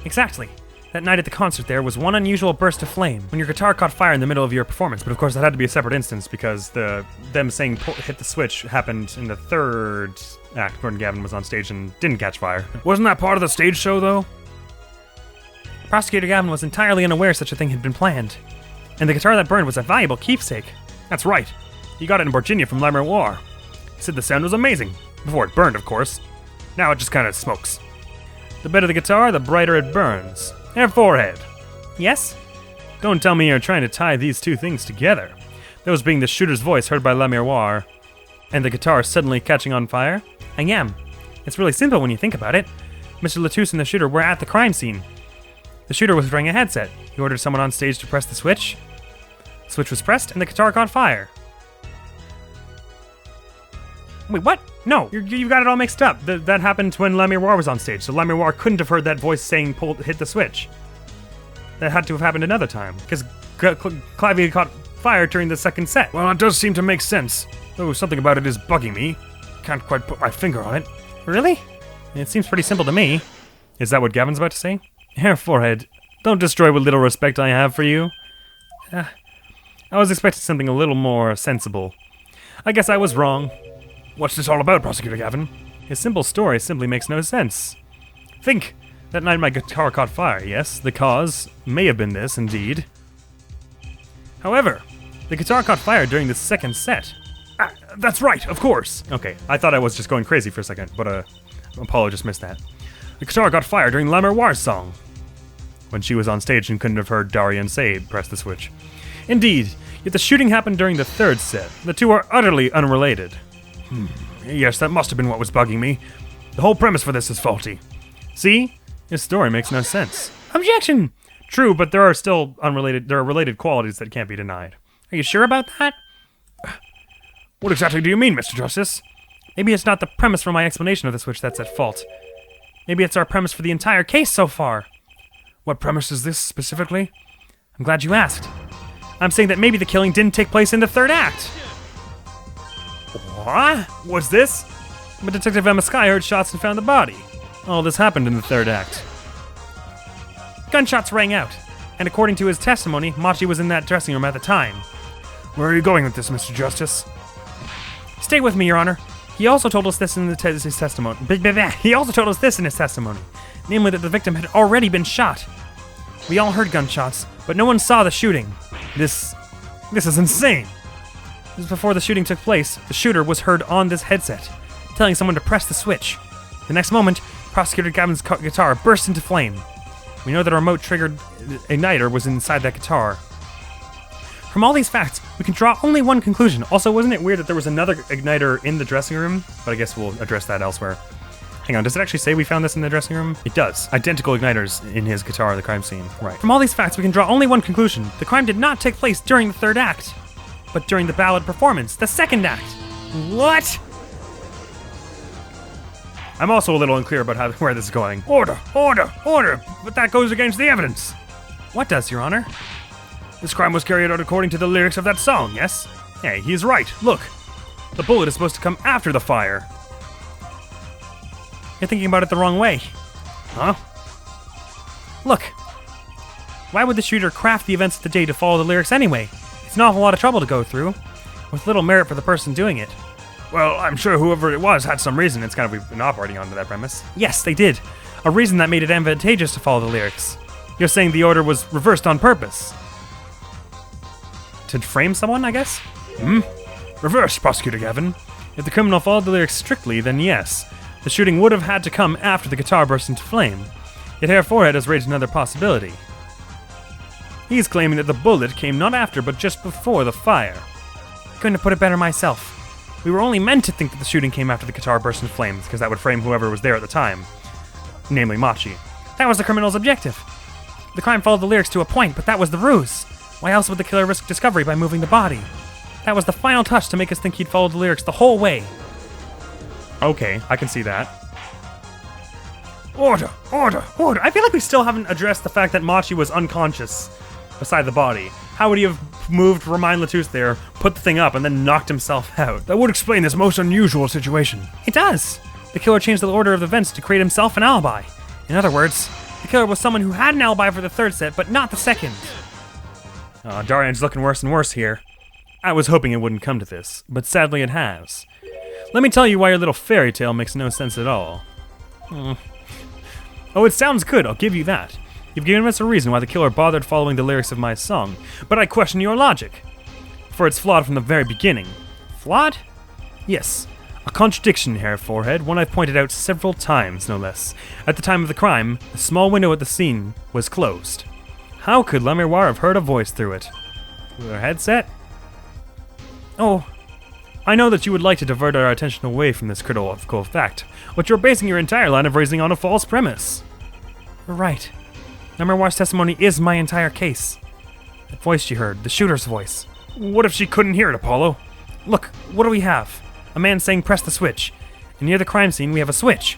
Speaker 2: Exactly. That night at the concert there was one unusual burst of flame when your guitar caught fire in the middle of your performance.
Speaker 1: But of course that had to be a separate instance because them saying hit the switch happened in the third act when Gavin was on stage and didn't catch fire. Wasn't that part of the stage show though?
Speaker 2: Prosecutor Gavin was entirely unaware such a thing had been planned. And the guitar that burned was a valuable keepsake.
Speaker 1: That's right. He got it in Virginia from Admiral. He said the sound was amazing. Before it burned, of course. Now it just kind of smokes. The better the guitar, the brighter it burns. And forehead.
Speaker 2: Yes?
Speaker 1: Don't tell me you're trying to tie these two things together. Those being the shooter's voice heard by Miroir, and the guitar suddenly catching on fire.
Speaker 2: I am. It's really simple when you think about it. Mr. Latouche and the shooter were at the crime scene. The shooter was wearing a headset. He ordered someone on stage to press the switch. The switch was pressed, and the guitar caught fire.
Speaker 1: Wait, what? No, you got it all mixed up. That happened when Miroir was on stage, so Miroir couldn't have heard that voice saying hit the switch. That had to have happened another time, because Clive caught
Speaker 2: fire during the second set.
Speaker 1: Well, it does seem to make sense, though something about it is bugging me. Can't quite put my finger on it.
Speaker 2: Really? It seems pretty simple to me. Is that what Gavin's about to say? Herr Forehead, don't destroy what little respect I have for you. I was expecting something a little more sensible. I guess I was wrong.
Speaker 1: What's this all about, Prosecutor Gavin?
Speaker 2: His simple story simply makes no sense. Think, that night my guitar caught fire, yes, the cause may have been this, indeed. However, the guitar caught fire during the second set.
Speaker 1: That's right, of course.
Speaker 2: Okay, I thought I was just going crazy for a second, but Apollo just missed that. The guitar got fire during La Miroir's song, when she was on stage and couldn't have heard Darian say, press the switch. Indeed, yet the shooting happened during the third set. The two are utterly unrelated.
Speaker 1: Yes, that must have been what was bugging me. The whole premise for this is faulty.
Speaker 2: See? His story makes no sense. Objection! True, but there are related qualities that can't be denied. Are you sure about that?
Speaker 1: What exactly do you mean, Mr. Justice?
Speaker 2: Maybe it's not the premise for my explanation of the switch that's at fault. Maybe it's our premise for the entire case so far.
Speaker 1: What premise is this, specifically?
Speaker 2: I'm glad you asked. I'm saying that maybe the killing didn't take place in the third act.
Speaker 1: What? What's this?
Speaker 2: But Detective Emma Skye heard shots and found the body. All this happened in the third act. Gunshots rang out, and according to his testimony, Machi was in that dressing room at the time.
Speaker 1: Where are you going with this, Mr. Justice?
Speaker 2: Stay with me, Your Honor. He also told us this in his testimony. He also told us this in his testimony, namely that the victim had already been shot. We all heard gunshots, but no one saw the shooting. This is insane. This is before the shooting took place. The shooter was heard on this headset, telling someone to press the switch. The next moment, Prosecutor Gavin's guitar burst into flame. We know that a remote-triggered igniter was inside that guitar. From all these facts, we can draw only one conclusion. Also, wasn't it weird that there was another igniter in the dressing room? But I guess we'll address that elsewhere. Hang on, does it actually say we found this in the dressing room? It does. Identical igniters in his guitar at the crime scene. Right. From all these facts, we can draw only one conclusion. The crime did not take place during the third act, but during the ballad performance, the second act. What?
Speaker 1: I'm also a little unclear about where this is going. Order! But that goes against the evidence.
Speaker 2: What does, Your Honor?
Speaker 1: This crime was carried out according to the lyrics of that song, yes? Hey, he's right. Look. The bullet is supposed to come after the fire.
Speaker 2: You're thinking about it the wrong way.
Speaker 1: Huh?
Speaker 2: Look. Why would the shooter craft the events of the day to follow the lyrics anyway? It's an awful lot of trouble to go through, with little merit for the person doing it.
Speaker 1: Well, I'm sure whoever it was had some reason. It's kind of been operating onto that premise.
Speaker 2: Yes, they did. A reason that made it advantageous to follow the lyrics. You're saying the order was reversed on purpose. To frame someone, I guess?
Speaker 1: Reverse, Prosecutor Gavin.
Speaker 2: If the criminal followed the lyrics strictly, then yes. The shooting would have had to come after the guitar burst into flame. Yet Herr Forehead has raised another possibility. He's claiming that the bullet came not after, but just before the fire. Couldn't have put it better myself. We were only meant to think that the shooting came after the guitar burst into flames, because that would frame whoever was there at the time. Namely, Machi. That was the criminal's objective. The crime followed the lyrics to a point, but that was the ruse. Why else would the killer risk discovery by moving the body? That was the final touch to make us think he'd followed the lyrics the whole way. Okay, I can see that.
Speaker 1: Order!
Speaker 2: I feel like we still haven't addressed the fact that Machi was unconscious beside the body. How would he have moved Romain Latouche there, put the thing up, and then knocked himself out?
Speaker 1: That would explain this most unusual situation.
Speaker 2: It does! The killer changed the order of events to create himself an alibi. In other words, the killer was someone who had an alibi for the third set, but not the second. Darian's looking worse and worse here. I was hoping it wouldn't come to this, but sadly it has. Let me tell you why your little fairy tale makes no sense at all. Oh, it sounds good, I'll give you that. You've given us a reason why the killer bothered following the lyrics of my song, but I question your logic. For it's flawed from the very beginning. Flawed? Yes. A contradiction, Herr Forehead, one I've pointed out several times, no less. At the time of the crime, the small window at the scene was closed. How could La Miroir have heard a voice through it? With her headset? Oh, I know that you would like to divert our attention away from this critical fact, but you're basing your entire line of reasoning on a false premise. You're right. La Miroir's testimony is my entire case. That voice she heard, the shooter's voice.
Speaker 1: What if she couldn't hear it, Apollo?
Speaker 2: Look, what do we have? A man saying press the switch. And near the crime scene we have a switch,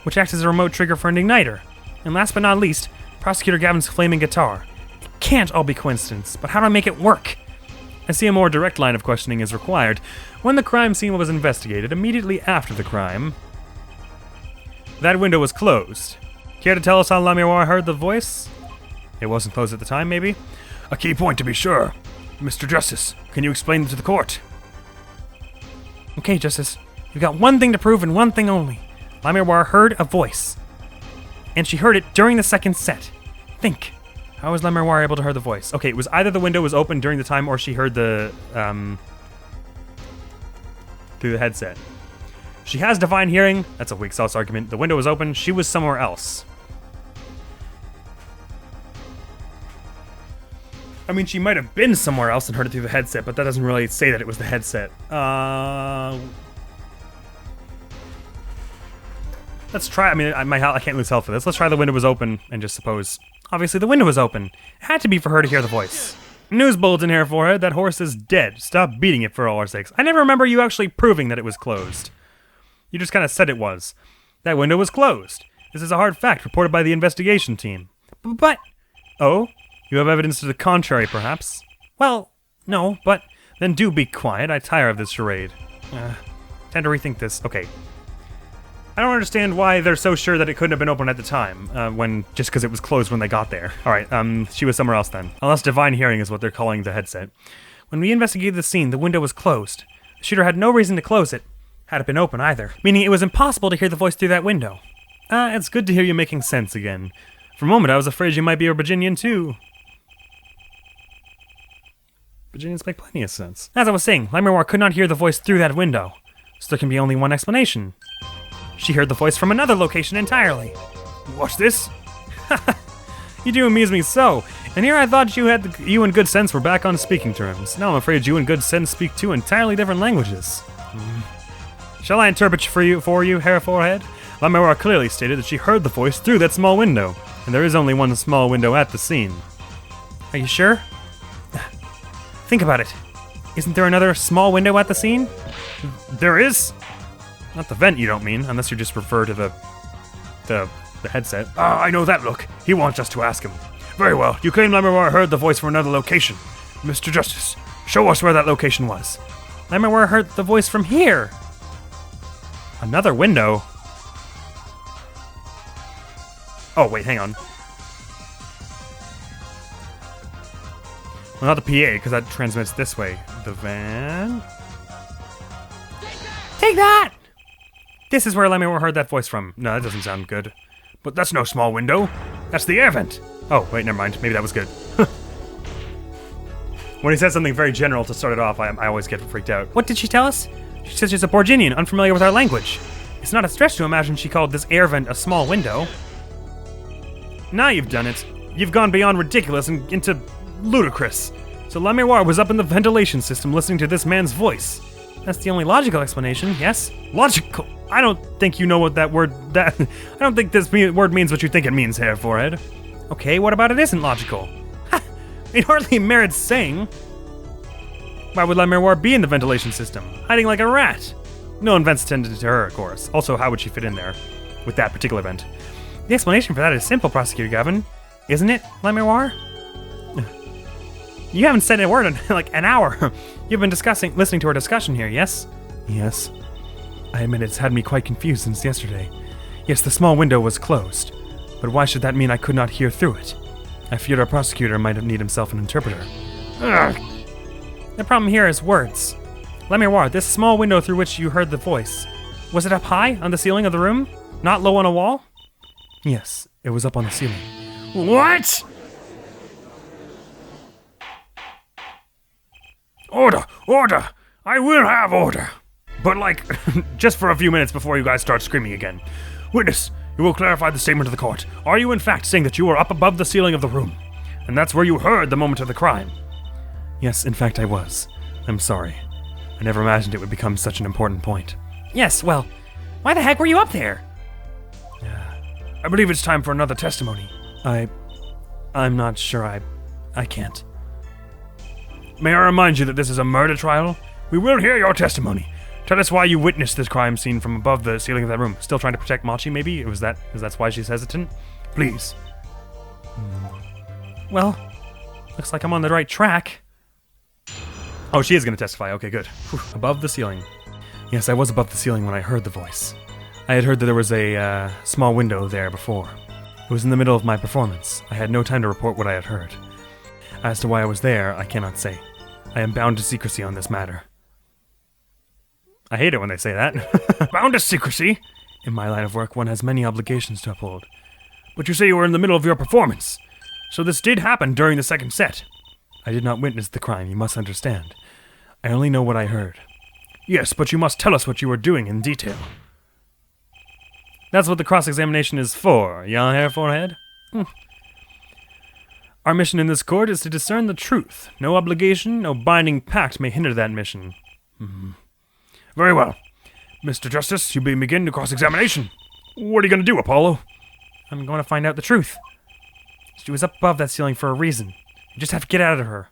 Speaker 2: which acts as a remote trigger for an igniter. And last but not least, Prosecutor Gavin's flaming guitar. It can't all be coincidence, but how do I make it work? I see a more direct line of questioning is required. When the crime scene was investigated, immediately after the crime, that window was closed. Care to tell us how La Miroir heard the voice? It wasn't closed at the time, maybe? A key point to be sure. Mr. Justice, can you explain it to the court? Okay, Justice. You've got one thing to prove and one thing only. La Miroir heard a voice. And she heard it during the second set. Think. How was La Miroir able to hear the voice? Okay, it was either the window was open during the time or she heard the, through the headset. She has divine hearing. That's a weak sauce argument. The window was open. She was somewhere else. I mean, she might have been somewhere else and heard it through the headset, but that doesn't really say that it was the headset. Let's try. I mean, I can't lose health for this. Let's try the window was open and just suppose. Obviously, the window was open. It had to be for her to hear the voice. News bulletin here, forehead. That horse is dead. Stop beating it for all our sakes. I never remember you actually proving that it was closed. You just kind of said it was. That window was closed. This is a hard fact reported by the investigation team. But... Oh? You have evidence to the contrary, perhaps? Well, no, but... Then do be quiet. I tire of this charade. Tend to rethink this. Okay. I don't understand why they're so sure that it couldn't have been open at the time, just because it was closed when they got there. Alright, she was somewhere else then. Unless divine hearing is what they're calling the headset. When we investigated the scene, the window was closed. The shooter had no reason to close it. Had it been open either. Meaning it was impossible to hear the voice through that window. It's good to hear you making sense again. For a moment, I was afraid you might be a Virginian too. Virginians make plenty of sense. As I was saying, La Miroir could not hear the voice through that window. So there can be only one explanation. She heard the voice from another location entirely. Watch this. You do amuse me so. And here I thought you and good sense were back on speaking terms. Now I'm afraid you and good sense speak two entirely different languages. Shall I interpret for you, Hair Forehead? La Miroir clearly stated that she heard the voice through that small window, and there is only one small window at the scene. Are you sure? Think about it. Isn't there another small window at the scene? There is? Not the vent, you don't mean, unless you just refer to the headset. I know that look. He wants us to ask him. Very well. You claim La Miroir heard the voice from another location. Mr. Justice, show us where that location was. La Miroir heard the voice from here. Another window? Oh, wait, hang on. Well, not the PA, because that transmits this way. The van? Take that! This is where La Miroir heard that voice from. No, that doesn't sound good. But that's no small window. That's the air vent. Oh, wait, never mind. Maybe that was good. When he says something very general to start it off, I always get freaked out. What did she tell us? She says she's a Borginian, unfamiliar with our language. It's not a stretch to imagine she called this air vent a small window. Now you've done it. You've gone beyond ridiculous and into ludicrous. So La Miroir was up in the ventilation system listening to this man's voice. That's the only logical explanation, yes? Logical? I don't think you know what I don't think this word means what you think it means, Hair Forehead. Okay, what about it isn't logical? Ha! It hardly merits saying. Why would La Miroir be in the ventilation system? Hiding like a rat. No one vents tended to her, of course. Also, how would she fit in there? With that particular vent? The explanation for that is simple, Prosecutor Gavin. Isn't it, La Miroir? You haven't said a word in like an hour. You've been listening to our discussion here, yes? Yes. I admit it's had me quite confused since yesterday. Yes, the small window was closed. But why should that mean I could not hear through it? I feared our prosecutor might need himself an interpreter. Ugh. The problem here is words. La Miroir, this small window through which you heard the voice, was it up high on the ceiling of the room? Not low on a wall? Yes, it was up on the ceiling. What? Order! Order! I will have order! But just for a few minutes before you guys start screaming again. Witness, you will clarify the statement to the court. Are you in fact saying that you were up above the ceiling of the room? And that's where you heard the moment of the crime? Yes, in fact I was. I'm sorry. I never imagined it would become such an important point. Yes, well, why the heck were you up there? I believe it's time for another testimony. I'm not sure I can't. May I remind you that this is a murder trial? We will hear your testimony. Tell us why you witnessed this crime scene from above the ceiling of that room. Still trying to protect Machi, maybe? That's why she's hesitant? Please. Well, looks like I'm on the right track.
Speaker 1: Oh, she is going to testify. Okay, good. Whew. Above the ceiling. Yes, I was above the ceiling when I heard the voice. I had heard that there was a small window there before. It was in the middle of my performance. I had no time to report what I had heard. As to why I was there, I cannot say. I am bound to secrecy on this matter. I hate it when they say that. Bound to secrecy? In my line of work, one has many obligations to uphold. But you say you were in the middle of your performance. So this did happen during the second set. I did not witness the crime, you must understand. I only know what I heard. Yes, but you must tell us what you were doing in detail. That's what the cross-examination is for, young hair forehead. Our mission in this court is to discern the truth. No obligation, no binding pact may hinder that mission. Very well. Mr. Justice, you may begin the cross-examination. What are you going to do, Apollo? I'm going to find out the truth. She was up above that ceiling for a reason. You just have to get out of her.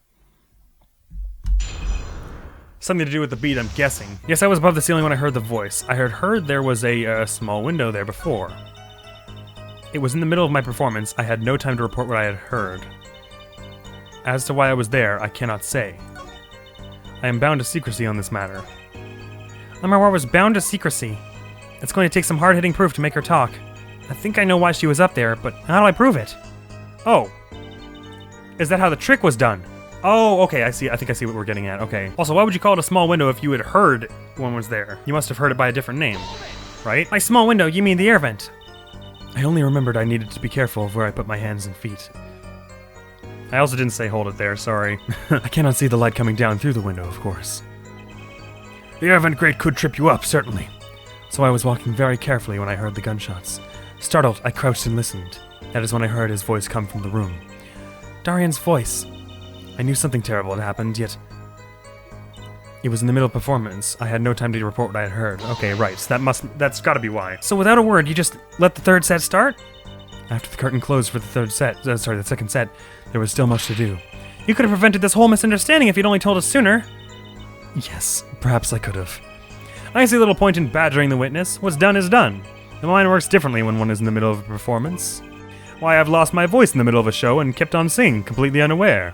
Speaker 1: Something to do with the beat, I'm guessing. Yes, I was above the ceiling when I heard the voice. I had heard there was a small window there before. It was in the middle of my performance. I had no time to report what I had heard. As to why I was there, I cannot say. I am bound to secrecy on this matter. Admiral was bound to secrecy. It's going to take some hard-hitting proof to make her talk. I think I know why she was up there, but how do I prove it? Oh. Is that how the trick was done? Oh, okay, I see. I think I see what we're getting at. Okay. Also, why would you call it a small window if you had heard one was there? You must have heard it by a different name, right? By small window, you mean the air vent. I only remembered I needed to be careful of where I put my hands and feet. I also didn't say hold it there, sorry. I cannot see the light coming down through the window, of course. The air vent grate could trip you up, certainly. So I was walking very carefully when I heard the gunshots. Startled, I crouched and listened. That is when I heard his voice come from the room. Darian's voice. I knew something terrible had happened, yet... It was in the middle of performance. I had no time to report what I had heard. Okay, right, so that's gotta be why. So without a word, you just let the third set start? After the curtain closed for the second set, there was still much to do. You could have prevented this whole misunderstanding if you'd only told us sooner. Yes, perhaps I could have. I see little point in badgering the witness. What's done is done. The mind works differently when one is in the middle of a performance. Why, I've lost my voice in the middle of a show and kept on singing, completely unaware.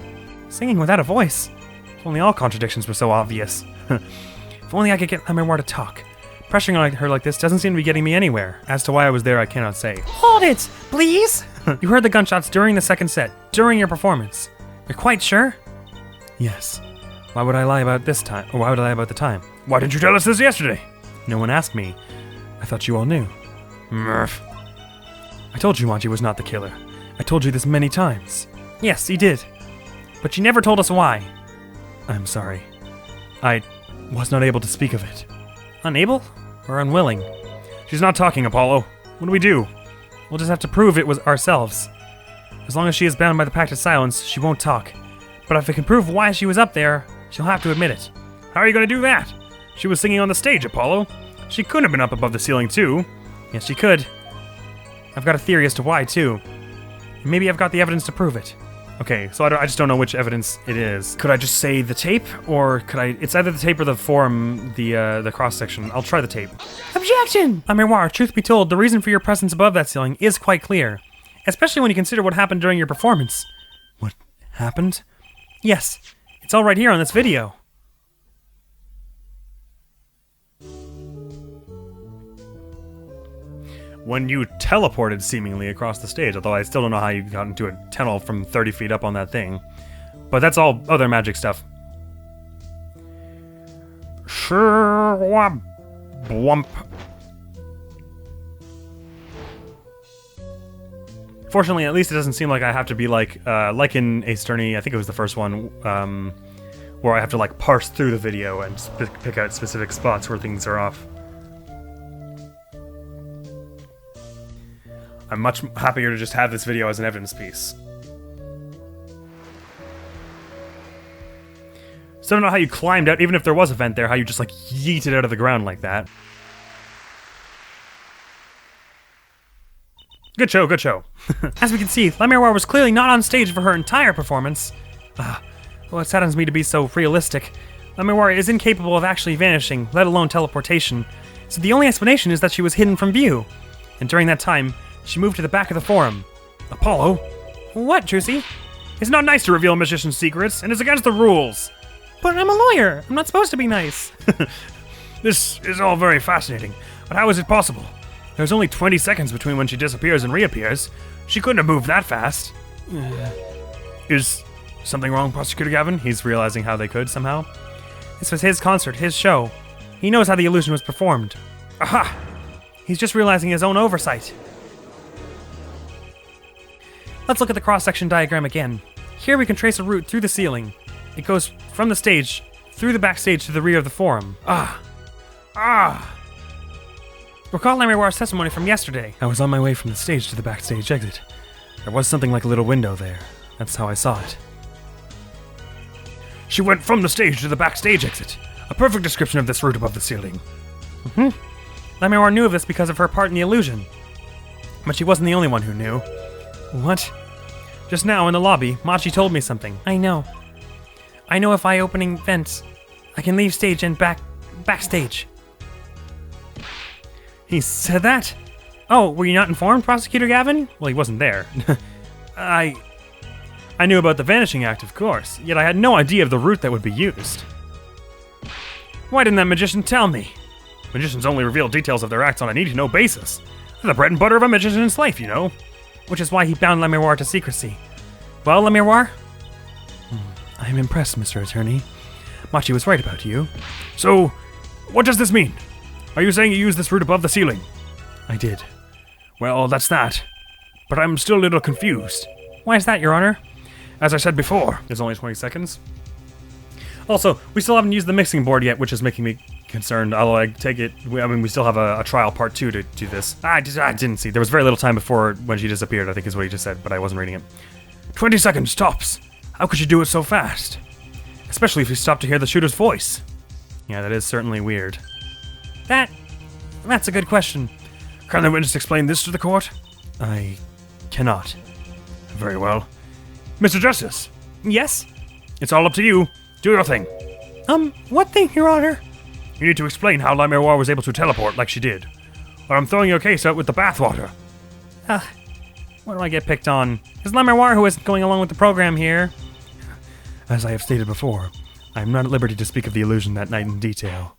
Speaker 1: Singing without a voice? If only all contradictions were so obvious. If only I could get Admiral to talk. Pressuring on her like this doesn't seem to be getting me anywhere. As to why I was there, I cannot say. Hold it, please! You heard the gunshots during the second set, during your performance. You're quite sure? Yes. Why would I lie about this time? Or why would I lie about the time? Why didn't you tell us this yesterday? No one asked me. I thought you all knew. Murph. I told you Monty was not the killer. I told you this many times. Yes, he did. But you never told us why. I'm sorry. I was not able to speak of it. Unable? Or unwilling? She's not talking, Apollo. What do we do? We'll just have to prove it was ourselves. As long as she is bound by the pact of silence, she won't talk. But if I can prove why she was up there, she'll have to admit it. How are you going to do that? She was singing on the stage, Apollo. She couldn't have been up above the ceiling, too. Yes, she could. I've got a theory as to why, too. Maybe I've got the evidence to prove it. Okay, so I just don't know which evidence it is. Could I just say the tape, or could I... It's either the tape or the forum, the cross-section. I'll try the tape. Objection! Admiral, truth be told, the reason for your presence above that ceiling is quite clear. Especially when you consider what happened during your performance. What happened? Yes, it's all right here on this video. When you teleported seemingly across the stage, although I still don't know how you got into a tunnel from 30 feet up on that thing. But that's all other magic stuff. Sure, blump. Fortunately, at least it doesn't seem like I have to be like in Ace Attorney, I think it was the first one, where I have to like parse through the video and pick out specific spots where things are off. I'm much happier to just have this video as an evidence piece. So I don't know how you climbed out, even if there was a vent there, how you just like yeeted out of the ground like that. Good show, good show. As we can see, Admiral was clearly not on stage for her entire performance. Well, it saddens me to be so realistic. Admiral is incapable of actually vanishing, let alone teleportation. So the only explanation is that she was hidden from view. And during that time, she moved to the back of the forum. Apollo? What, Juicy? It's not nice to reveal magician's secrets, and it's against the rules.
Speaker 2: But I'm a lawyer. I'm not supposed to be nice.
Speaker 1: This is all very fascinating, but how is it possible? There's only 20 seconds between when she disappears and reappears. She couldn't have moved that fast. Is something wrong, Prosecutor Gavin? He's realizing how they could somehow.
Speaker 2: This was his concert, his show. He knows how the illusion was performed.
Speaker 1: Aha!
Speaker 2: He's just realizing his own oversight. Let's look at the cross-section diagram again. Here we can trace a route through the ceiling. It goes from the stage, through the backstage to the rear of the forum. Recall Lamiroir's testimony from yesterday.
Speaker 1: I was on my way from the stage to the backstage exit. There was something like a little window there. That's how I saw it. She went from the stage to the backstage exit. A perfect description of this route above the ceiling.
Speaker 2: Lamiroir knew of this because of her part in the illusion. But she wasn't the only one who knew.
Speaker 1: What?
Speaker 2: Just now in the lobby, Machi told me something. I know if I opening vents, I can leave stage and backstage.
Speaker 1: He said that?
Speaker 2: Oh, were you not informed, Prosecutor Gavin?
Speaker 1: Well, he wasn't there. I knew about the Vanishing Act, of course, yet I had no idea of the route that would be used. Why didn't that magician tell me? Magicians only reveal details of their acts on a need-to-know basis. They're the bread and butter of a magician's life, you know.
Speaker 2: Which is why he bound Lamiroir to secrecy. Well, Lamiroir?
Speaker 1: I am impressed, Mr. Attorney. Machi was right about you. So, what does this mean? Are you saying you used this route above the ceiling? I did. Well, that's that. But I'm still a little confused.
Speaker 2: Why is that, Your Honor?
Speaker 1: As I said before, there's only 20 seconds.
Speaker 2: Also, we still haven't used the mixing board yet, which is making me concerned. Although I take it, we still have a trial part 2 to do this.
Speaker 1: I didn't see. There was very little time before when she disappeared, I think is what he just said, but I wasn't reading it. 20 seconds tops. How could you do it so fast? Especially if you stop to hear the shooter's voice.
Speaker 2: Yeah, that is certainly weird. That's a good question.
Speaker 1: Can the witness explain this to the court? I cannot. Very well. Mr. Justice.
Speaker 2: Yes?
Speaker 1: It's all up to you. Do your thing.
Speaker 2: What thing, Your Honor?
Speaker 1: You need to explain how Lamiroir was able to teleport like she did. Or I'm throwing your case out with the bathwater.
Speaker 2: Why do I get picked on? It's Lamiroir who isn't going along with the program here.
Speaker 1: As I have stated before, I am not at liberty to speak of the illusion that night in detail.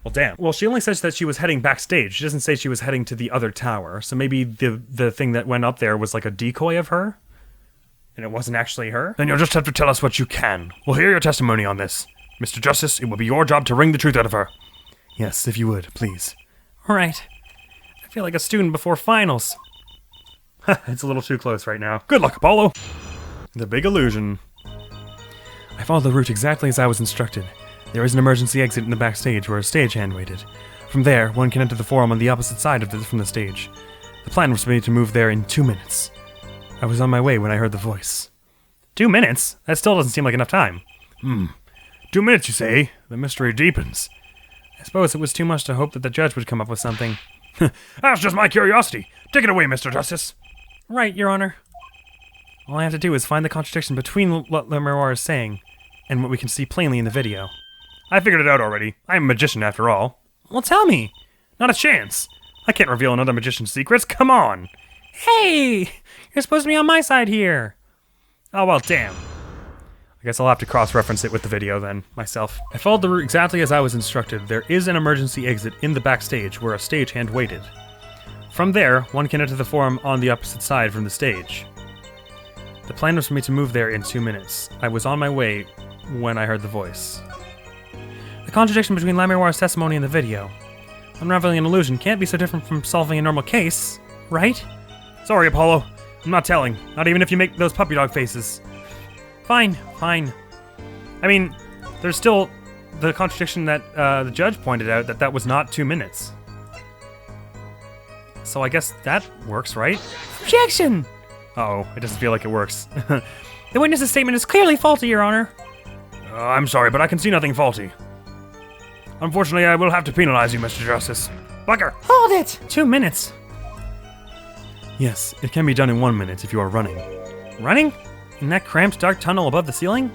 Speaker 1: Well, damn. Well, she only says that she was heading backstage. She doesn't say she was heading to the other tower. So maybe the thing that went up there was like a decoy of her? And it wasn't actually her? Then you'll just have to tell us what you can. We'll hear your testimony on this. Mr. Justice, it will be your job to wring the truth out of her. Yes, if you would, please.
Speaker 2: All right. I feel like a student before finals.
Speaker 1: It's a little too close right now. Good luck, Apollo! The big illusion. I followed the route exactly as I was instructed. There is an emergency exit in the backstage where a stagehand waited. From there, one can enter the forum on the opposite side from the stage. The plan was for me to move there in 2 minutes. I was on my way when I heard the voice.
Speaker 2: 2 minutes? That still doesn't seem like enough time.
Speaker 1: 2 minutes, you say? The mystery deepens.
Speaker 2: I suppose it was too much to hope that the judge would come up with something.
Speaker 1: That's just my curiosity. Take it away, Mr. Justice.
Speaker 2: Right, Your Honor. All I have to do is find the contradiction between what Lamiroir is saying and what we can see plainly in the video.
Speaker 1: I figured it out already. I'm a magician after all.
Speaker 2: Well, tell me.
Speaker 1: Not a chance. I can't reveal another magician's secrets. Come on.
Speaker 2: Hey! You're supposed to be on my side here.
Speaker 1: Oh, well, damn. I guess I'll have to cross-reference it with the video then, myself. I followed the route exactly as I was instructed. There is an emergency exit in the backstage where a stagehand waited. From there, one can enter the forum on the opposite side from the stage. The plan was for me to move there in 2 minutes. I was on my way when I heard the voice.
Speaker 2: The contradiction between Lamiroir's testimony and the video. Unraveling an illusion can't be so different from solving a normal case, right?
Speaker 1: Sorry, Apollo. I'm not telling. Not even if you make those puppy dog faces.
Speaker 2: Fine.
Speaker 1: I mean, there's still the contradiction that the judge pointed out that was not 2 minutes. So I guess that works, right?
Speaker 2: Objection!
Speaker 1: Uh-oh, it doesn't feel like it works.
Speaker 2: The witness's statement is clearly faulty, Your Honor.
Speaker 1: I'm sorry, but I can see nothing faulty. Unfortunately, I will have to penalize you, Mr. Justice. Bucker!
Speaker 2: Hold it! 2 minutes.
Speaker 1: Yes, it can be done in 1 minute if you are running.
Speaker 2: Running? In that cramped, dark tunnel above the ceiling?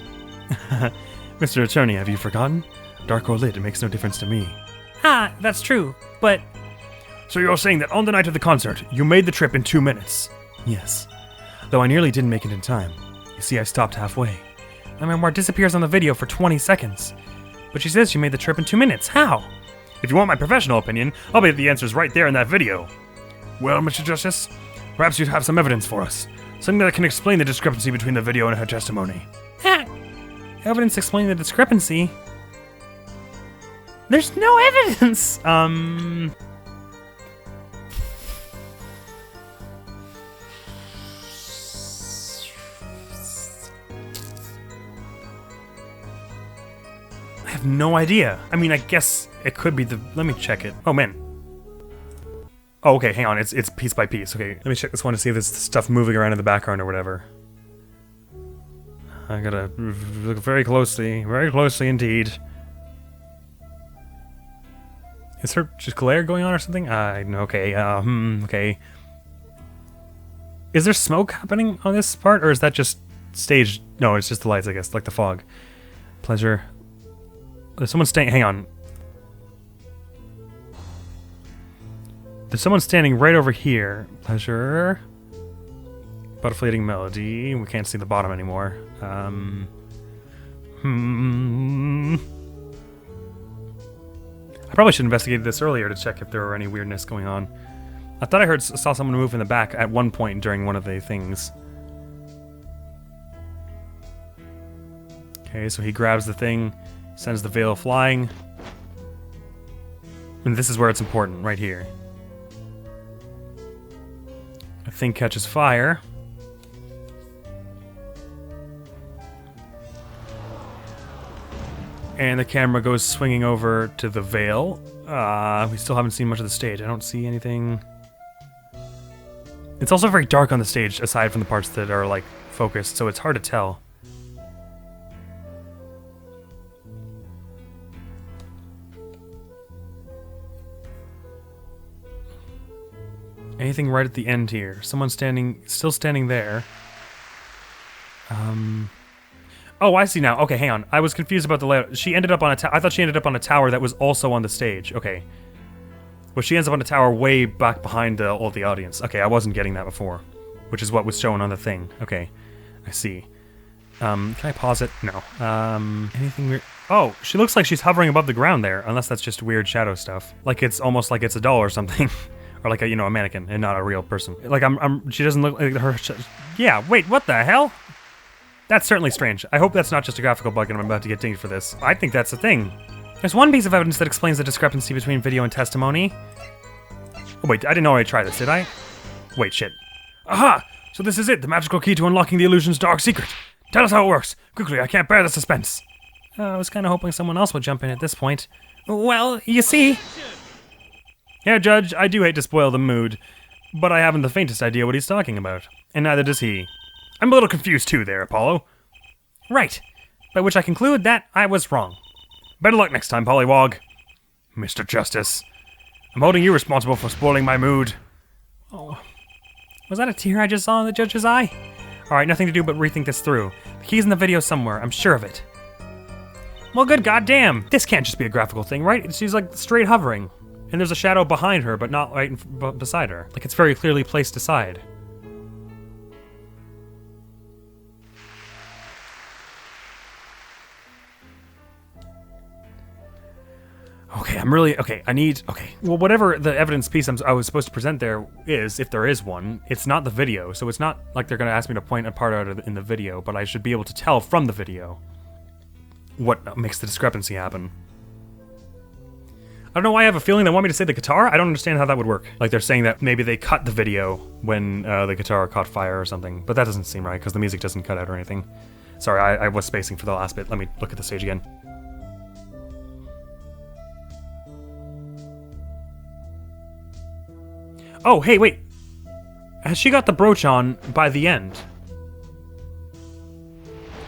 Speaker 1: Mr. Attorney, have you forgotten? Dark or lit, it makes no difference to me.
Speaker 2: That's true, but...
Speaker 1: So you're saying that on the night of the concert, you made the trip in 2 minutes? Yes. Though I nearly didn't make it in time. You see, I stopped halfway.
Speaker 2: My memoir disappears on the video for 20 seconds. But she says she made the trip in 2 minutes. How?
Speaker 1: If you want my professional opinion, I'll bet the answer's right there in that video. Well, Mr. Justice, perhaps you'd have some evidence for us. Something that can explain the discrepancy between the video and her testimony.
Speaker 2: Evidence explaining the discrepancy? There's no evidence! I have no idea. I mean, I guess it could be the... Let me check it. Oh, man. Oh, okay, hang on. It's piece by piece. Okay, let me check this one to see if there's stuff moving around in the background or whatever. I gotta look very closely indeed. Is there just glare going on or something? Okay, okay. Is there smoke happening on this part, or is that just staged? No, it's just the lights, I guess, like the fog. Pleasure. There's someone staying, hang on. There's someone standing right over here. Pleasure. Butterfleeting melody. We can't see the bottom anymore. I probably should have investigated this earlier to check if there were any weirdness going on. I thought I saw someone move in the back at one point during one of the things. Okay, so he grabs the thing, sends the veil flying. And this is where it's important, right here. The thing catches fire. And the camera goes swinging over to the veil. We still haven't seen much of the stage. I don't see anything. It's also very dark on the stage, aside from the parts that are, like, focused, so it's hard to tell. Anything right at the end here? Someone still standing there. Oh, I see now. Okay, hang on. I was confused about the layout. She ended up on a tower. I thought she ended up on a tower that was also on the stage. Okay. Well, she ends up on a tower way back behind all the audience. Okay, I wasn't getting that before, which is what was shown on the thing. Okay, I see. Can I pause it? No. Anything weird? Oh, she looks like she's hovering above the ground there, unless that's just weird shadow stuff. Like it's almost like it's a doll or something. Or like a, you know, a mannequin and not a real person. Like she doesn't look like her. Yeah, wait, what the hell? That's certainly strange. I hope that's not just a graphical bug and I'm about to get dinged for this. I think that's the thing. There's one piece of evidence that explains the discrepancy between video and testimony. Oh wait, I didn't already try this, did I? Wait, shit. Aha! So this is it, the magical key to unlocking the illusion's dark secret. Tell us how it works. Quickly, I can't bear the suspense. I was kind of hoping someone else would jump in at this point. Well, you see... Yeah, Judge, I do hate to spoil the mood, but I haven't the faintest idea what he's talking about. And neither does he. I'm a little confused too there, Apollo. Right. By which I conclude that I was wrong. Better luck next time, Pollywog. Mr. Justice, I'm holding you responsible for spoiling my mood. Oh. Was that a tear I just saw in the judge's eye? Alright, nothing to do but rethink this through. The key's in the video somewhere, I'm sure of it. Well, good goddamn. This can't just be a graphical thing, right? She's like straight hovering. And there's a shadow behind her, but not right beside her. Like it's very clearly placed aside. Okay, well, whatever the evidence piece I was supposed to present there is, if there is one, it's not the video, so it's not like they're going to ask me to point a part out in the video, but I should be able to tell from the video what makes the discrepancy happen. I don't know why I have a feeling they want me to say the guitar. I don't understand how that would work. Like they're saying that maybe they cut the video when the guitar caught fire or something, but that doesn't seem right because the music doesn't cut out or anything. Sorry, I was spacing for the last bit. Let me look at the stage again. Oh, hey, wait. Has she got the brooch on by the end?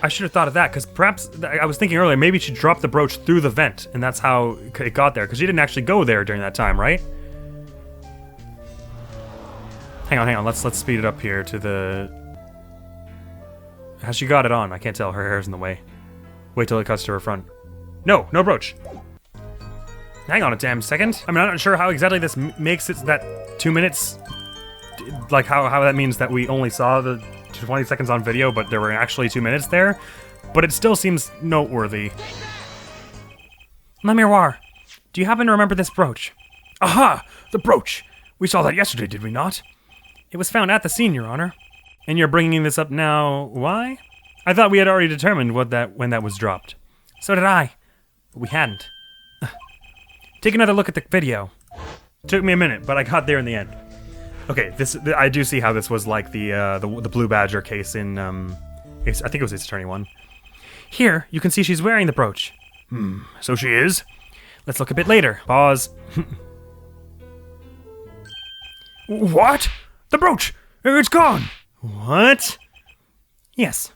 Speaker 2: I should have thought of that, because perhaps, I was thinking earlier, maybe she dropped the brooch through the vent, and that's how it got there, because she didn't actually go there during that time, right? Hang on, let's speed it up here to the... Has she got it on? I can't tell, her hair's in the way. Wait till it cuts to her front. No brooch. Hang on a damn second. I mean, I'm not sure how exactly this makes it that 2 minutes, like how that means that we only saw the 20 seconds on video, but there were actually 2 minutes there. But it still seems noteworthy. Lamiroir, do you happen to remember this brooch? Aha! The brooch! We saw that yesterday, did we not? It was found at the scene, Your Honor. And you're bringing this up now, why? I thought we had already determined when that was dropped. So did I. But we hadn't. Take another look at the video. Took me a minute, but I got there in the end. Okay, I do see how this was like the Blue Badger case in, I think it was Ace Attorney 1. Here, you can see she's wearing the brooch. So she is? Let's look a bit later. Pause. What? The brooch! It's gone! What? Yes.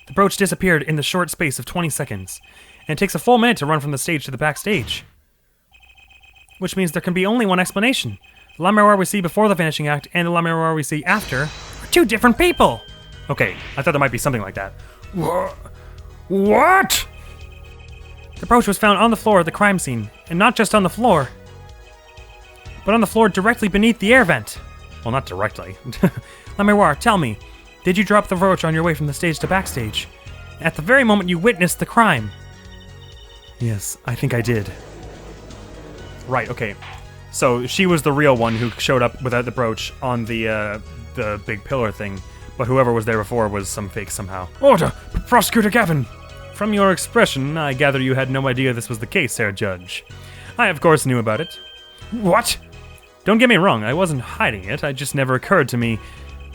Speaker 2: The brooch disappeared in the short space of 20 seconds, and it takes a full minute to run from the stage to the backstage. Which means there can be only one explanation. The Lamiroir we see before the Vanishing Act and the Lamiroir we see after are 2 different people! Okay, I thought there might be something like that. What? The brooch was found on the floor at the crime scene, and not just on the floor, but on the floor directly beneath the air vent. Well, not directly. Lamiroir, tell me, did you drop the brooch on your way from the stage to backstage? At the very moment you witnessed the crime? Yes, I think I did. Right, okay. So she was the real one who showed up without the brooch on the big pillar thing, but whoever was there before was some fake somehow. Order! Prosecutor Gavin! From your expression, I gather you had no idea this was the case, Herr Judge. I, of course, knew about it. What? Don't get me wrong, I wasn't hiding it. It just never occurred to me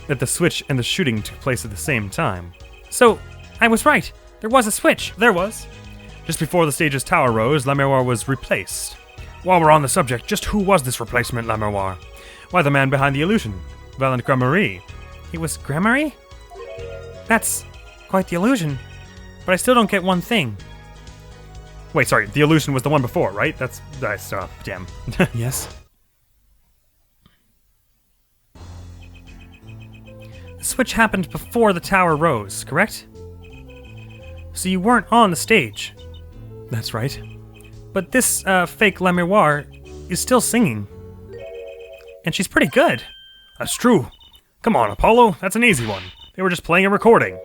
Speaker 2: that the switch and the shooting took place at the same time. So, I was right. There was a switch. There was. Just before the stage's tower rose, Lamiroir was replaced. While we're on the subject, just who was this replacement, Lamiroir? Why, the man behind the illusion. Valant Gramarye. He was Gramarye? That's quite the illusion. But I still don't get one thing. Wait, sorry, the illusion was the one before, right? That's damn. Yes. The switch happened before the tower rose, correct? So you weren't on the stage. That's right. But this fake Lamiroir is still singing. And she's pretty good. That's true. Come on, Apollo, that's an easy one. They were just playing a recording.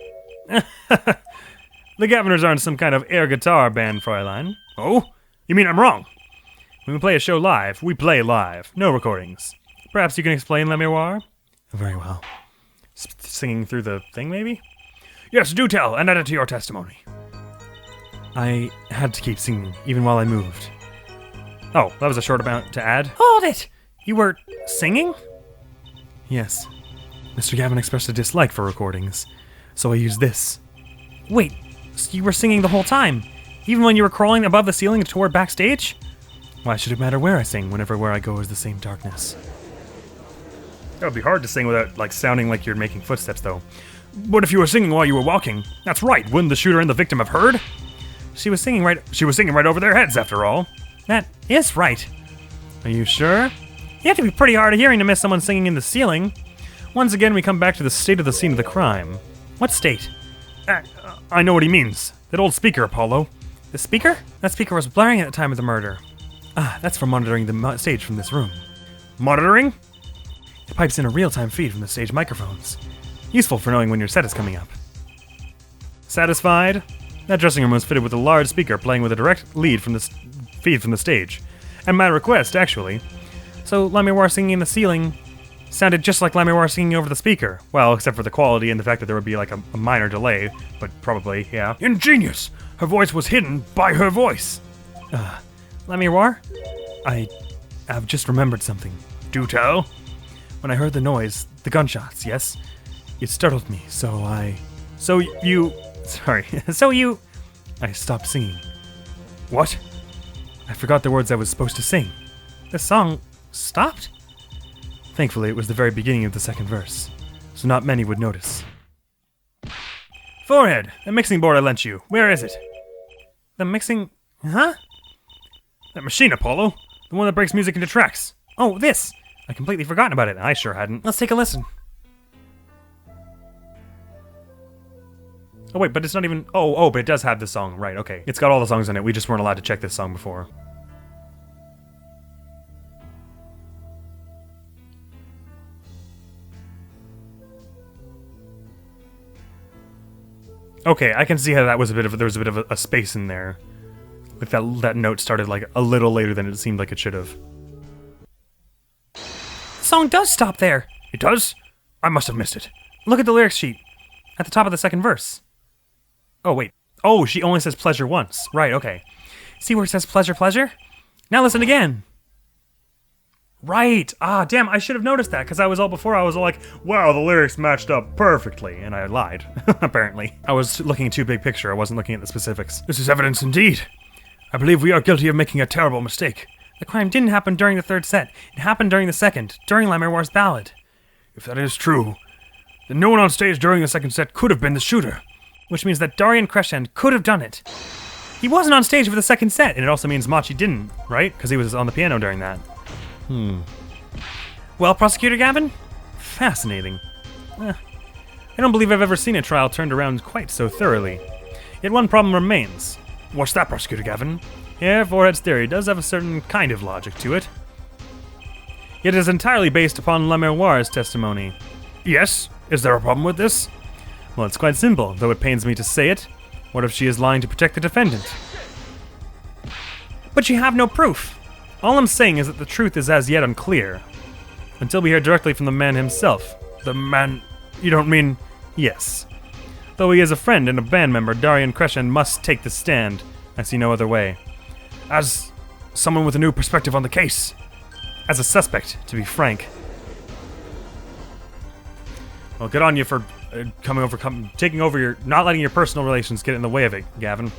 Speaker 2: The Governors aren't some kind of air guitar band, Fräulein. Oh? You mean I'm wrong? When we play a show live, we play live. No recordings. Perhaps you can explain, Lamiroir? Very well. Singing through the thing, maybe? Yes, do tell, and add it to your testimony. I had to keep singing, even while I moved. Oh, that was a short amount to add? Hold it! You were singing? Yes. Mr. Gavin expressed a dislike for recordings, so I used this. Wait, so you were singing the whole time? Even when you were crawling above the ceiling toward backstage? Why should it matter where I sing, whenever where I go is the same darkness? That would be hard to sing without, sounding like you're making footsteps, though. But if you were singing while you were walking, that's right, wouldn't the shooter and the victim have heard? She was singing right over their heads, after all. That is right. Are you sure? You have to be pretty hard of hearing to miss someone singing in the ceiling. Once again, we come back to the state of the scene of the crime. What state? I know what he means. That old speaker, Apollo. The speaker? That speaker was blaring at the time of the murder. Ah, that's for monitoring the stage from this room. Monitoring? It pipes in a real-time feed from the stage microphones. Useful for knowing when your set is coming up. Satisfied? That dressing room was fitted with a large speaker playing with a direct lead from the feed from the stage. At my request, actually. So Lamiroir singing in the ceiling sounded just like Lamiroir singing over the speaker. Well, except for the quality and the fact that there would be a minor delay, but probably, yeah. Ingenious! Her voice was hidden by her voice! Lamiroir? I have just remembered something. Do tell? When I heard the noise, the gunshots, yes? It startled me, I stopped singing. What? I forgot the words I was supposed to sing. The song stopped? Thankfully, it was the very beginning of the second verse, so not many would notice. Forehead, the mixing board I lent you, where is it? The mixing... Huh? That machine, Apollo. The one that breaks music into tracks. Oh, this! I completely forgotten about it. I sure hadn't. Let's take a listen. Oh wait, but it's not even... Oh, but it does have this song. Right, okay. It's got all the songs in it. We just weren't allowed to check this song before.
Speaker 1: Okay, I can see how that was there was a bit of a space in there. If that note started like a little later than it seemed like it should have.
Speaker 2: The song does stop there.
Speaker 1: It does? I must have missed it.
Speaker 2: Look at the lyrics sheet. At the top of the second verse.
Speaker 1: Oh, wait. Oh, she only says pleasure once. Right, okay.
Speaker 2: See where it says pleasure, pleasure? Now listen again.
Speaker 1: Right. Ah, damn, I should have noticed that, because I was all like, wow, the lyrics matched up perfectly, and I lied, apparently. I was looking at too big picture, I wasn't looking at the specifics. This is evidence indeed. I believe we are guilty of making a terrible mistake.
Speaker 2: The crime didn't happen during the third set. It happened during the second, during Lamirwar's ballad.
Speaker 1: If that is true, then no one on stage during the second set could have been the shooter.
Speaker 2: Which means that Darian Crescent could have done it. He wasn't on stage for the second set.
Speaker 1: And it also means Machi didn't, right? Because he was on the piano during that.
Speaker 2: Well, Prosecutor Gavin?
Speaker 1: Fascinating. I don't believe I've ever seen a trial turned around quite so thoroughly. Yet one problem remains. What's that, Prosecutor Gavin? Yeah, Forehead's theory does have a certain kind of logic to it. Yet it is entirely based upon Lamirwar's testimony. Yes? Is there a problem with this? Well, it's quite simple, though it pains me to say it. What if she is lying to protect the defendant?
Speaker 2: But you have no proof.
Speaker 1: All I'm saying is that the truth is as yet unclear. Until we hear directly from the man himself. The man... You don't mean... Yes. Though he is a friend and a band member, Darian Crescent must take the stand. I see no other way. As someone with a new perspective on the case. As a suspect, to be frank. Well, good on you for taking over your... Not letting your personal relations get in the way of it, Gavin.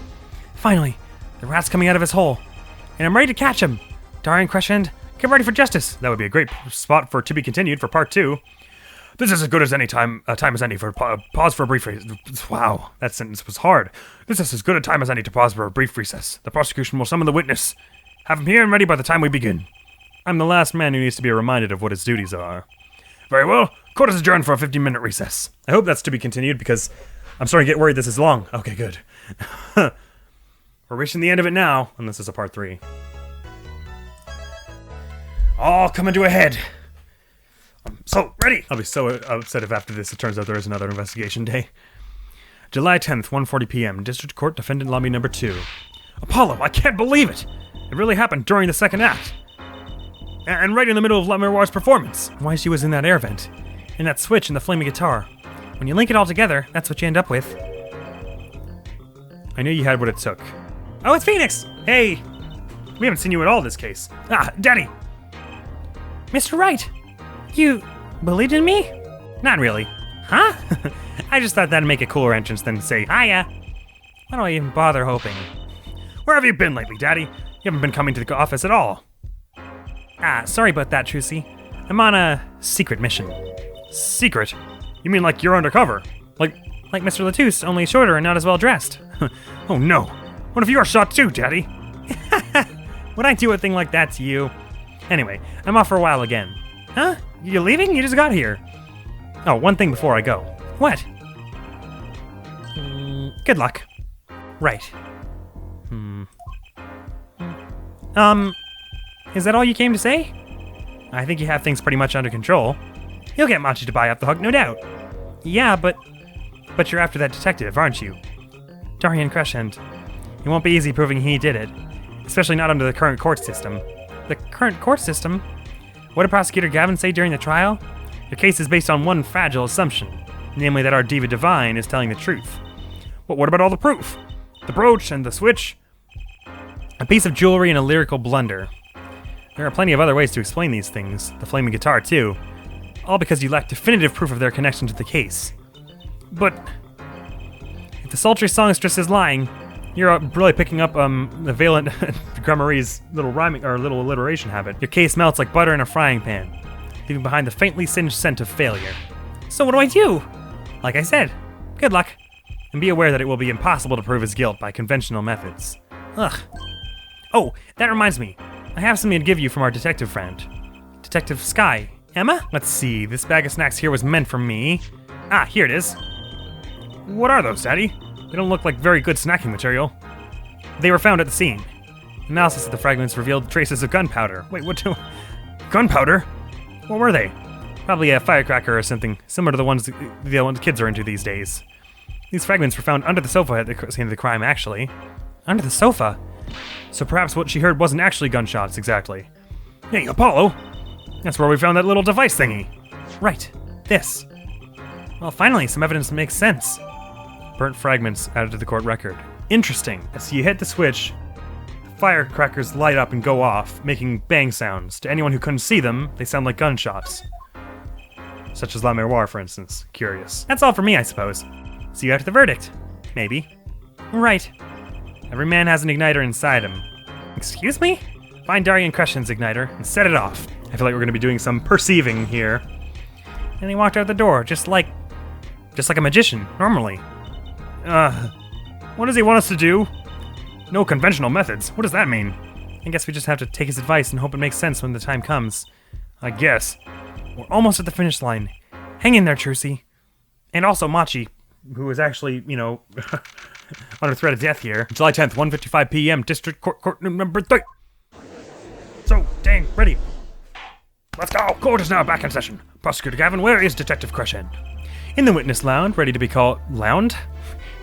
Speaker 2: Finally, the rat's coming out of his hole. And I'm ready to catch him. Darian Crescent, get ready for justice.
Speaker 1: That would be a great spot for To Be Continued for part 2. This is as good as any time as any for pause for a brief recess. Wow, that sentence was hard. This is as good a time as any to pause for a brief recess. The prosecution will summon the witness. Have him here and ready by the time we begin. I'm the last man who needs to be reminded of what his duties are. Very well. Court is adjourned for a 15-minute recess. I hope that's To Be Continued because I'm starting to get worried this is long. Okay, good. We're reaching the end of it now, and this is a part 3. All coming to a head. So, ready! I'll be so upset if after this it turns out there is another investigation day. July 10th, 1:40 p.m. District Court Defendant Lobby Number 2. Apollo, I can't believe it! It really happened during the second act. And right in the middle of Lamirwar's performance.
Speaker 2: Why she was in that air vent. And that switch and the flaming guitar. When you link it all together, that's what you end up with.
Speaker 1: I knew you had what it took.
Speaker 2: Oh, it's Phoenix!
Speaker 1: Hey! We haven't seen you at all this case. Ah, Daddy!
Speaker 2: Mr. Wright! You believed in me?
Speaker 1: Not really.
Speaker 2: Huh?
Speaker 1: I just thought that'd make a cooler entrance than say, hiya.
Speaker 2: Why do I even bother hoping?
Speaker 1: Where have you been lately, Daddy? You haven't been coming to the office at all.
Speaker 2: Sorry about that, Trucy. I'm on a secret mission.
Speaker 1: Secret? You mean like you're undercover?
Speaker 2: Like Mr. Latouche, only shorter and not as well dressed.
Speaker 1: Oh no. What if you are shot too, Daddy?
Speaker 2: Would I do a thing like that to you? Anyway, I'm off for a while again. Huh? You leaving? You just got here.
Speaker 1: Oh, one thing before I go.
Speaker 2: What?
Speaker 1: Good luck.
Speaker 2: Right. Is that all you came to say?
Speaker 1: I think you have things pretty much under control.
Speaker 2: You'll get Machi to buy up the hook, no doubt. Yeah, but you're after that detective, aren't you?
Speaker 1: Darian Crescent.
Speaker 2: It won't be easy proving he did it. Especially not under the current court system.
Speaker 1: The current court system?
Speaker 2: What did Prosecutor Gavin say during the trial? The case is based on one fragile assumption, namely that our Diva Divine is telling the truth.
Speaker 1: But what about all the proof? The brooch and the switch?
Speaker 2: A piece of jewelry and a lyrical blunder. There are plenty of other ways to explain these things, the flaming guitar too. All because you lack definitive proof of their connection to the case.
Speaker 1: But
Speaker 2: if the sultry songstress is lying,
Speaker 1: you're really picking up the Valent Grummary's little rhyming or little alliteration habit.
Speaker 2: Your case melts like butter in a frying pan, leaving behind the faintly singed scent of failure. So what do I do? Like I said, good luck. And be aware that it will be impossible to prove his guilt by conventional methods.
Speaker 1: Ugh.
Speaker 2: Oh, that reminds me. I have something to give you from our detective friend. Detective Sky. Emma?
Speaker 1: Let's see, this bag of snacks here was meant for me. Ah, here it is. What are those, Daddy? They don't look like very good snacking material.
Speaker 2: They were found at the scene. Analysis of the fragments revealed traces of gunpowder.
Speaker 1: Wait, what? Gunpowder? What were they?
Speaker 2: Probably a firecracker or something, similar to the ones the kids are into these days. These fragments were found under the sofa at the scene of the crime, actually. Under the sofa? So perhaps what she heard wasn't actually gunshots, exactly. Hey, Apollo! That's where we found that little device thingy. Right. This. Well, finally, some evidence makes sense. Burnt fragments added to the court record. Interesting. As you hit the switch, firecrackers light up and go off, making bang sounds. To anyone who couldn't see them, they sound like gunshots. Such as La Miroir, for instance. Curious. That's all for me, I suppose. See you after the verdict. Maybe. Right. Every man has an igniter inside him. Excuse me? Find Darian Crescent's igniter and set it off. I feel like we're going to be doing some perceiving here. And he walked out the door, just like a magician, normally. What does he want us to do? No conventional methods. What does that mean? I guess we just have to take his advice and hope it makes sense when the time comes. I guess. We're almost at the finish line. Hang in there, Trucy. And also Machi, who is actually, under threat of death here. July 10th, 1:55 p.m., District Court number 3. So, dang, ready. Let's go! Court is now back in session. Prosecutor Gavin, where is Detective Crescent? In the witness lounge, ready to be called...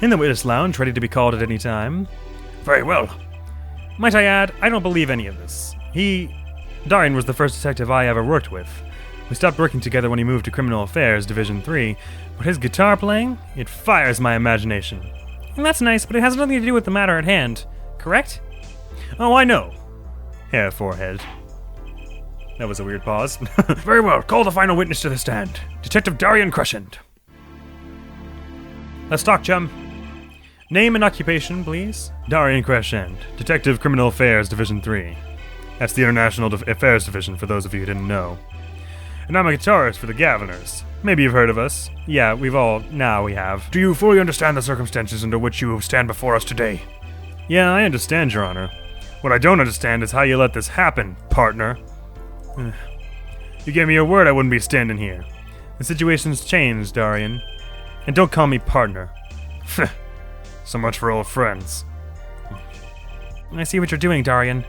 Speaker 2: In the witness lounge, ready to be called at any time. Very well. Might I add, I don't believe any of this. Darian was the first detective I ever worked with. We stopped working together when he moved to Criminal Affairs, Division 3, but his guitar playing, it fires my imagination. And that's nice, but it has nothing to do with the matter at hand, correct? Oh, I know. Hair forehead. That was a weird pause. Very well, call the final witness to the stand. Detective Darian Crescent. Let's talk, chum. Name and occupation, please. Darian Crescent, Detective Criminal Affairs, Division 3. That's the International Affairs Division, for those of you who didn't know. And I'm a guitarist for the Gaviners. Maybe you've heard of us. Yeah, we have. Do you fully understand the circumstances under which you stand before us today? Yeah, I understand, Your Honor. What I don't understand is how you let this happen, partner. You gave me your word I wouldn't be standing here. The situation's changed, Darian. And don't call me partner. So much for old friends. I see what you're doing, Darian.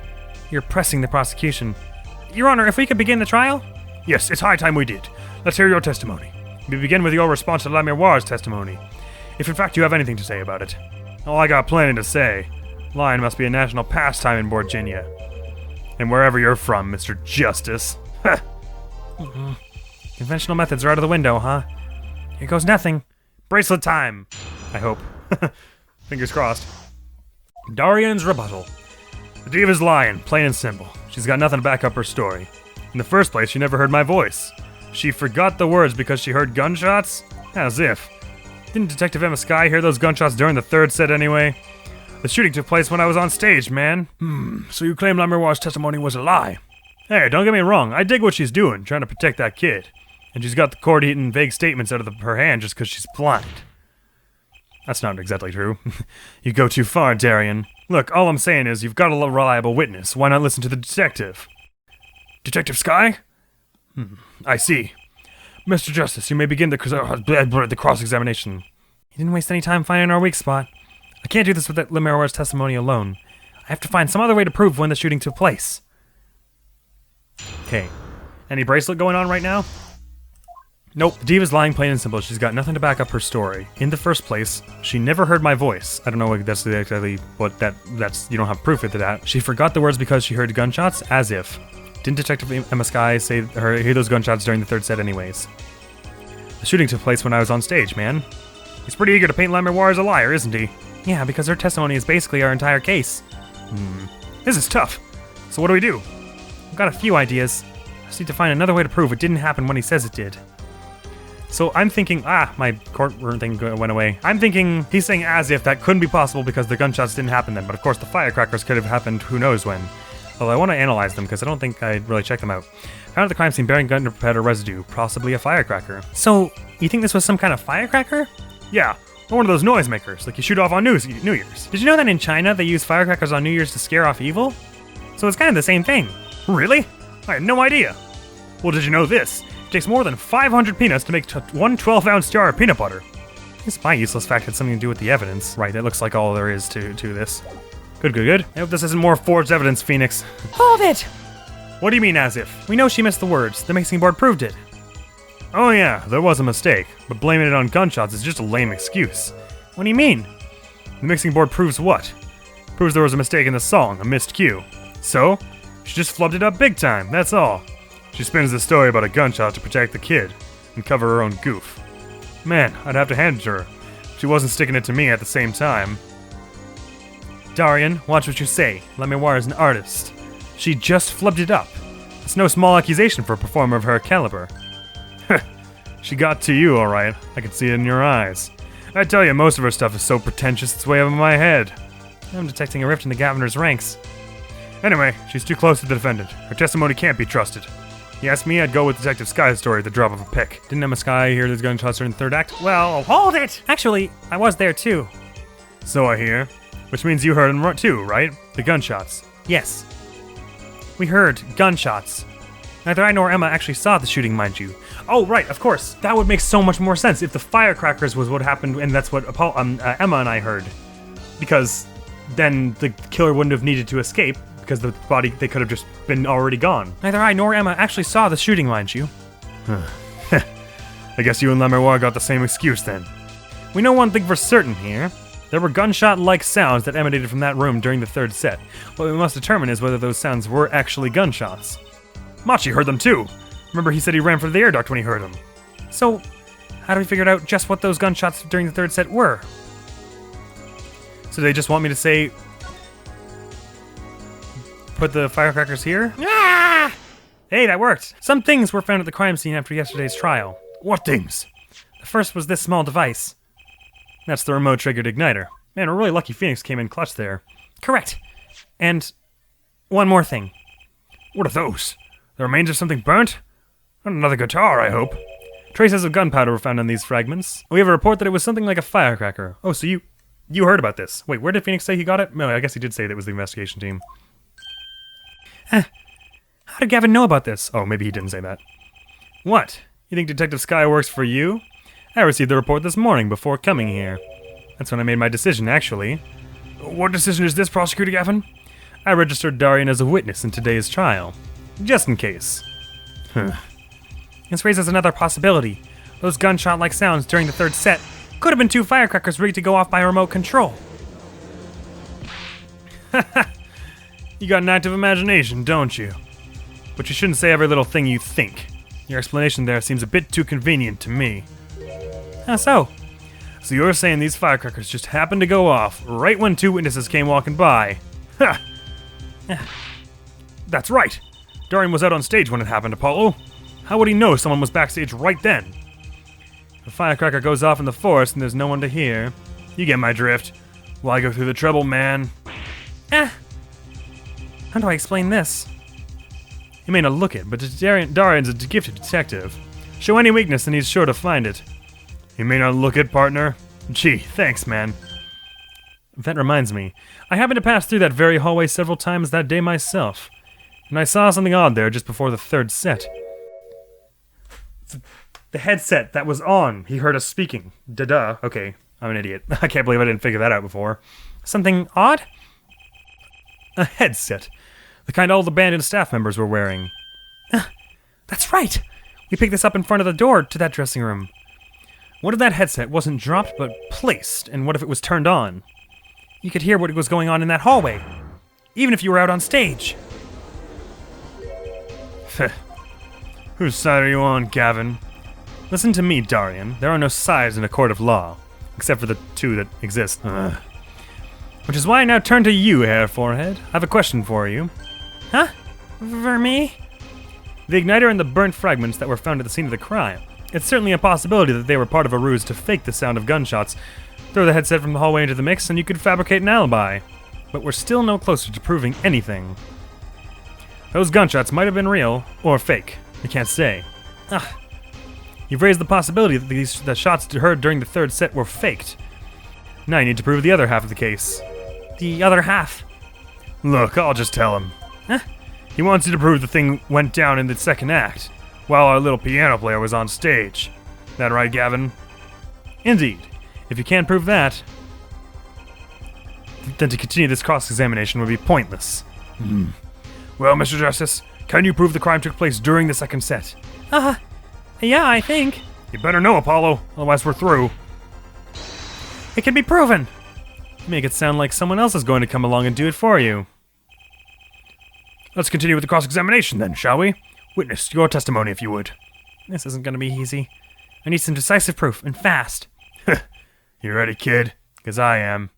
Speaker 2: You're pressing the prosecution. Your Honor, if we could begin the trial? Yes, it's high time we did. Let's hear your testimony. We begin with your response to La Miroir's testimony. If in fact you have anything to say about it. Oh, I got plenty to say. Lying must be a national pastime in Virginia. And wherever you're from, Mr. Justice. Conventional methods are out of the window, huh? Here goes nothing. Bracelet time! I hope. Fingers crossed. Darian's rebuttal. The diva's lying, plain and simple. She's got nothing to back up her story. In the first place, she never heard my voice. She forgot the words because she heard gunshots? As if. Didn't Detective Emma Skye hear those gunshots during the third set anyway? The shooting took place when I was on stage, man. So you claim La Miroir's testimony was a lie? Hey, don't get me wrong, I dig what she's doing, trying to protect that kid. And she's got the court eating vague statements out of her hand just because she's blind. That's not exactly true. You go too far, Darian. Look, all I'm saying is you've got a reliable witness. Why not listen to the detective? Detective Skye? I see. Mr. Justice, you may begin the cross-examination. You didn't waste any time finding our weak spot. I can't do this with La Miroir's testimony alone. I have to find some other way to prove when the shooting took place. Okay. Any bracelet going on right now? Nope. The diva's lying plain and simple. She's got nothing to back up her story. In the first place, she never heard my voice. I don't know if that's exactly what that's, you don't have proof of that. She forgot the words because she heard gunshots, as if. Didn't Detective Emma Skye hear those gunshots during the third set anyways? The shooting took place when I was on stage, man. He's pretty eager to paint La Miroir as a liar, isn't he? Yeah, because her testimony is basically our entire case. This is tough. So what do we do? I've got a few ideas. I just need to find another way to prove it didn't happen when he says it did. So I'm thinking, my courtroom thing went away. I'm thinking he's saying as if that couldn't be possible because the gunshots didn't happen then, but of course the firecrackers could have happened who knows when. Although I want to analyze them because I don't think I'd really check them out. Found at the crime scene bearing gunpowder residue, possibly a firecracker. So, you think this was some kind of firecracker? Yeah, or one of those noisemakers, like you shoot off on New Year's. Did you know that in China they use firecrackers on New Year's to scare off evil? So it's kind of the same thing. Really? I had no idea. Well, did you know this? It takes more than 500 peanuts to make one 12-ounce jar of peanut butter. I guess my useless fact had something to do with the evidence. Right, that looks like all there is to this. Good. I hope this isn't more forged evidence, Phoenix. Hold it! What do you mean, as if? We know she missed the words. The mixing board proved it. Oh yeah, there was a mistake, but blaming it on gunshots is just a lame excuse. What do you mean? The mixing board proves what? Proves there was a mistake in the song, a missed cue. So, she just flubbed it up big time, that's all. She spins the story about a gunshot to protect the kid and cover her own goof. Man, I'd have to hand it to her. She wasn't sticking it to me at the same time. Darian, watch what you say. Lemoire is an artist. She just flubbed it up. It's no small accusation for a performer of her caliber. She got to you, alright. I can see it in your eyes. I tell you, most of her stuff is so pretentious it's way over my head. I'm detecting a rift in the governor's ranks. Anyway, she's too close to the defendant. Her testimony can't be trusted. You asked me, I'd go with Detective Sky's story at the drop of a pick. Didn't Emma Sky hear those gunshots during the third act? Well, hold it! Actually, I was there too. So I hear. Which means you heard them too, right? The gunshots. Yes. We heard gunshots. Neither I nor Emma actually saw the shooting, mind you. Oh, right, of course. That would make so much more sense if the firecrackers was what happened, and that's what Emma and I heard. Because then the killer wouldn't have needed to escape, because the body, they could have just been already gone. Neither I nor Emma actually saw the shooting, mind you. I guess you and Lemoire got the same excuse then. We know one thing for certain here. There were gunshot-like sounds that emanated from that room during the third set. What we must determine is whether those sounds were actually gunshots. Machi heard them too. Remember, he said he ran for the air duct when he heard them. So, how do we figure out just what those gunshots during the third set were? So they just want me to say, put the firecrackers here? Ah! Hey, that worked. Some things were found at the crime scene after yesterday's trial. What things? The first was this small device. That's the remote-triggered igniter. Man, we're really lucky Phoenix came in clutch there. Correct. And one more thing. What are those? The remains of something burnt? Not another guitar, I hope. Traces of gunpowder were found on these fragments. We have a report that it was something like a firecracker. Oh, so you heard about this. Wait, where did Phoenix say he got it? No, I guess he did say that it was the investigation team. How did Gavin know about this? Oh, maybe he didn't say that. What? You think Detective Sky works for you? I received the report this morning before coming here. That's when I made my decision, actually. What decision is this, Prosecutor Gavin? I registered Darian as a witness in today's trial. Just in case. This raises another possibility. Those gunshot-like sounds during the third set could have been two firecrackers rigged to go off by remote control. You got an active imagination, don't you? But you shouldn't say every little thing you think. Your explanation there seems a bit too convenient to me. How so? So you're saying these firecrackers just happened to go off right when two witnesses came walking by? Ha! That's right. Darian was out on stage when it happened, Apollo. How would he know someone was backstage right then? If a firecracker goes off in the forest and there's no one to hear, you get my drift. Why go through the trouble, man? How do I explain this? You may not look it, but Darian's a gifted detective. Show any weakness and he's sure to find it. You may not look it, partner. Gee, thanks, man. That reminds me. I happened to pass through that very hallway several times that day myself. And I saw something odd there just before the third set. The headset that was on. He heard us speaking. Duh. Okay, I'm an idiot. I can't believe I didn't figure that out before. Something odd? A headset. The kind all the band and staff members were wearing. That's right! We picked this up in front of the door to that dressing room. What if that headset wasn't dropped but placed, and what if it was turned on? You could hear what was going on in that hallway, even if you were out on stage. Whose side are you on, Gavin? Listen to me, Darian. There are no sides in a court of law, except for the two that exist. Which is why I now turn to you, Hair Forehead. I have a question for you. Huh? For me? The igniter and the burnt fragments that were found at the scene of the crime. It's certainly a possibility that they were part of a ruse to fake the sound of gunshots. Throw the headset from the hallway into the mix and you could fabricate an alibi. But we're still no closer to proving anything. Those gunshots might have been real, or fake. You can't say. You've raised the possibility that the shots heard during the third set were faked. Now you need to prove the other half of the case. The other half? Look, I'll just tell him. He wants you to prove the thing went down in the second act, while our little piano player was on stage. That right, Gavin? Indeed. If you can't prove that, then to continue this cross-examination would be pointless. Well, Mr. Justice, can you prove the crime took place during the second set? Yeah, I think. You better know, Apollo, otherwise we're through. It can be proven! You make it sound like someone else is going to come along and do it for you. Let's continue with the cross-examination then, shall we? Witness, your testimony if you would. This isn't gonna be easy. I need some decisive proof, and fast. You ready, kid? 'Cause I am.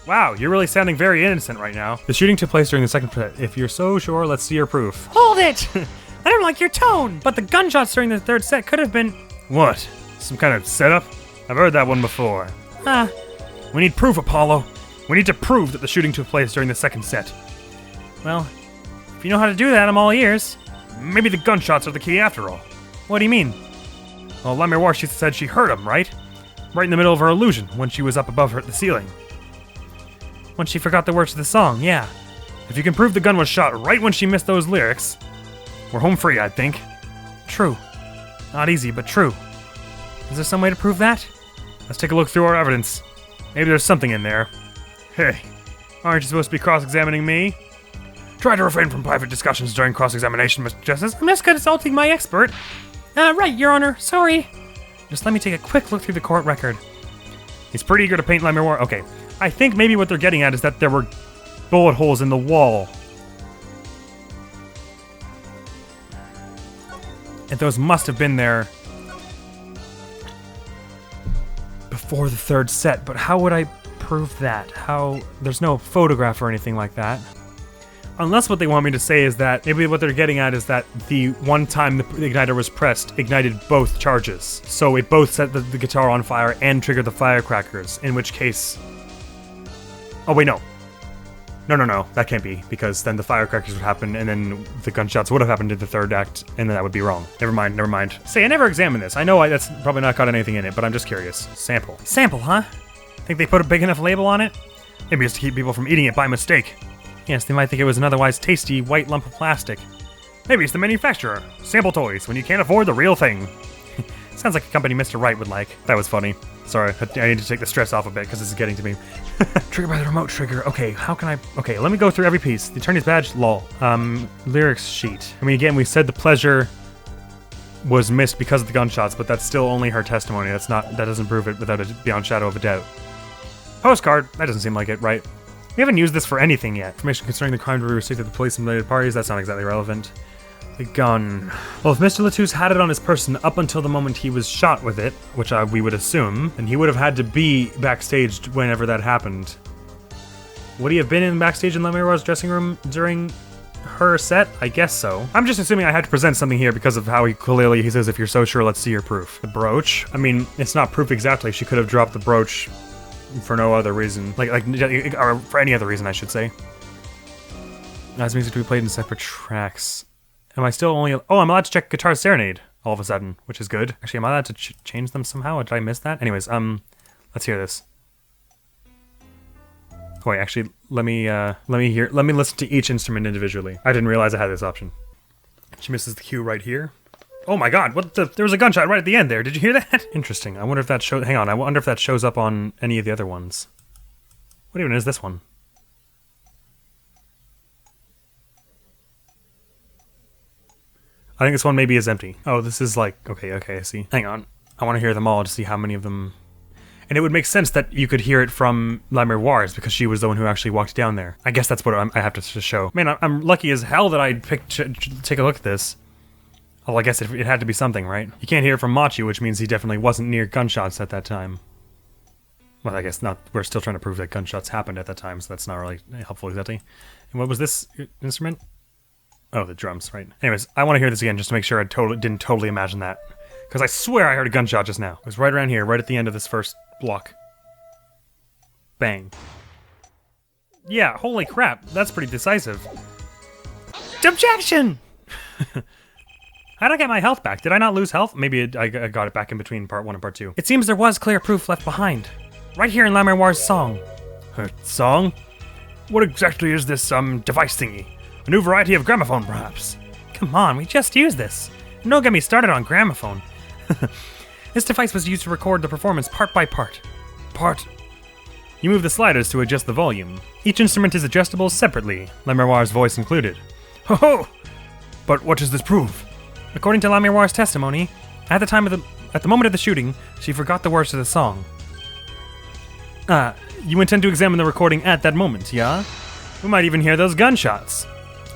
Speaker 2: Wow, you're really sounding very innocent right now. The shooting took place during the second set. If you're so sure, let's see your proof.
Speaker 3: Hold it! I don't like your tone!
Speaker 2: But the gunshots during the third set could have been... What? Some kind of setup? I've heard that one before. We need proof, Apollo. We need to prove that the shooting took place during the second set.
Speaker 3: Well, if you know how to do that, I'm all ears.
Speaker 2: Maybe the gunshots are the key after all.
Speaker 3: What do you mean?
Speaker 2: Well, Admiral, she said she heard them, right? Right in the middle of her illusion, when she was up above her at the ceiling.
Speaker 3: When she forgot the words to the song, yeah.
Speaker 2: If you can prove the gun was shot right when she missed those lyrics, we're home free, I think.
Speaker 3: True. Not easy, but true. Is there some way to prove that?
Speaker 2: Let's take a look through our evidence. Maybe there's something in there. Hey, aren't you supposed to be cross-examining me? Try to refrain from private discussions during cross-examination, Mr. Justice.
Speaker 3: I'm just consulting my expert. Right, Your Honor. Sorry. Just let me take a quick look through the court record.
Speaker 2: He's pretty eager to paint Admiral. Okay, I think maybe what they're getting at is that there were bullet holes in the wall. And those must have been there before the third set, but how would I prove that? There's no photograph or anything like that. Unless what they want me to say is that maybe what they're getting at is that the one time the igniter was pressed ignited both charges. So it both set the guitar on fire and triggered the firecrackers, in which case... Oh wait, no. No, that can't be, because then the firecrackers would happen and then the gunshots would have happened in the third act, and then that would be wrong. Never mind. Say, I never examined this. I know that's probably not got anything in it, but I'm just curious. Sample.
Speaker 3: Sample, huh?
Speaker 2: Think they put a big enough label on it? Maybe it's to keep people from eating it by mistake.
Speaker 3: Yes, they might think it was an otherwise tasty white lump of plastic.
Speaker 2: Maybe it's the manufacturer. Sample toys when you can't afford the real thing. Sounds like a company Mr. Wright would like. That was funny. Sorry, I need to take the stress off a bit because this is getting to me. Trigger by the remote trigger. Okay, how can I... Okay, let me go through every piece. The attorney's badge, lol. Lyrics sheet. I mean, again, we said the pleasure was missed because of the gunshots, but that's still only her testimony. That doesn't prove it without a beyond shadow of a doubt. Postcard. That doesn't seem like it, right? We haven't used this for anything yet. Information concerning the crime to be received at the police and related parties. That's not exactly relevant. The gun. Well, if Mr. Latouche had it on his person up until the moment he was shot with it, which we would assume, then he would have had to be backstage whenever that happened. Would he have been in backstage in Admiral's dressing room during her set? I guess so. I'm just assuming I had to present something here because of how he says, if you're so sure, let's see your proof. The brooch. I mean, it's not proof exactly. She could have dropped the brooch for no other reason. Or for any other reason, I should say. As music to be played in separate tracks. Am I still only... Oh, I'm allowed to check Guitar Serenade all of a sudden, which is good. Actually, am I allowed to change them somehow? Or did I miss that? Anyways, let's hear this. Oh, wait, actually, let me listen to each instrument individually. I didn't realize I had this option. She misses the cue right here. Oh my god, there was a gunshot right at the end there. Did you hear that? Interesting. I wonder if that hang on, I wonder if that shows up on any of the other ones. What even is this one? I think this one maybe is empty. Oh, this is like, okay, I see. Hang on. I want to hear them all to see how many of them... And it would make sense that you could hear it from La Miroir's because she was the one who actually walked down there. I guess that's what I have to show. Man, I'm lucky as hell that I picked to take a look at this. Oh, I guess it had to be something, right? You can't hear it from Machi, which means he definitely wasn't near gunshots at that time. Well, I guess not. We're still trying to prove that gunshots happened at that time, so that's not really helpful exactly. And what was this instrument? Oh, the drums, right. Anyways, I want to hear this again just to make sure I didn't totally imagine that. Because I swear I heard a gunshot just now. It was right around here, right at the end of this first block. Bang. Yeah, holy crap. That's pretty decisive.
Speaker 3: Objection!
Speaker 2: How'd I get my health back? Did I not lose health? Maybe I got it back in between part 1 and part 2.
Speaker 3: It seems there was clear proof left behind. Right here in La Miroir's song.
Speaker 2: Her song? What exactly is this, device thingy? A new variety of gramophone, perhaps?
Speaker 3: Come on, we just used this. And don't get me started on gramophone. This device was used to record the performance part by part.
Speaker 2: You move the sliders to adjust the volume. Each instrument is adjustable separately, La Miroir's voice included. Ho ho! But what does this prove?
Speaker 3: According to La Miroir's testimony, at the moment of the shooting, she forgot the words to the song.
Speaker 2: You intend to examine the recording at that moment, yeah? We might even hear those gunshots.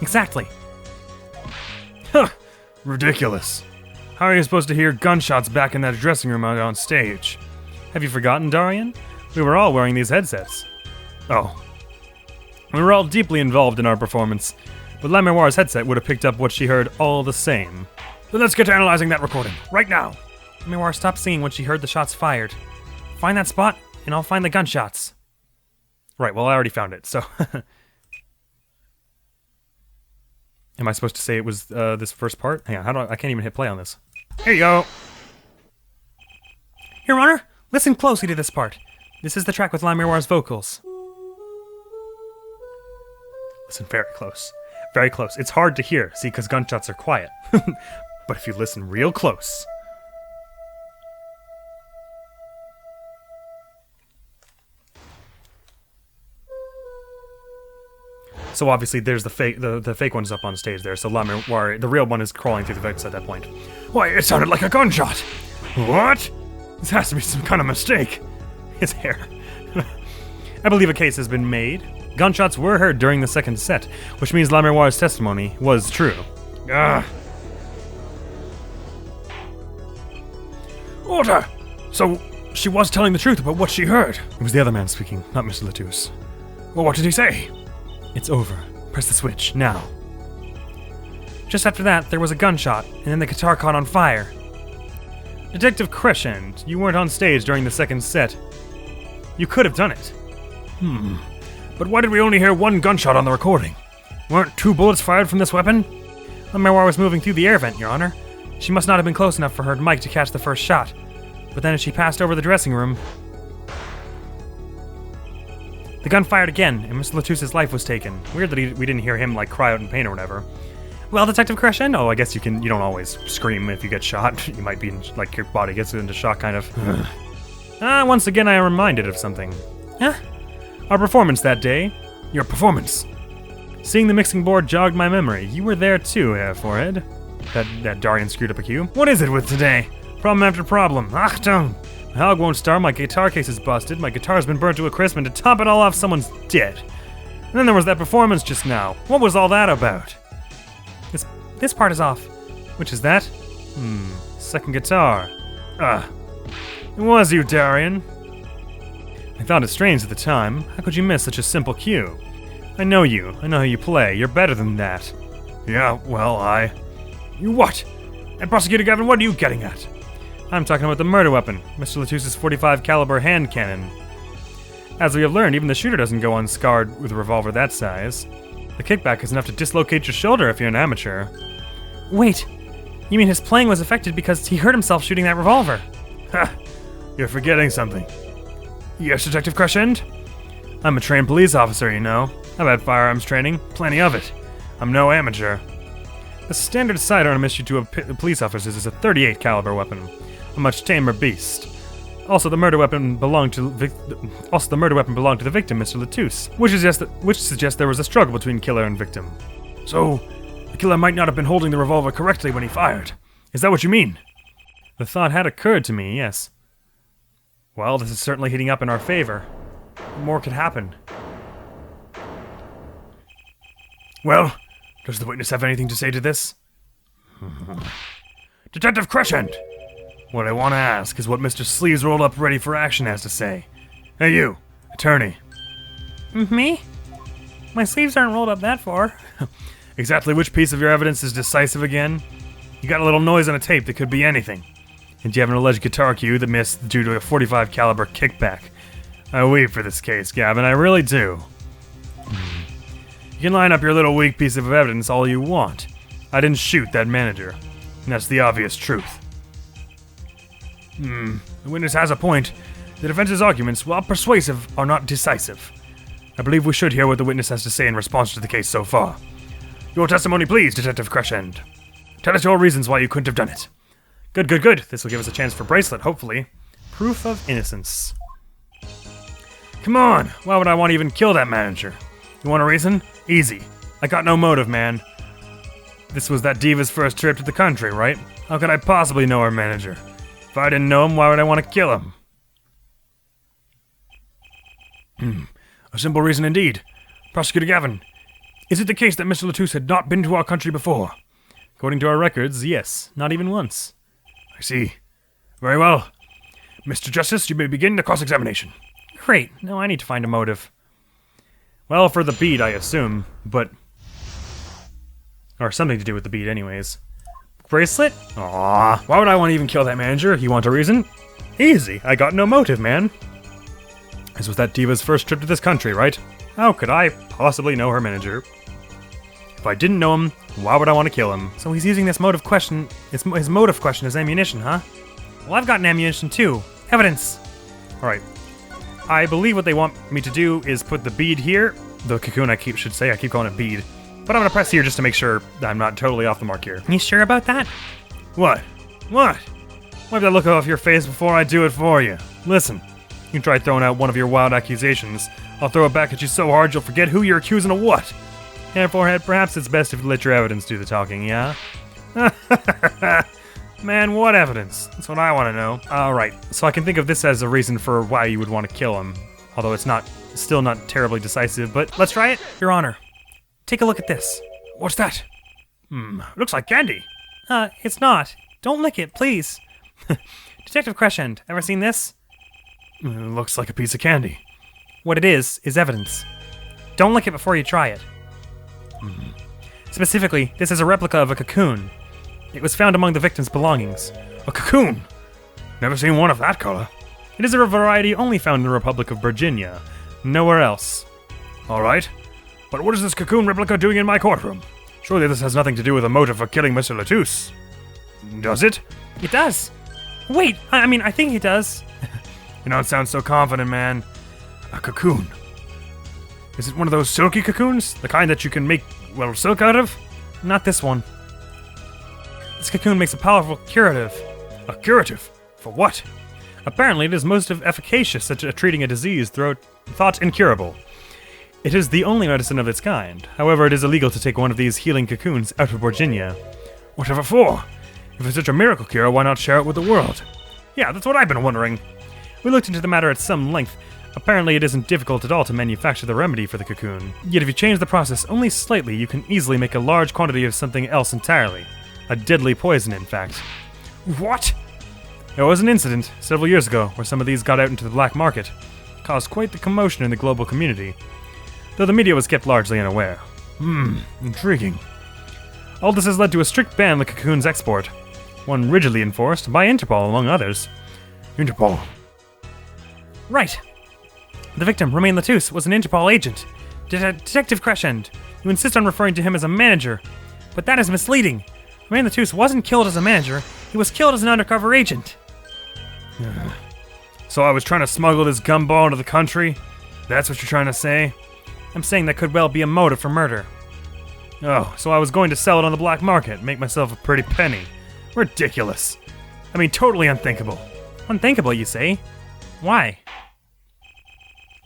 Speaker 3: Exactly.
Speaker 2: Huh. Ridiculous. How are you supposed to hear gunshots back in that dressing room out on stage? Have you forgotten, Darian? We were all wearing these headsets. Oh. We were all deeply involved in our performance, but Lamiroir's headset would have picked up what she heard all the same.
Speaker 3: Then let's get to analyzing that recording, right now.
Speaker 2: Lamiroir stopped singing when she heard the shots fired. Find that spot, and I'll find the gunshots. Right, well, I already found it, so... Am I supposed to say it was this first part? Hang on, I can't even hit play on this. Here you go!
Speaker 3: Your Honor, listen closely to this part. This is the track with Lamiroir's vocals.
Speaker 2: Listen very close. Very close. It's hard to hear, see, because gunshots are quiet. But if you listen real close... So obviously there's the fake one's up on stage there, so Lamiroir, the real one, is crawling through the vents at that point.
Speaker 3: Why, it sounded like a gunshot!
Speaker 2: What? This has to be some kind of mistake. His hair. I believe a case has been made. Gunshots were heard during the second set, which means Lamiroir's testimony was true.
Speaker 3: Order! So, she was telling the truth about what she heard?
Speaker 2: It was the other man speaking, not Mr. Latouche.
Speaker 3: Well, what did he say?
Speaker 2: It's over. Press the switch, now.
Speaker 3: Just after that, there was a gunshot, and then the guitar caught on fire.
Speaker 2: Detective Crescent, you weren't on stage during the second set. You could have done it.
Speaker 3: But why did we only hear one gunshot on the recording? Weren't 2 bullets fired from this weapon?
Speaker 2: Lamiroir was moving through the air vent, Your Honor. She must not have been close enough for her mic to catch the first shot. But then as she passed over the dressing room... The gun fired again, and Mr. Latouche's life was taken. Weird that we didn't hear him, like, cry out in pain or whatever. Well, Detective Crescent? Oh, I guess you don't always scream if you get shot. You might be, like, your body gets into shock, kind of. Once again, I am reminded of something. Our performance that day.
Speaker 3: Your performance?
Speaker 2: Seeing the mixing board jogged my memory. You were there too, Herr Forehead. That Darian screwed up a cue. What is it with today? Problem after problem. Achtung! My hog won't start, my guitar case is busted, my guitar's been burnt to a crisp, and to top it all off, someone's dead. And then there was that performance just now. What was all that about?
Speaker 3: This part is off.
Speaker 2: Which is that? Second guitar. It was you, Darian. I thought it strange at the time. How could you miss such a simple cue? I know you. I know how you play. You're better than that.
Speaker 3: Yeah, well, You what? And Prosecutor Gavin, what are you getting at?
Speaker 2: I'm talking about the murder weapon, Mr. Latouche's .45 caliber hand cannon. As we have learned, even the shooter doesn't go unscarred with a revolver that size. The kickback is enough to dislocate your shoulder if you're an amateur.
Speaker 3: Wait, you mean his playing was affected because he hurt himself shooting that revolver?
Speaker 2: Ha! You're forgetting something.
Speaker 3: Yes, Detective Crescent?
Speaker 2: I'm a trained police officer, you know. I've had firearms training, plenty of it. I'm no amateur. The standard sidearm issued to police officers is a .38 caliber weapon, a much tamer beast. Also, the murder weapon belonged to the victim, Mr. Latouche, which suggests there was a struggle between killer and victim.
Speaker 3: So, the killer might not have been holding the revolver correctly when he fired. Is that what you mean?
Speaker 2: The thought had occurred to me, yes. Well, this is certainly heating up in our favor. More could happen.
Speaker 3: Well, does the witness have anything to say to this? Detective Crescent! What I want to ask is what Mr. Sleeves rolled up ready for action has to say. Hey you, attorney.
Speaker 2: Me? My sleeves aren't rolled up that far.
Speaker 3: Exactly which piece of your evidence is decisive again? You got a little noise on a tape that could be anything. And you have an alleged guitar cue that missed due to a .45 caliber kickback. I weep for this case, Gavin, I really do. You can line up your little weak piece of evidence all you want. I didn't shoot that manager. And that's the obvious truth. The witness has a point. The defense's arguments, while persuasive, are not decisive. I believe we should hear what the witness has to say in response to the case so far. Your testimony, please, Detective Crescent. Tell us your reasons why you couldn't have done it.
Speaker 2: Good, good, good. This will give us a chance for bracelet, hopefully. Proof of innocence.
Speaker 3: Come on, why would I want to even kill that manager? You want a reason? Easy. I got no motive, man. This was that diva's first trip to the country, right? How could I possibly know her manager? If I didn't know him, why would I want to kill him? A simple reason indeed. Prosecutor Gavin, is it the case that Mr. Latouche had not been to our country before?
Speaker 1: According to our records, yes. Not even once.
Speaker 3: I see. Very well. Mr. Justice, you may begin the cross-examination.
Speaker 1: Great. Now I need to find a motive. Well, for the bead, I assume, but... Or something to do with the bead, anyways. Bracelet?
Speaker 3: Aww. Why would I want to even kill that manager? You want a reason?
Speaker 1: Easy. I got no motive, man.
Speaker 3: This was that diva's first trip to this country, right?
Speaker 1: How could I possibly know her manager? If I didn't know him, why would I want to kill him? So he's using this motive question, his motive question as ammunition, huh? Well, I've got an ammunition too. Evidence! Alright. I believe what they want me to do is put the bead here. The cocoon, I keep calling it bead. But I'm gonna press here just to make sure that I'm not totally off the mark here. You sure about that?
Speaker 3: What? What? Wipe that look off your face before I do it for you. Listen, you can try throwing out one of your wild accusations. I'll throw it back at you so hard you'll forget who you're accusing of what.
Speaker 1: Yeah, forehead, perhaps it's best if you let your evidence do the talking, yeah?
Speaker 3: Man, what evidence? That's what I want to know.
Speaker 1: Alright, so I can think of this as a reason for why you would want to kill him. Although it's still not terribly decisive, but let's try it. Your Honor, take a look at this.
Speaker 3: What's that? Looks like candy.
Speaker 1: It's not. Don't lick it, please. Detective Crescent, ever seen this?
Speaker 3: Looks like a piece of candy.
Speaker 1: What it is evidence. Don't lick it before you try it. Specifically, this is a replica of a cocoon. It was found among the victim's belongings.
Speaker 3: A cocoon? Never seen one of that color.
Speaker 1: It is a variety only found in the Republic of Virginia. Nowhere else.
Speaker 3: Alright. But what is this cocoon replica doing in my courtroom? Surely this has nothing to do with a motive for killing Mr. Latouche. Does it?
Speaker 1: It does. Wait, I think it does.
Speaker 3: You don't sound so confident, man. A cocoon. Is it one of those silky cocoons? The kind that you can make, well, silk out of?
Speaker 1: Not this one. This cocoon makes a powerful curative.
Speaker 3: A curative? For what?
Speaker 1: Apparently it is most efficacious at treating a disease thought incurable. It is the only medicine of its kind. However, it is illegal to take one of these healing cocoons out of Virginia.
Speaker 3: Whatever for? If it's such a miracle cure, why not share it with the world?
Speaker 1: Yeah, that's what I've been wondering. We looked into the matter at some length. Apparently it isn't difficult at all to manufacture the remedy for the cocoon. Yet if you change the process only slightly, you can easily make a large quantity of something else entirely. A deadly poison, in fact.
Speaker 3: What?
Speaker 1: There was an incident several years ago where some of these got out into the black market. Caused quite the commotion in the global community, though the media was kept largely unaware.
Speaker 3: Intriguing.
Speaker 1: All this has led to a strict ban on the cocoon's export. One rigidly enforced by Interpol, among others.
Speaker 3: Interpol?
Speaker 1: Right. The victim, Romain Latouche, was an Interpol agent. Detective Crescent. You insist on referring to him as a manager, but that is misleading. Romain Latouche wasn't killed as a manager, he was killed as an undercover agent.
Speaker 3: So I was trying to smuggle this gumball into the country? That's what you're trying to say?
Speaker 1: I'm saying that could well be a motive for murder.
Speaker 3: Oh, so I was going to sell it on the black market, make myself a pretty penny. Ridiculous. I mean, totally unthinkable.
Speaker 1: Unthinkable, you say? Why?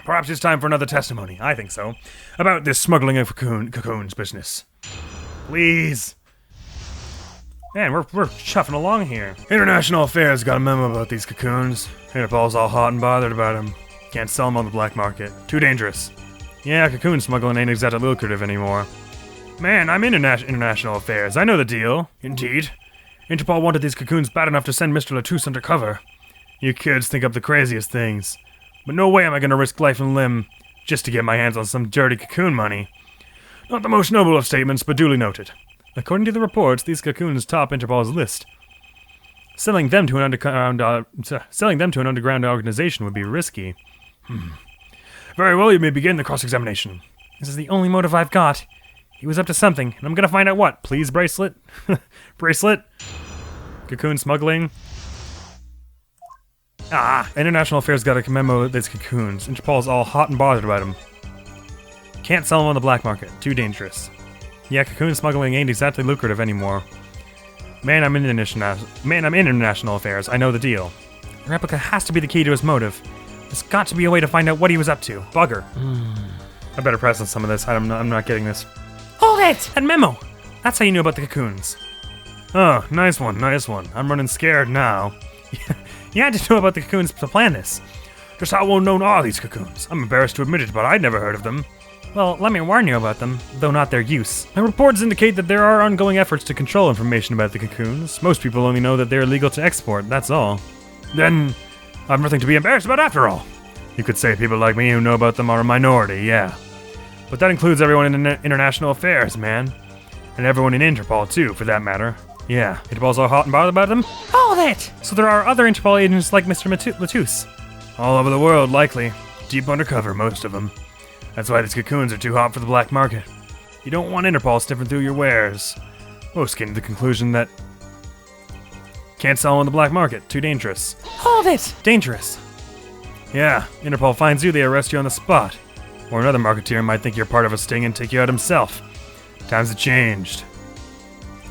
Speaker 3: Perhaps it's time for another testimony, I think so, about this smuggling of cocoons business. Please.
Speaker 1: Man, we're chuffing along here.
Speaker 3: International Affairs got a memo about these cocoons. Interpol's all hot and bothered about them. Can't sell them on the black market. Too dangerous.
Speaker 1: Yeah, cocoon smuggling ain't exactly lucrative anymore.
Speaker 3: Man, I'm in international affairs. I know the deal. Indeed. Interpol wanted these cocoons bad enough to send Mr. Latouche undercover. You kids think up the craziest things. But no way am I going to risk life and limb just to get my hands on some dirty cocoon money. Not the most noble of statements, but duly noted.
Speaker 1: According to the reports, these cocoons top Interpol's list. Selling them to an underground organization would be risky.
Speaker 3: Very well, you may begin the cross-examination.
Speaker 1: This is the only motive I've got. He was up to something, and I'm gonna find out what. Please, bracelet? Bracelet? Cocoon smuggling? International Affairs got a memo that these cocoons. Interpol's all hot and bothered about them. Can't sell them on the black market. Too dangerous. Yeah, cocoon smuggling ain't exactly lucrative anymore. Man, I'm in international affairs. I know the deal. The replica has to be the key to his motive. There's got to be a way to find out what he was up to. Bugger. I better press on some of this. I'm not getting this. Hold it! That memo! That's how you knew about the cocoons.
Speaker 3: Oh, nice one, nice one. I'm running scared now.
Speaker 1: You had to know about the cocoons to plan this.
Speaker 3: Just how well known are these cocoons? I'm embarrassed to admit it, but I'd never heard of them.
Speaker 2: Well, let me warn you about them, though not their use. My reports indicate that there are ongoing efforts to control information about the cocoons. Most people only know that they are legal to export, that's all.
Speaker 3: Then, I've nothing to be embarrassed about after all. You could say people like me who know about them are a minority, yeah. But that includes everyone in international affairs, man. And everyone in Interpol, too, for that matter. Yeah, Interpol's all hot and bothered about them?
Speaker 2: Hold it! So there are other Interpol agents like Mr. Latouche.
Speaker 3: All over the world, likely. Deep undercover, most of them. That's why these cocoons are too hot for the black market. You don't want Interpol sniffing through your wares. Most came to the conclusion that can't sell on the black market, too dangerous.
Speaker 2: Hold it! Dangerous.
Speaker 3: Yeah, Interpol finds you, they arrest you on the spot. Or another marketeer might think you're part of a sting and take you out himself. Times have changed.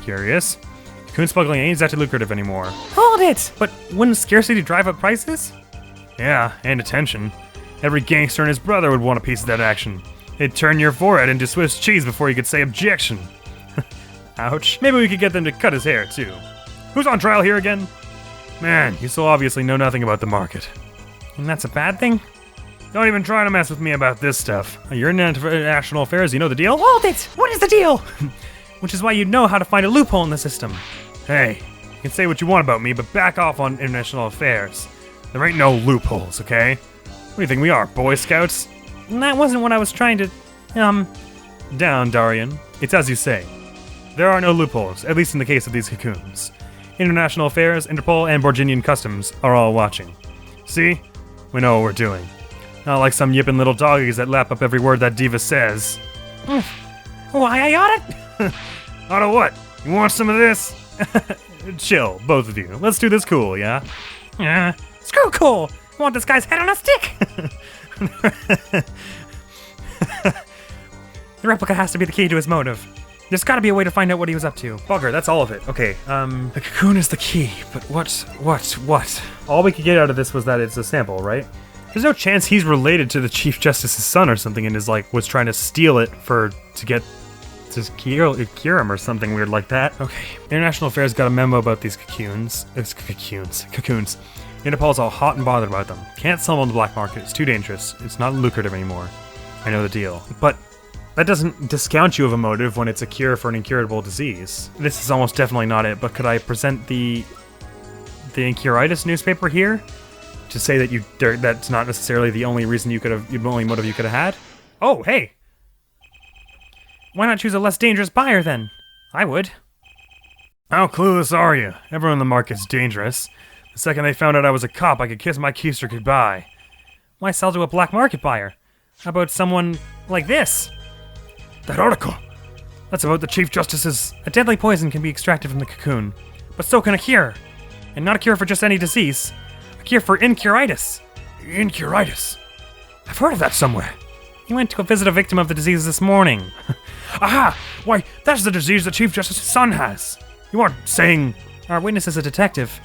Speaker 3: Curious? Cocoon smuggling ain't exactly lucrative anymore.
Speaker 2: Hold it! But wouldn't scarcity drive up prices?
Speaker 3: Yeah, and attention. Every gangster and his brother would want a piece of that action. They'd turn your forehead into Swiss cheese before you could say objection. Ouch. Maybe we could get them to cut his hair, too. Who's on trial here again? Man, you so obviously know nothing about the market.
Speaker 2: And that's a bad thing?
Speaker 3: Don't even try to mess with me about this stuff. You're in international affairs, you know the deal?
Speaker 2: Hold it! What is the deal? Which is why you know how to find a loophole in the system.
Speaker 3: Hey, you can say what you want about me, but back off on international affairs. There ain't no loopholes, okay? What do you think we are, Boy Scouts?
Speaker 2: That wasn't what I was trying to,
Speaker 3: Down, Darian. It's as you say. There are no loopholes, at least in the case of these cocoons. International affairs, Interpol, and Borginian customs are all watching. See? We know what we're doing. Not like some yipping little doggies that lap up every word that diva says.
Speaker 2: Why, I ought it?
Speaker 3: Oughta what? You want some of this? Chill, both of you. Let's do this cool, yeah?
Speaker 2: Screw cool! I want this guy's head on a stick! The replica has to be the key to his motive. There's gotta be a way to find out what he was up to.
Speaker 3: Bugger, that's all of it. Okay,
Speaker 1: The cocoon is the key, but what?
Speaker 3: all we could get out of this was that it's a sample, right? There's no chance he's related to the Chief Justice's son or something and is was trying to steal it to cure him or something weird like that. Okay, International Affairs got a memo about these cocoons. Cocoons. Interpol's all hot and bothered about them. Can't sell them on the black market, it's too dangerous. It's not lucrative anymore. I know the deal. But that doesn't discount you of a motive when it's a cure for an incurable disease. This is almost definitely not it, but could I present the Incuritis newspaper here? To say that that's not necessarily the only reason the only motive you could have had? Oh, hey!
Speaker 2: Why not choose a less dangerous buyer then? I would.
Speaker 3: How clueless are you? Everyone in the market's dangerous. The second they found out I was a cop, I could kiss my keister goodbye.
Speaker 2: Why sell to a black market buyer? How about someone like this?
Speaker 3: That article! That's about the Chief Justice's...
Speaker 2: A deadly poison can be extracted from the cocoon, but so can a cure. And not a cure for just any disease. A cure for incuritis.
Speaker 3: Incuritis? I've heard of that somewhere.
Speaker 2: He went to visit a victim of the disease this morning.
Speaker 3: Aha! Why, that's the disease the Chief Justice's son has. You aren't saying...
Speaker 2: Our witness is a detective.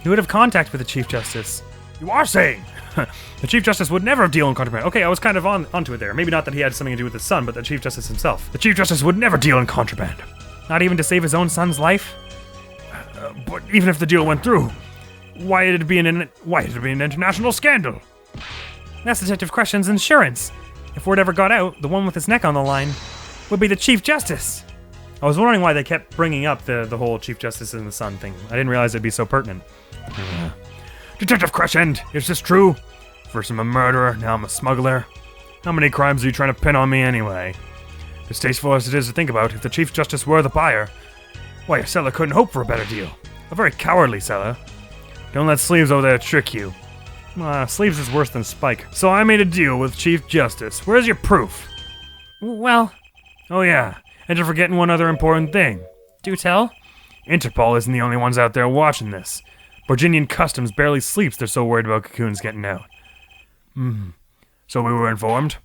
Speaker 2: He would have contact with the Chief Justice.
Speaker 3: You are saying... The Chief Justice would never deal in contraband. Okay, I was kind of onto it there. Maybe not that he had something to do with his son, but the Chief Justice himself. The Chief Justice would never deal in contraband.
Speaker 2: Not even to save his own son's life?
Speaker 3: But even if the deal went through, why did it be an international scandal?
Speaker 2: That's Detective Question's insurance. If word ever got out, the one with his neck on the line would be the Chief Justice.
Speaker 3: I was wondering why they kept bringing up the whole Chief Justice and the son thing. I didn't realize it'd be so pertinent. Detective Crescent, is this true? First I'm a murderer, now I'm a smuggler. How many crimes are you trying to pin on me anyway? Distasteful as it is to think about, if the Chief Justice were the buyer, why, a seller couldn't hope for a better deal. A very cowardly seller. Don't let Sleeves over there trick you. Sleeves is worse than Spike. So I made a deal with Chief Justice. Where's your proof?
Speaker 2: Well...
Speaker 3: Oh yeah, and you're forgetting one other important thing.
Speaker 2: Do tell?
Speaker 3: Interpol isn't the only ones out there watching this. Virginian Customs barely sleeps, they're so worried about cocoons getting out. So we were informed?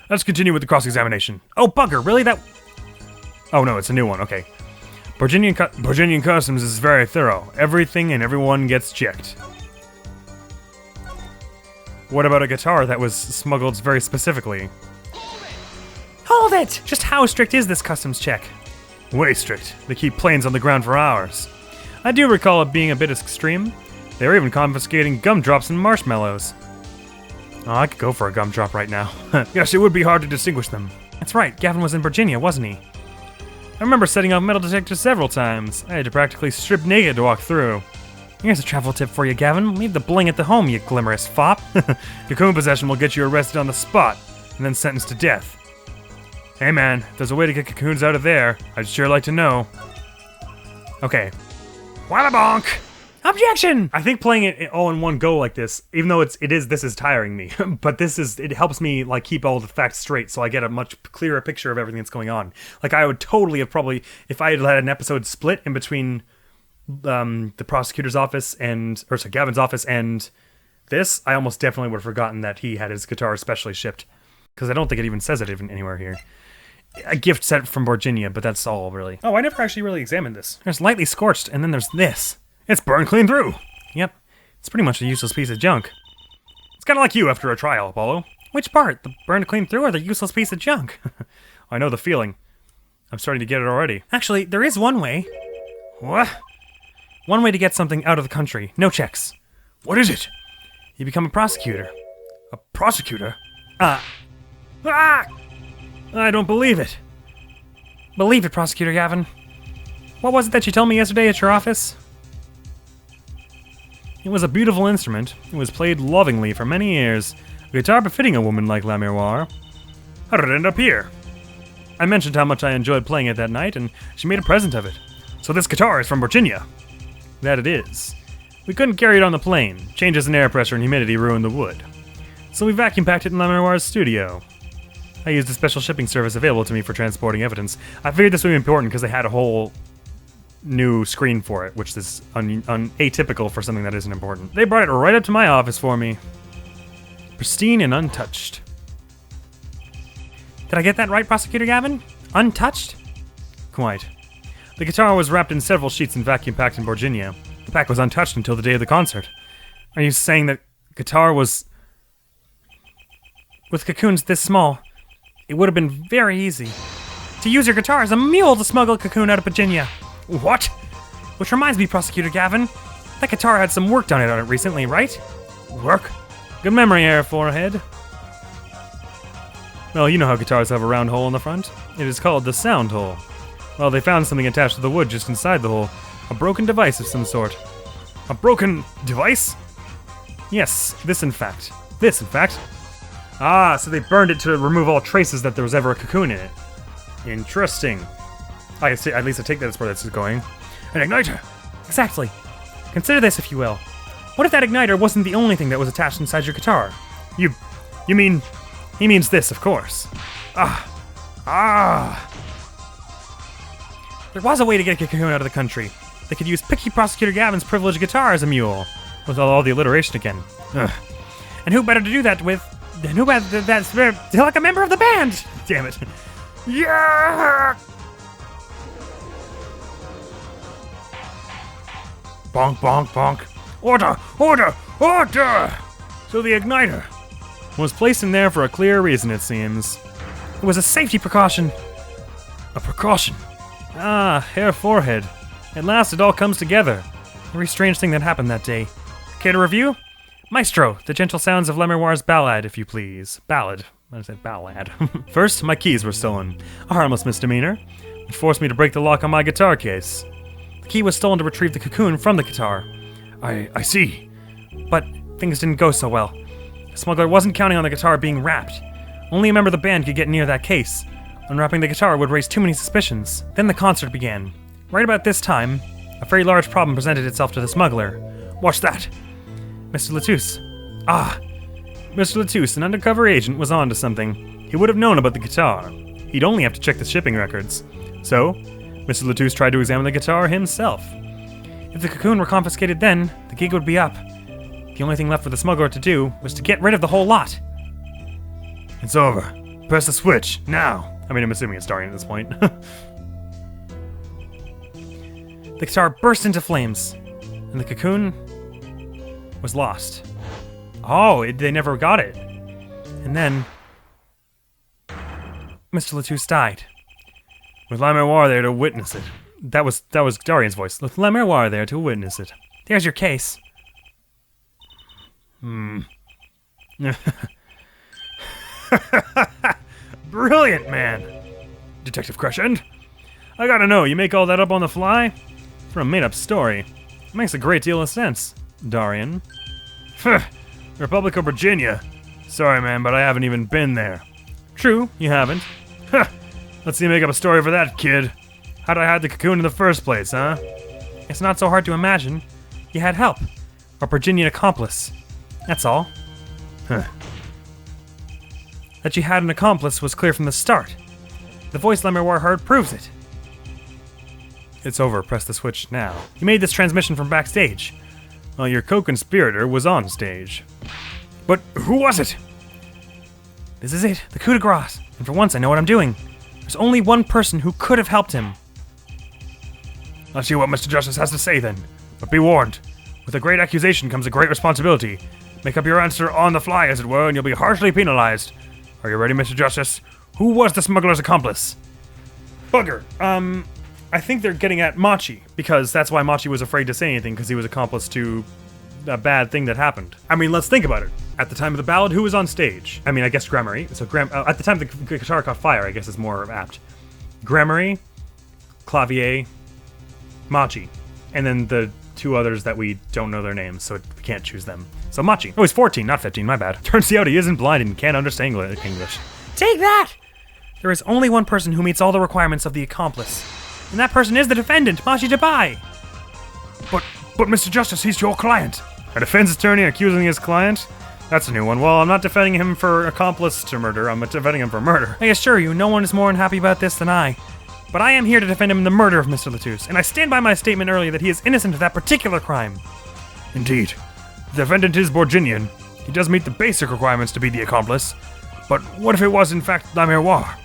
Speaker 3: Let's continue with the cross-examination.
Speaker 2: Oh, bugger, really?
Speaker 3: Oh no, it's a new one, okay. Virginian Customs is very thorough. Everything and everyone gets checked. What about a guitar that was smuggled very specifically?
Speaker 2: Hold it! Just how strict is this customs check?
Speaker 3: Way strict. They keep planes on the ground for hours. I do recall it being a bit extreme. They were even confiscating gumdrops and marshmallows. Oh, I could go for a gumdrop right now. Yes, it would be hard to distinguish them.
Speaker 2: That's right, Gavin was in Virginia, wasn't he?
Speaker 3: I remember setting off metal detectors several times. I had to practically strip naked to walk through.
Speaker 2: Here's a travel tip for you, Gavin. Leave the bling at the home, you glimmerous fop.
Speaker 3: Cocoon possession will get you arrested on the spot, and then sentenced to death. Hey man, if there's a way to get cocoons out of there, I'd sure like to know.
Speaker 2: Okay.
Speaker 3: Walla bonk!
Speaker 2: Objection!
Speaker 1: I think playing it all in one go like this, even though this is tiring me, but it helps me like keep all the facts straight, so I get a much clearer picture of everything that's going on. Like I would totally have probably, if I had had an episode split in between the prosecutor's office Gavin's office and this, I almost definitely would have forgotten that he had his guitar specially shipped, because I don't think it even says it even anywhere here. A gift sent from Virginia, but that's all really. Oh, I never actually really examined this.
Speaker 2: There's lightly scorched, and then there's this.
Speaker 3: It's burned clean through.
Speaker 2: Yep, it's pretty much a useless piece of junk.
Speaker 3: It's kind of like you after a trial, Apollo.
Speaker 2: Which part? The burned clean through or the useless piece of junk?
Speaker 3: I know the feeling. I'm starting to get it already.
Speaker 2: Actually, there is one way.
Speaker 3: What?
Speaker 2: One way to get something out of the country. No checks.
Speaker 3: What is it?
Speaker 2: You become a prosecutor.
Speaker 3: A prosecutor?
Speaker 2: Ah!
Speaker 3: I don't believe it.
Speaker 2: Believe it, Prosecutor Gavin. What was it that you told me yesterday at your office?
Speaker 3: It was a beautiful instrument. It was played lovingly for many years. A guitar befitting a woman like La Miroir. How did it end up here? I mentioned how much I enjoyed playing it that night, and she made a present of it. So this guitar is from Virginia. That it is. We couldn't carry it on the plane. Changes in air pressure and humidity ruined the wood. So we vacuum packed it in La Miroir's studio. I used a special shipping service available to me for transporting evidence. I figured this would be important because they had a whole new screen for it, which is atypical for something that isn't important. They brought it right up to my office for me. Pristine and untouched.
Speaker 2: Did I get that right, Prosecutor Gavin? Untouched?
Speaker 3: Quite. The guitar was wrapped in several sheets and vacuum packed in Virginia. The pack was untouched until the day of the concert.
Speaker 2: Are you saying that guitar was... With cocoons this small, it would have been very easy to use your guitar as a mule to smuggle a cocoon out of Virginia.
Speaker 3: What?
Speaker 2: Which reminds me, Prosecutor Gavin, that guitar had some work done on it recently, right?
Speaker 3: Work? Good memory, Air Forehead. Well, you know how guitars have a round hole in the front? It is called the sound hole. Well, they found something attached to the wood just inside the hole. A broken device of some sort. A broken device? Yes, this in fact. Ah, so they burned it to remove all traces that there was ever a cocoon in it. Interesting. At least I take that as where this is going. An igniter!
Speaker 2: Exactly. Consider this, if you will. What if that igniter wasn't the only thing that was attached inside your guitar?
Speaker 3: You mean... He means this, of course.
Speaker 2: There was a way to get a cocoon out of the country. They could use Picky Prosecutor Gavin's privileged guitar as a mule.
Speaker 3: With all the alliteration again.
Speaker 2: Ugh. And who better to do that with... That's like a member of the band!
Speaker 3: Damn it.
Speaker 2: Yeah!
Speaker 3: Bonk, bonk, bonk. Order! Order! Order! So the igniter was placed in there for a clear reason, it seems.
Speaker 2: It was a safety precaution.
Speaker 3: A precaution? Ah, Hair Forehead. At last it all comes together.
Speaker 2: Very strange thing that happened that day. Care to review? Maestro, the gentle sounds of La Miroir's ballad, if you please. Ballad. I said ballad.
Speaker 3: First, my keys were stolen. A harmless misdemeanor, which forced me to break the lock on my guitar case.
Speaker 2: The key was stolen to retrieve the cocoon from the guitar.
Speaker 3: I see.
Speaker 2: But things didn't go so well. The smuggler wasn't counting on the guitar being wrapped. Only a member of the band could get near that case. Unwrapping the guitar would raise too many suspicions. Then the concert began. Right about this time, a very large problem presented itself to the smuggler.
Speaker 3: What's that?
Speaker 2: Mr. Latouche.
Speaker 3: Mr. Latouche, an undercover agent, was on to something. He would have known about the guitar. He'd only have to check the shipping records. So, Mr. Latouche tried to examine the guitar himself.
Speaker 2: If the cocoon were confiscated then, the gig would be up. The only thing left for the smuggler to do was to get rid of the whole lot.
Speaker 3: It's over. Press the switch, now. I mean, I'm assuming it's starting at this point.
Speaker 2: The guitar burst into flames, and the cocoon was lost.
Speaker 3: Oh, they never got it.
Speaker 2: And then Mr. Latouche died.
Speaker 3: With La Miroir there to witness it. That was Darian's voice. With La Miroir there to witness it.
Speaker 2: There's your case.
Speaker 3: Brilliant, man. Detective Crescent. I gotta know, you make all that up on the fly?
Speaker 2: For a made-up story. It makes a great deal of sense, Darian.
Speaker 3: Republic of Virginia. Sorry, man, but I haven't even been there.
Speaker 2: True, you haven't.
Speaker 3: Let's see you make up a story for that, kid. How'd I hide the cocoon in the first place, huh?
Speaker 2: It's not so hard to imagine. You had help. A Virginian accomplice. That's all. That you had an accomplice was clear from the start. The voice Lemuel heard proves it.
Speaker 1: It's over. Press the switch now.
Speaker 2: You made this transmission from backstage.
Speaker 1: Well, your co-conspirator was on stage.
Speaker 3: But who was it?
Speaker 2: This is it, the coup de grace. And for once I know what I'm doing. There's only one person who could have helped him.
Speaker 3: Let's see what Mr. Justice has to say then. But be warned, with a great accusation comes a great responsibility. Make up your answer on the fly, as it were, and you'll be harshly penalized. Are you ready, Mr. Justice? Who was the smuggler's accomplice?
Speaker 1: Bugger. I think they're getting at Machi, because that's why Machi was afraid to say anything, because he was accomplice to a bad thing that happened. I mean, let's think about it. At the time of the ballad, who was on stage? I mean, I guess Gramarye. So at the time the guitar caught fire, I guess is more apt. Gramarye, Clavier, Machi, and then the two others that we don't know their names, so we can't choose them. So Machi. Oh, he's 14, not 15, my bad. Turns out he isn't blind and can't understand English.
Speaker 2: Take that! There is only one person who meets all the requirements of the accomplice. And that person is the defendant, Machi Dabai.
Speaker 3: But Mr. Justice, he's your client. A defense attorney accusing his client? That's a new one. Well, I'm not defending him for accomplice to murder, I'm defending him for murder.
Speaker 2: I assure you, no one is more unhappy about this than I. But I am here to defend him in the murder of Mr. Latouche, and I stand by my statement earlier that he is innocent of that particular crime.
Speaker 3: Indeed. The defendant is Borginian. He does meet the basic requirements to be the accomplice. But what if it was, in fact, La Miroir?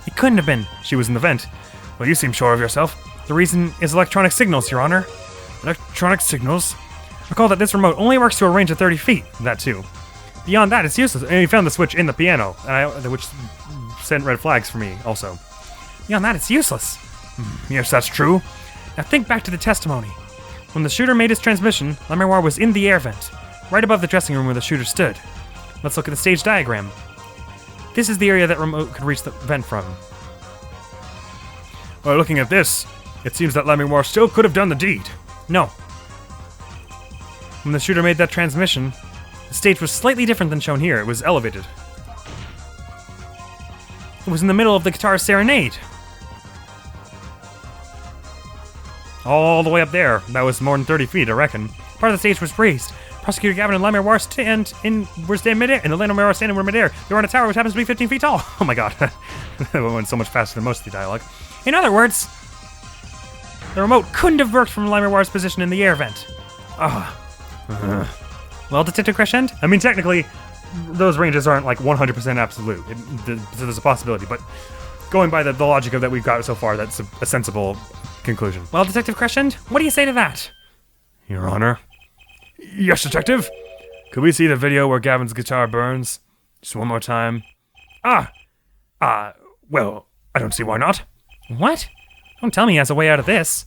Speaker 2: It couldn't have been.
Speaker 3: She was in the vent. Well, you seem sure of yourself.
Speaker 2: The reason is electronic signals, Your Honor.
Speaker 3: Electronic signals?
Speaker 2: Recall that this remote only works to a range of 30 feet.
Speaker 1: That too.
Speaker 2: Beyond that, it's useless.
Speaker 1: And he found the switch in the piano, which sent red flags for me, also.
Speaker 2: Beyond that, it's useless.
Speaker 3: Yes, that's true.
Speaker 2: Now think back to the testimony. When the shooter made his transmission, La Miroir was in the air vent, right above the dressing room where the shooter stood. Let's look at the stage diagram. This is the area that remote could reach the vent from.
Speaker 3: Well, looking at this, it seems that La Miroir still could have done the deed.
Speaker 2: No. When the shooter made that transmission, the stage was slightly different than shown here. It was elevated. It was in the middle of the guitar's serenade.
Speaker 1: All the way up there. That was more than 30 feet, I reckon.
Speaker 2: Part of the stage was raised. Prosecutor Gavin and La Miroir were standing midair, and the La Miroir standing were midair. They were on a tower which happens to be 15 feet tall. Oh my god.
Speaker 1: That went so much faster than most of the dialogue.
Speaker 2: In other words, the remote couldn't have worked from La Miroir's position in the air vent. Well, Detective Crescent?
Speaker 1: I mean, technically, those ranges aren't like 100% absolute. So there's a possibility, but going by the logic of that we've got so far, that's a sensible conclusion.
Speaker 2: Well, Detective Crescent, what do you say to that?
Speaker 3: Your Honor? Yes, Detective? Could we see the video where Gavin's guitar burns? Just one more time. Well, I don't see why not.
Speaker 2: What? Don't tell me he has a way out of this.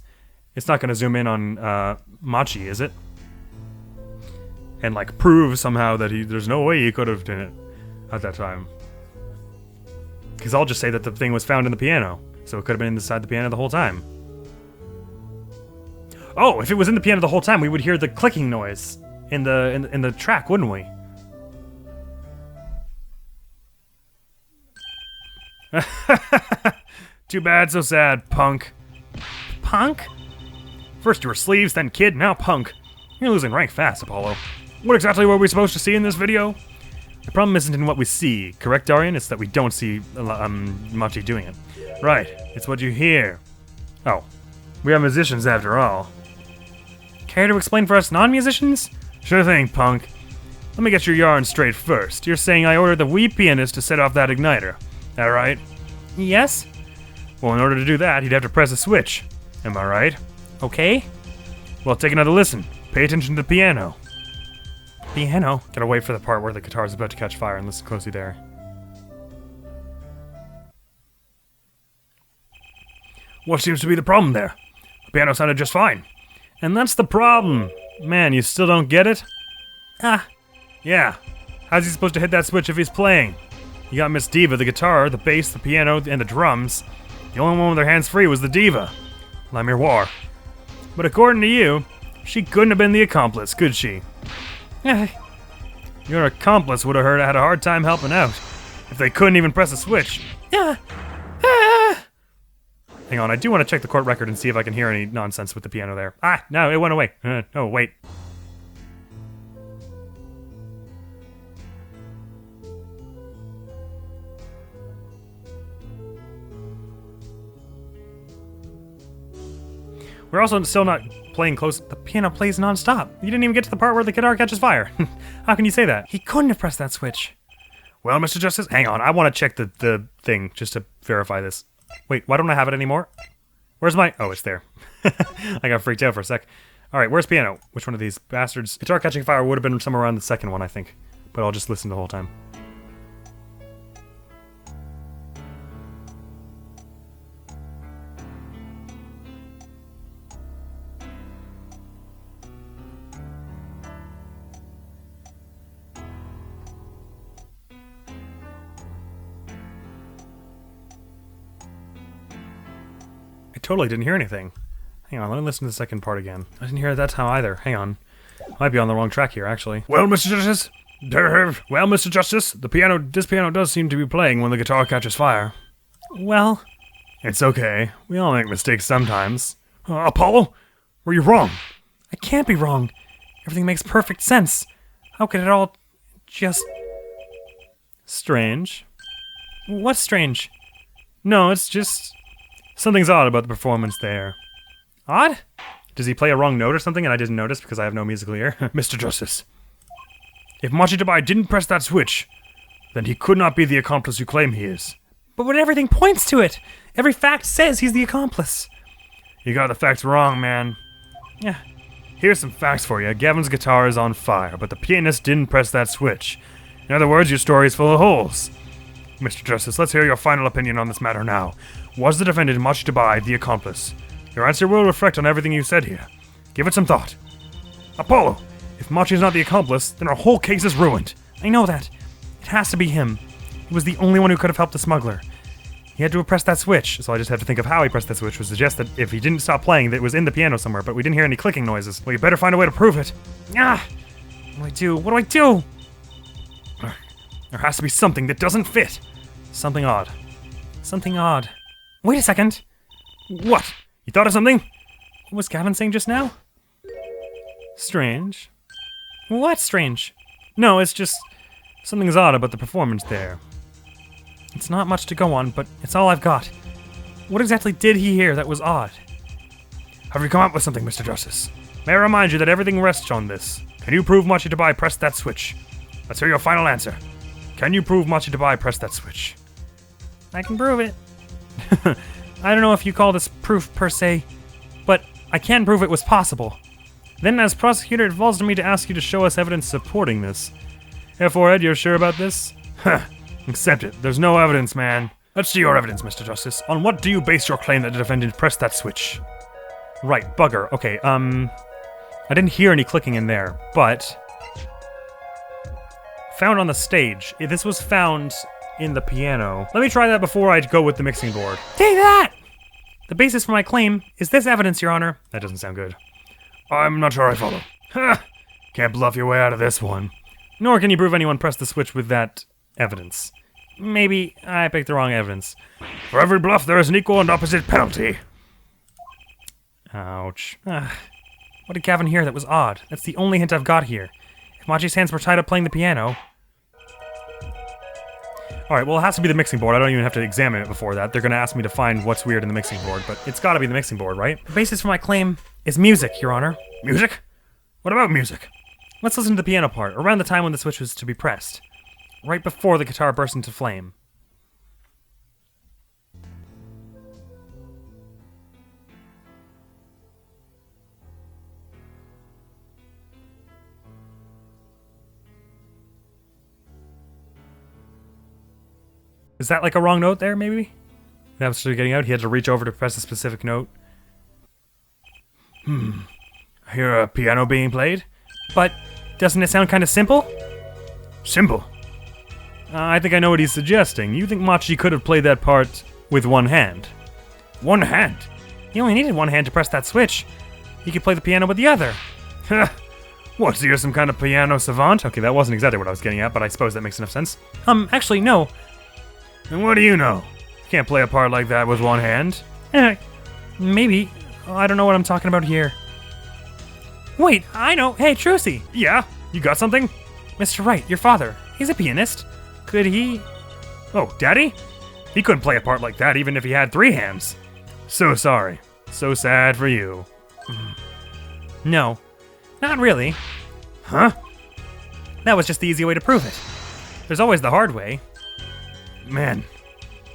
Speaker 1: It's not going to zoom in on Machi, is it? And like prove somehow that there's no way he could have done it at that time. Because I'll just say that the thing was found in the piano, so it could have been inside the piano the whole time. Oh, if it was in the piano the whole time, we would hear the clicking noise in the track, wouldn't we?
Speaker 3: Too bad, so sad, punk.
Speaker 2: Punk?
Speaker 1: First you were sleeves, then kid, now punk. You're losing rank fast, Apollo.
Speaker 3: What exactly were we supposed to see in this video?
Speaker 1: The problem isn't in what we see, correct, Darian? It's that we don't see Machi doing it.
Speaker 3: Right, it's what you hear.
Speaker 1: Oh.
Speaker 3: We are musicians after all.
Speaker 2: Care to explain for us non-musicians?
Speaker 3: Sure thing, punk. Let me get your yarn straight first. You're saying I ordered the wee pianist to set off that igniter. That right?
Speaker 2: Yes.
Speaker 3: Well, in order to do that, he'd have to press a switch. Am I right?
Speaker 2: Okay.
Speaker 3: Well, take another listen. Pay attention to the piano.
Speaker 2: Piano?
Speaker 1: Gotta wait for the part where the guitar's about to catch fire and listen closely there.
Speaker 3: What seems to be the problem there? The piano sounded just fine.
Speaker 1: And that's the problem. Man, you still don't get it?
Speaker 3: Yeah. How's he supposed to hit that switch if he's playing? You got Miss Diva, the guitar, the bass, the piano, and the drums. The only one with her hands free was the Diva. Lamir War. But according to you, she couldn't have been the accomplice, could she? Your accomplice would have had a hard time helping out if they couldn't even press a switch. Hang on, I do want to check the court record and see if I can hear any nonsense with the piano there. Ah, no, it went away. No, wait. We're also still not playing close. The piano plays non-stop. You didn't even get to the part where the guitar catches fire. How can you say that? He couldn't have pressed that switch. Well, Mr. Justice, hang on. I want to check the thing just to verify this. Wait, why don't I have it anymore? Where's my... Oh, it's there. I got freaked out for a sec. All right, where's piano? Which one of these bastards? Guitar catching fire would have been somewhere around the second one, I think. But I'll just listen the whole time. Totally didn't hear anything. Hang on, let me listen to the second part again. I didn't hear it that time either. Hang on. Might be on the wrong track here, actually. Well, Mr. Justice, this piano does seem to be playing when the guitar catches fire. Well, it's okay. We all make mistakes sometimes. Apollo, were you wrong? I can't be wrong. Everything makes perfect sense. How could it all just... Strange. What's strange? No, it's just... Something's odd about the performance there. Odd? Does he play a wrong note or something and I didn't notice because I have no musical ear? Mr. Justice, if Machitabai didn't press that switch, then he could not be the accomplice you claim he is. But everything points to it! Every fact says he's the accomplice. You got the facts wrong, man. Yeah. Here's some facts for you. Gavin's guitar is on fire, but the pianist didn't press that switch. In other words, your story is full of holes. Mr. Justice, let's hear your final opinion on this matter now. Was the defendant Machitabai the accomplice? Your answer will reflect on everything you said here. Give it some thought. Apollo, if Machi's not the accomplice, then our whole case is ruined. I know that. It has to be him. He was the only one who could have helped the smuggler. He had to have pressed that switch, so I just have to think of how he pressed that switch, which suggests that if he didn't stop playing, that it was in the piano somewhere, but we didn't hear any clicking noises. Well, you better find a way to prove it. Ah! What do I do? What do I do? There has to be something that doesn't fit. Something odd. Something odd. Wait a second. What? You thought of something? What was Gavin saying just now? Strange. What's strange? No, it's just... Something's odd about the performance there. It's not much to go on, but it's all I've got. What exactly did he hear that was odd? Have you come up with something, Mr. Justice? May I remind you that everything rests on this. Can you prove Machitabai pressed that switch? Let's hear your final answer. Can you prove Machitabai pressed that switch? I can prove it. I don't know if you call this proof per se, but I can prove it was possible. Then, as prosecutor, it falls to me to ask you to show us evidence supporting this. Hey, Forehead, you're sure about this? Accept it. There's no evidence, man. Let's see your evidence, Mr. Justice. On what do you base your claim that the defendant pressed that switch? Right, bugger. Okay, I didn't hear any clicking in there, but... Found on the stage. This was found in the piano. Let me try that before I go with the mixing board. Take that! The basis for my claim is this evidence, Your Honor. That doesn't sound good. I'm not sure I follow. Ha! Can't bluff your way out of this one. Nor can you prove anyone pressed the switch with that evidence. Maybe I picked the wrong evidence. For every bluff, there is an equal and opposite penalty. Ouch. What did Gavin hear that was odd? That's the only hint I've got here. If Machi's hands were tied up playing the piano... Alright, well it has to be the mixing board. I don't even have to examine it before that. They're gonna ask me to find what's weird in the mixing board, but it's gotta be the mixing board, right? The basis for my claim is music, Your Honor. Music? What about music? Let's listen to the piano part, around the time when the switch was to be pressed. Right before the guitar burst into flame. Is that like a wrong note there, maybe? That was getting out. He had to reach over to press a specific note. I hear a piano being played. But doesn't it sound kind of simple? Simple.
Speaker 1: I think I know what he's suggesting. You think Machi could have played that part with one hand?
Speaker 3: One hand?
Speaker 2: He only needed one hand to press that switch. He could play the piano with the other.
Speaker 3: What, so you're some kind of piano savant?
Speaker 1: Okay, that wasn't exactly what I was getting at, but I suppose that makes enough sense.
Speaker 2: Actually, no.
Speaker 3: And what do you know? You can't play a part like that with one hand.
Speaker 2: Maybe. I don't know what I'm talking about here. Wait, I know. Hey, Trucy.
Speaker 3: Yeah? You got something?
Speaker 2: Mr. Wright, your father. He's a pianist. Could he...
Speaker 3: Oh, Daddy? He couldn't play a part like that even if he had 3 hands. So sorry. So sad for you.
Speaker 2: No. Not really.
Speaker 3: Huh?
Speaker 2: That was just the easy way to prove it. There's always the hard way.
Speaker 3: Man,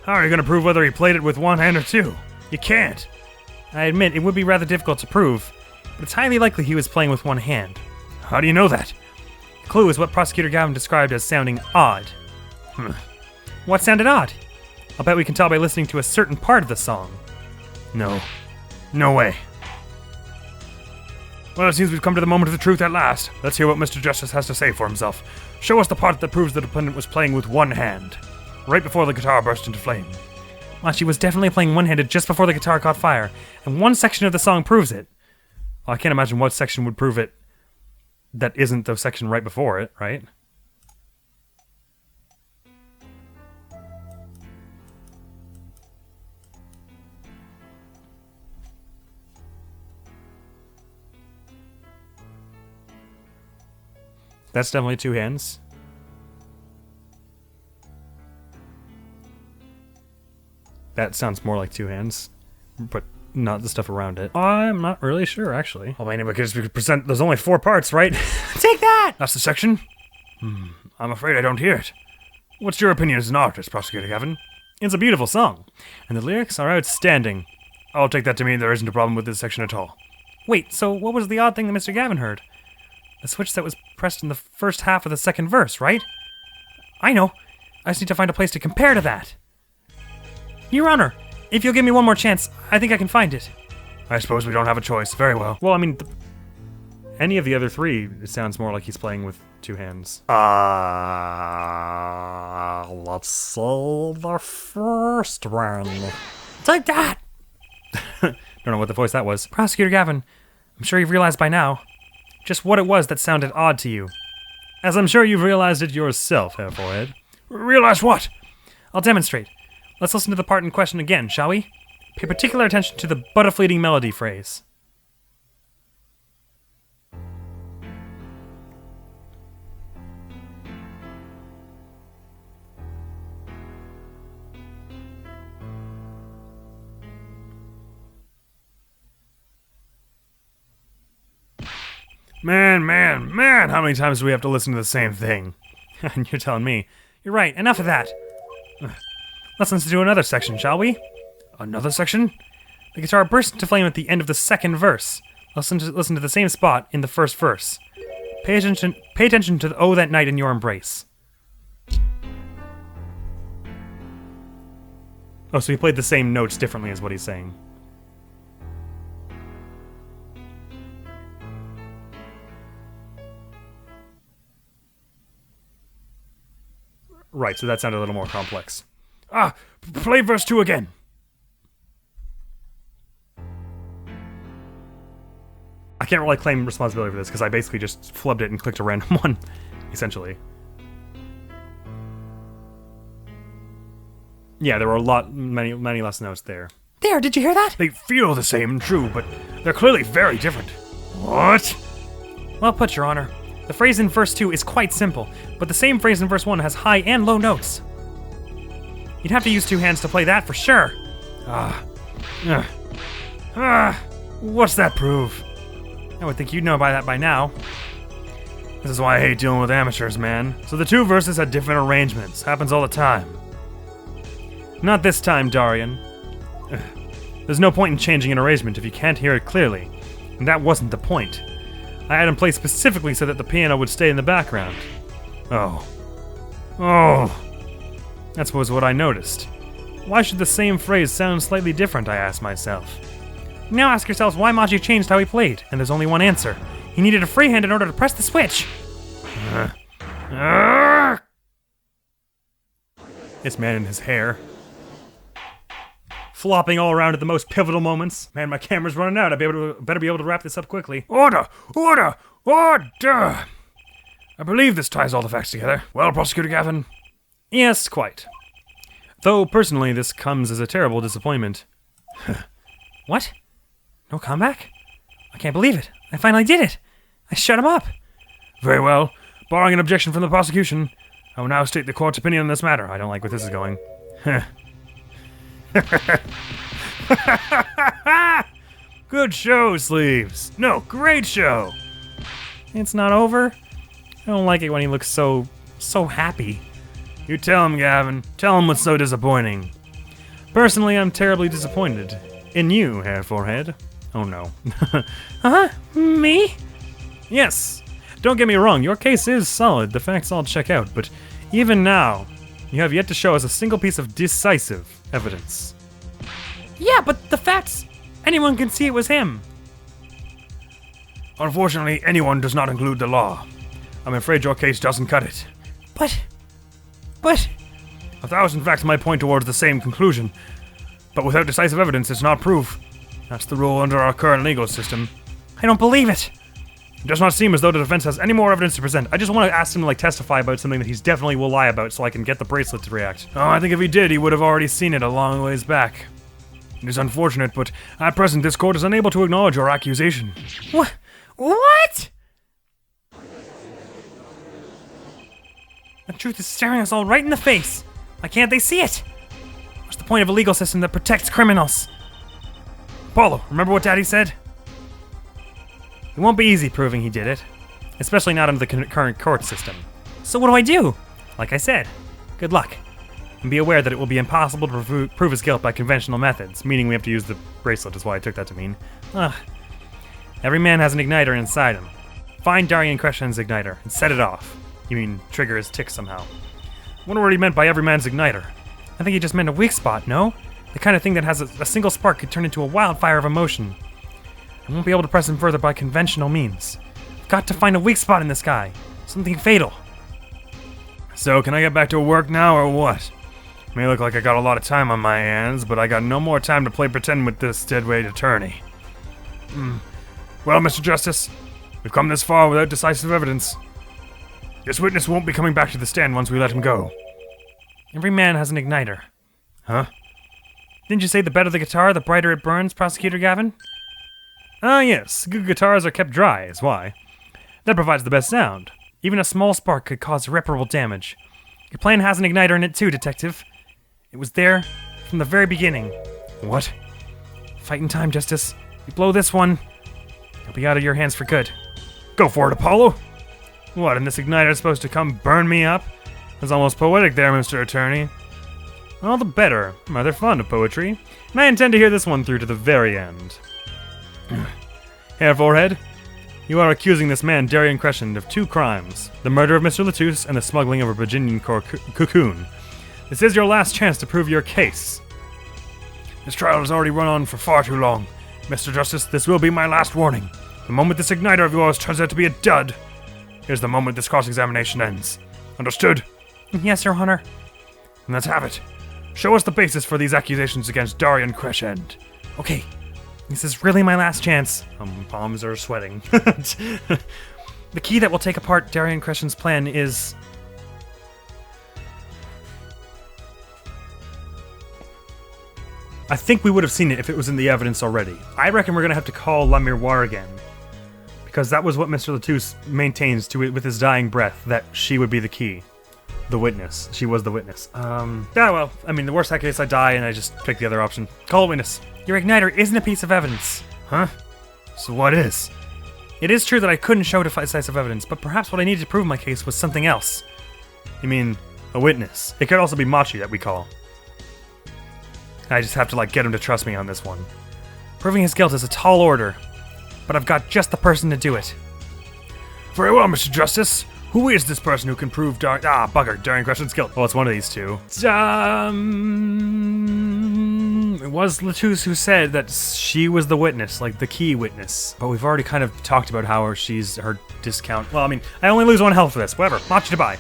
Speaker 3: how are you gonna prove whether he played it with one hand or 2? You can't.
Speaker 2: I admit, it would be rather difficult to prove, but it's highly likely he was playing with one hand.
Speaker 3: How do you know that?
Speaker 2: The clue is what Prosecutor Gavin described as sounding odd. What sounded odd? I'll bet we can tell by listening to a certain part of the song.
Speaker 3: No. No way. Well, it seems we've come to the moment of the truth at last. Let's hear what Mr. Justice has to say for himself. Show us the part that proves the defendant was playing with one hand, right before the guitar burst into flame.
Speaker 2: Machi was definitely playing one-handed just before the guitar caught fire, and one section of the song proves it.
Speaker 1: Well, I can't imagine what section would prove it that isn't the section right before it, right? That's definitely 2 hands. That sounds more like 2 hands, but not the stuff around it. I'm not really sure, actually.
Speaker 3: Oh, man, because we could present. There's only 4 parts, right?
Speaker 2: Take that!
Speaker 3: That's the section? I'm afraid I don't hear it. What's your opinion as an artist, Prosecutor Gavin?
Speaker 1: It's a beautiful song, and the lyrics are outstanding.
Speaker 3: I'll take that to mean there isn't a problem with this section at all.
Speaker 2: Wait, so what was the odd thing that Mr. Gavin heard? The switch that was pressed in the first half of the second verse, right? I know. I just need to find a place to compare to that. Your Honor, if you'll give me one more chance, I think I can find it.
Speaker 3: I suppose we don't have a choice. Very well.
Speaker 1: Well, I mean, any of the other 3, it sounds more like he's playing with 2 hands.
Speaker 4: Let's see the first one.
Speaker 2: Take that!
Speaker 1: Don't know what the voice that was.
Speaker 2: Prosecutor Gavin, I'm sure you've realized by now just what it was that sounded odd to you.
Speaker 1: As I'm sure you've realized it yourself, Herr Forehead.
Speaker 3: Realize what?
Speaker 2: I'll demonstrate. Let's listen to the part in question again, shall we? Pay particular attention to the but a fleeting melody phrase.
Speaker 1: Man, how many times do we have to listen to the same thing?
Speaker 2: And you're telling me. You're right, enough of that. Let's listen to another section, shall we?
Speaker 3: Another section?
Speaker 2: The guitar bursts into flame at the end of the second verse. Listen to the same spot in the first verse. Pay attention to the "Oh, that night in your embrace."
Speaker 1: Oh, so he played the same notes differently is what he's saying. Right, so that sounded a little more complex.
Speaker 3: Play verse 2 again.
Speaker 1: I can't really claim responsibility for this because I basically just flubbed it and clicked a random one, essentially. Yeah, there were many less notes there.
Speaker 2: There, did you hear that?
Speaker 3: They feel the same and true, but they're clearly very different. What?
Speaker 2: Well put, Your Honor. The phrase in verse 2 is quite simple, but the same phrase in verse 1 has high and low notes. You'd have to use 2 hands to play that for sure.
Speaker 3: What's that prove?
Speaker 2: I would think you'd know by that by now.
Speaker 3: This is why I hate dealing with amateurs, man. So the 2 verses had different arrangements. Happens all the time.
Speaker 1: Not this time, Darian. There's no point in changing an arrangement if you can't hear it clearly. And that wasn't the point. I had him play specifically so that the piano would stay in the background. Oh. That was what I noticed. Why should the same phrase sound slightly different, I asked myself.
Speaker 2: Now ask yourselves why Machi changed how he played, and there's only one answer. He needed a free hand in order to press the switch.
Speaker 1: This man and his hair. Flopping all around at the most pivotal moments. Man, my camera's running out. Better be able to wrap this up quickly.
Speaker 3: Order! Order! Order! I believe this ties all the facts together. Well, Prosecutor Gavin?
Speaker 1: Yes, quite. Though, personally, this comes as a terrible disappointment.
Speaker 2: What? No comeback? I can't believe it. I finally did it. I shut him up.
Speaker 3: Very well. Barring an objection from the prosecution, I will now state the court's opinion on this matter.
Speaker 1: I don't like where this is going. Good show, Sleeves. No, great show.
Speaker 2: It's not over. I don't like it when he looks so happy.
Speaker 1: You tell him, Gavin. Tell him what's so disappointing. Personally, I'm terribly disappointed. In you, Hair Forehead. Oh no.
Speaker 2: Huh? Me?
Speaker 1: Yes. Don't get me wrong, your case is solid. The facts all check out, but even now, you have yet to show us a single piece of decisive evidence.
Speaker 2: Yeah, but the facts. Anyone can see it was him.
Speaker 3: Unfortunately, anyone does not include the law. I'm afraid your case doesn't cut it.
Speaker 2: But...
Speaker 3: 1,000 facts might point towards the same conclusion, but without decisive evidence, it's not proof. That's the rule under our current legal system.
Speaker 2: I don't believe it.
Speaker 1: It does not seem as though the defense has any more evidence to present. I just want to ask him to testify about something that he's definitely will lie about so I can get the bracelet to react.
Speaker 3: Oh, I think if he did, he would have already seen it a long ways back. It is unfortunate, but at present this court is unable to acknowledge your accusation.
Speaker 2: What? The truth is staring us all right in the face. Why can't they see it? What's the point of a legal system that protects criminals?
Speaker 1: Apollo, remember what Daddy said?
Speaker 2: It won't be easy proving he did it, especially not under the current court system. So what do I do? Like I said, good luck. And be aware that it will be impossible to prove his guilt by conventional methods, meaning we have to use the bracelet is why I took that to mean. Ugh. Every man has an igniter inside him. Find Darian Crescent's igniter and set it off. You mean trigger his tick somehow.
Speaker 1: I wonder what he meant by every man's igniter.
Speaker 2: I think he just meant a weak spot, no? The kind of thing that has a single spark could turn into a wildfire of emotion. I won't be able to press him further by conventional means. I've got to find a weak spot in this guy. Something fatal.
Speaker 1: So, can I get back to work now or what? May look like I got a lot of time on my hands, but I got no more time to play pretend with this deadweight attorney. Well, Mr. Justice, we've come this far without decisive evidence. This witness won't be coming back to the stand once we let him go.
Speaker 2: Every man has an igniter.
Speaker 1: Huh?
Speaker 2: Didn't you say the better the guitar, the brighter it burns, Prosecutor Gavin?
Speaker 1: Ah, yes. Good guitars are kept dry, is why. That provides the best sound.
Speaker 2: Even a small spark could cause irreparable damage. Your plan has an igniter in it too, Detective. It was there from the very beginning.
Speaker 1: What?
Speaker 2: Fighting time, Justice. You blow this one, it'll be out of your hands for good.
Speaker 1: Go for it, Apollo! What, and this igniter is supposed to come burn me up? That's almost poetic there, Mr. Attorney. All the better. I'm rather fond of poetry, and I intend to hear this one through to the very end. Hair Forehead, you are accusing this man, Darian Crescent, of 2 crimes. The murder of Mr. Latouche and the smuggling of a Virginian cocoon. This is your last chance to prove your case. This trial has already run on for far too long. Mr. Justice, this will be my last warning. The moment this igniter of yours turns out to be a dud, is the moment this cross-examination ends. Understood?
Speaker 2: Yes, Your Honor.
Speaker 1: And let's have it. Show us the basis for these accusations against Darian Crescent.
Speaker 2: Okay, this is really my last chance.
Speaker 1: Palms are sweating.
Speaker 2: The key that will take apart Darian Crescent's plan is...
Speaker 1: I think we would have seen it if it was in the evidence already. I reckon we're going to have to call La Miroir again. Because that was what Mr. Latouche maintains with his dying breath, that she would be the key. The witness. She was the witness. Yeah, well, I mean, the worst case I die and I just pick the other option. Call a witness.
Speaker 2: Your igniter isn't a piece of evidence.
Speaker 1: Huh? So what is?
Speaker 2: It is true that I couldn't show decisive evidence, but perhaps what I needed to prove my case was something else.
Speaker 1: You mean, a witness? It could also be Machi that we call. I just have to, get him to trust me on this one.
Speaker 2: Proving his guilt is a tall order, but I've got just the person to do it.
Speaker 1: Very well, Mr. Justice. Who is this person who can prove Darian Crescent's guilt? Well, it's one of these two.
Speaker 2: It was Latouche who said that she was the witness, the key witness.
Speaker 1: But we've already kind of talked about how she's her discount. Well, I mean, I only lose 1 health for this. Whatever. Machi to buy.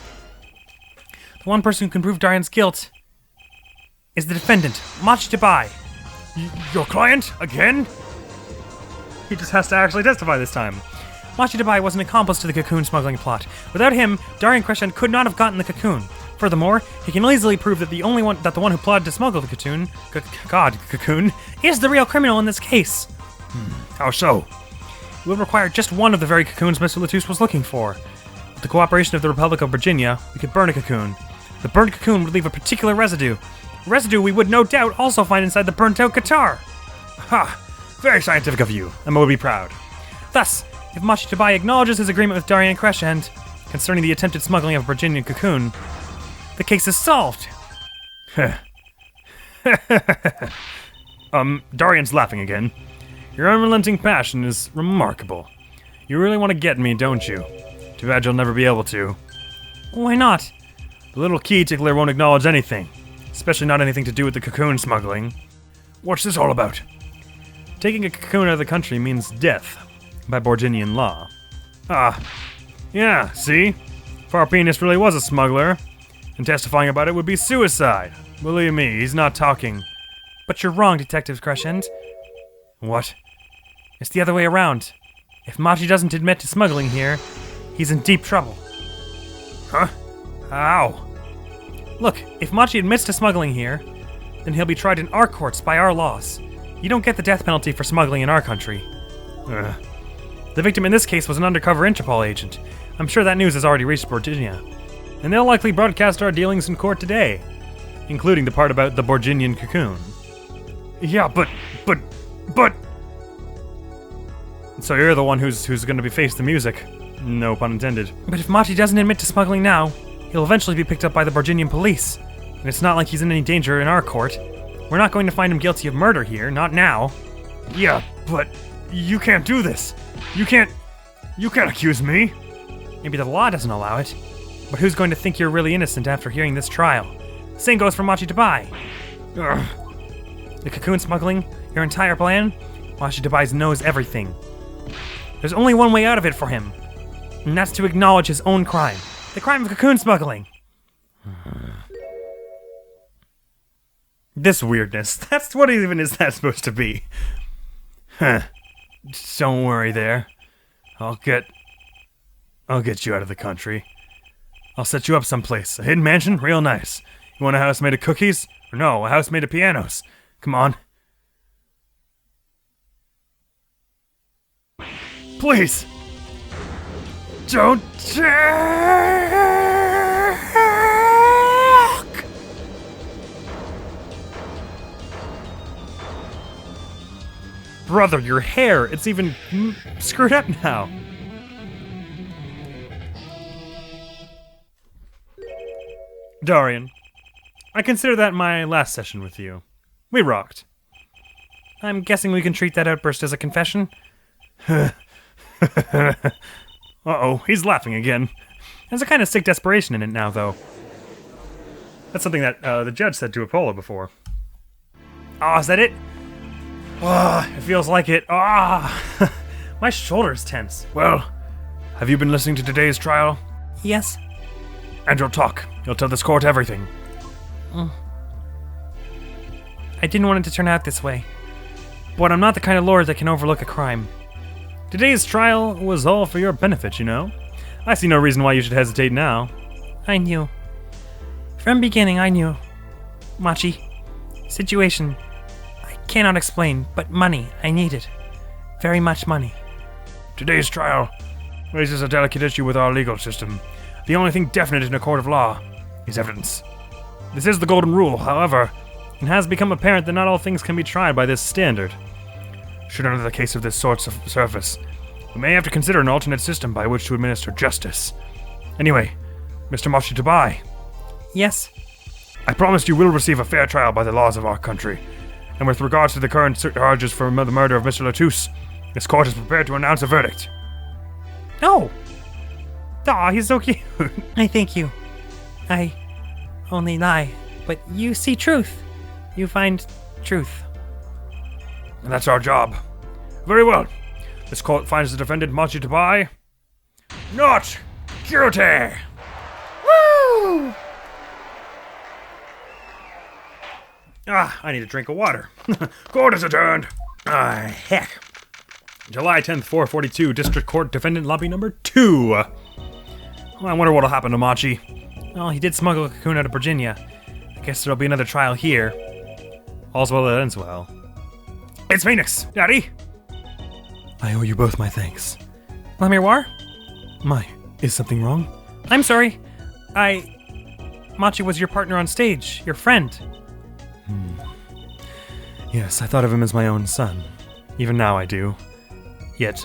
Speaker 2: The one person who can prove Darian's guilt is the defendant, Machi Dabai.
Speaker 3: Your client? Again?
Speaker 2: He just has to actually testify this time. Machi Dabai was an accomplice to the cocoon smuggling plot. Without him, Darian Crescent could not have gotten the cocoon. Furthermore, he can easily prove that the one who plotted to smuggle the cocoon is the real criminal in this case.
Speaker 3: How so?
Speaker 2: It would require just one of the very cocoons Mr. Latus was looking for. With the cooperation of the Republic of Virginia, we could burn a cocoon. The burnt cocoon would leave a particular residue. Residue we would no doubt also find inside the burnt-out guitar.
Speaker 3: Ha! Very scientific of you. Emma would be proud.
Speaker 2: Thus, if Machi Dabai acknowledges his agreement with Darian Crescent concerning the attempted smuggling of a Virginian cocoon, the case is solved.
Speaker 3: Darian's laughing again. Your unrelenting passion is remarkable. You really want to get me, don't you? Too bad you'll never be able to.
Speaker 2: Why not?
Speaker 3: The little key tickler won't acknowledge anything, especially not anything to do with the cocoon smuggling. What's this all about? Taking a cocoon out of the country means death, by Borginian law. Ah, yeah, see? If our penis really was a smuggler, and testifying about it would be suicide. Believe me, he's not talking.
Speaker 2: But you're wrong, Detective Crescent.
Speaker 3: What?
Speaker 2: It's the other way around. If Machi doesn't admit to smuggling here, he's in deep trouble.
Speaker 3: Huh? How?
Speaker 2: Look, if Machi admits to smuggling here, then he'll be tried in our courts by our laws. You don't get the death penalty for smuggling in our country. The victim in this case was an undercover Interpol agent. I'm sure that news has already reached Virginia. And they'll likely broadcast our dealings in court today, including the part about the Borginian cocoon.
Speaker 3: Yeah, but...
Speaker 2: So you're the one who's going to be faced the music. No pun intended. But if Machi doesn't admit to smuggling now, he'll eventually be picked up by the Borginian police. And it's not like he's in any danger in our court. We're not going to find him guilty of murder here, not now.
Speaker 3: Yeah, but you can't do this. You can't accuse me.
Speaker 2: Maybe the law doesn't allow it. But who's going to think you're really innocent after hearing this trial? Same goes for Machi Dabai. The cocoon smuggling, your entire plan, Machi Dabai knows everything. There's only one way out of it for him, and that's to acknowledge his own crime. The crime of cocoon smuggling.
Speaker 3: This weirdness, that's what even is that supposed to be? Huh. Don't worry there. I'll get you out of the country. I'll set you up someplace. A hidden mansion? Real nice. You want a house made of cookies? Or no, a house made of pianos. Come on. Please! Don't talk!
Speaker 2: Brother, your hair, it's even screwed up now.
Speaker 3: Darian, I consider that my last session with you. We rocked.
Speaker 2: I'm guessing we can treat that outburst as a confession?
Speaker 3: Uh-oh, he's laughing again.
Speaker 2: There's a kind of sick desperation in it now, though.
Speaker 3: That's something that the judge said to Apollo before.
Speaker 2: Oh, is that it?
Speaker 3: It feels like it.
Speaker 2: My shoulder's tense.
Speaker 3: Well, have you been listening to today's trial?
Speaker 2: Yes.
Speaker 3: And you'll talk. You'll tell this court everything.
Speaker 2: I didn't want it to turn out this way. But I'm not the kind of lord that can overlook a crime.
Speaker 3: Today's trial was all for your benefit, you know. I see no reason why you should hesitate now.
Speaker 2: I knew. From beginning, I knew. Machi. Situation. I cannot explain, but money. I need it. Very much money.
Speaker 3: Today's trial raises a delicate issue with our legal system. The only thing definite in a court of law is evidence. This is the golden rule, however, it has become apparent that not all things can be tried by this standard. Should another case of this sort surface, we may have to consider an alternate system by which to administer justice. Anyway, Mr. Machi Dabai.
Speaker 2: Yes?
Speaker 3: I promise you will receive a fair trial by the laws of our country. And with regards to the current charges for the murder of Mr. Latus, this court is prepared to announce a verdict.
Speaker 2: No! Aw, he's so cute. I thank you. I only lie, but you see truth. You find truth.
Speaker 3: And that's our job. Very well. This court finds the defendant Machi Dabai not guilty.
Speaker 2: Woo!
Speaker 1: I need a drink of water. Court is adjourned. Heck. July 10th, 442, District Court Defendant Lobby number 2. Well, I wonder what'll happen to Machi. Well, he did smuggle a cocoon out of Virginia. I guess there'll be another trial here. All's well that ends well. It's Phoenix, Daddy! I owe you both my thanks.
Speaker 2: Lamiroir?
Speaker 1: Is something wrong?
Speaker 2: I'm sorry. Machi was your partner on stage, your friend.
Speaker 1: Yes, I thought of him as my own son. Even now I do. Yet,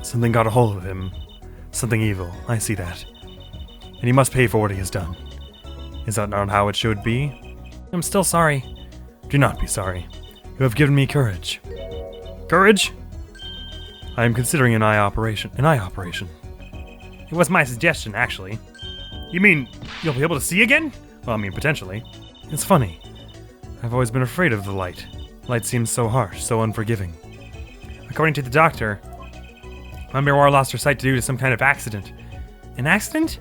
Speaker 1: something got a hold of him. Something evil, I see that. And he must pay for what he has done. Is that not how it should be?
Speaker 2: I'm still sorry.
Speaker 1: Do not be sorry. You have given me courage. Courage? I am considering an eye operation.
Speaker 2: It was my suggestion, actually.
Speaker 1: You mean you'll be able to see again? Well, I mean, potentially. It's funny. I've always been afraid of the light. Light seems so harsh, so unforgiving.
Speaker 2: According to the doctor, Admiral lost her sight due to some kind of accident. An accident?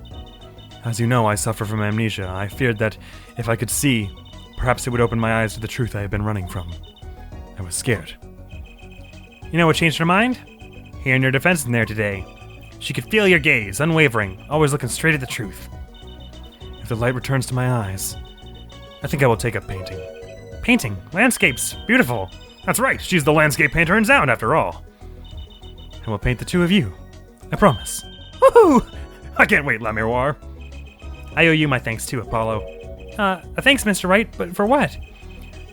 Speaker 1: As you know, I suffer from amnesia. I feared that if I could see, perhaps it would open my eyes to the truth I have been running from. I was scared.
Speaker 2: You know what changed her mind? Hearing your defense in there today. She could feel your gaze, unwavering, always looking straight at the truth.
Speaker 1: If the light returns to my eyes, I think I will take up painting.
Speaker 2: Painting? Landscapes? Beautiful.
Speaker 1: That's right, she's the landscape painter in sound, after all. I will paint the two of you. I promise.
Speaker 2: Woohoo!
Speaker 1: I can't wait, Lamiroir.
Speaker 2: I owe you my thanks too, Apollo. Thanks, Mr. Wright, but for what?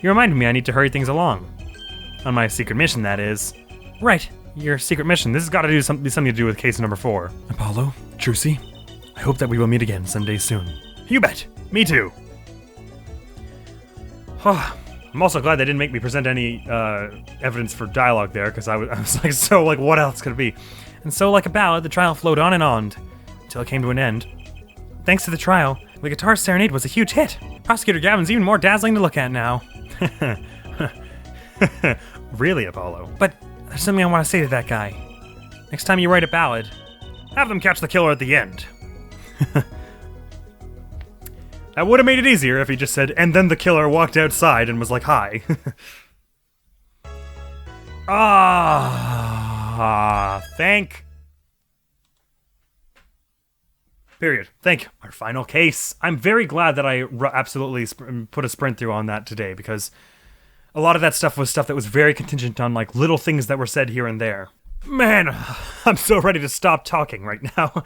Speaker 2: You reminded me I need to hurry things along. On my secret mission, that is. Right, your secret mission. This has got to be something to do with case number 4.
Speaker 1: Apollo, Trucy, I hope that we will meet again someday soon.
Speaker 2: You bet. Me too. I'm also glad they didn't make me present any evidence for dialogue there, because I was like, so, like, what else could it be? And so, like a ballad, the trial flowed on and on, until it came to an end. Thanks to the trial, the guitar serenade was a huge hit. Prosecutor Gavin's even more dazzling to look at now.
Speaker 1: Really, Apollo?
Speaker 2: But there's something I want to say to that guy. Next time you write a ballad,
Speaker 1: have them catch the killer at the end. That would have made it easier if he just said, and then the killer walked outside and was like, hi. Thank. Period. Thank. Our final case. I'm very glad that I absolutely put a sprint through on that today, because a lot of that stuff was stuff that was very contingent on like little things that were said here and there. Man, I'm so ready to stop talking right now.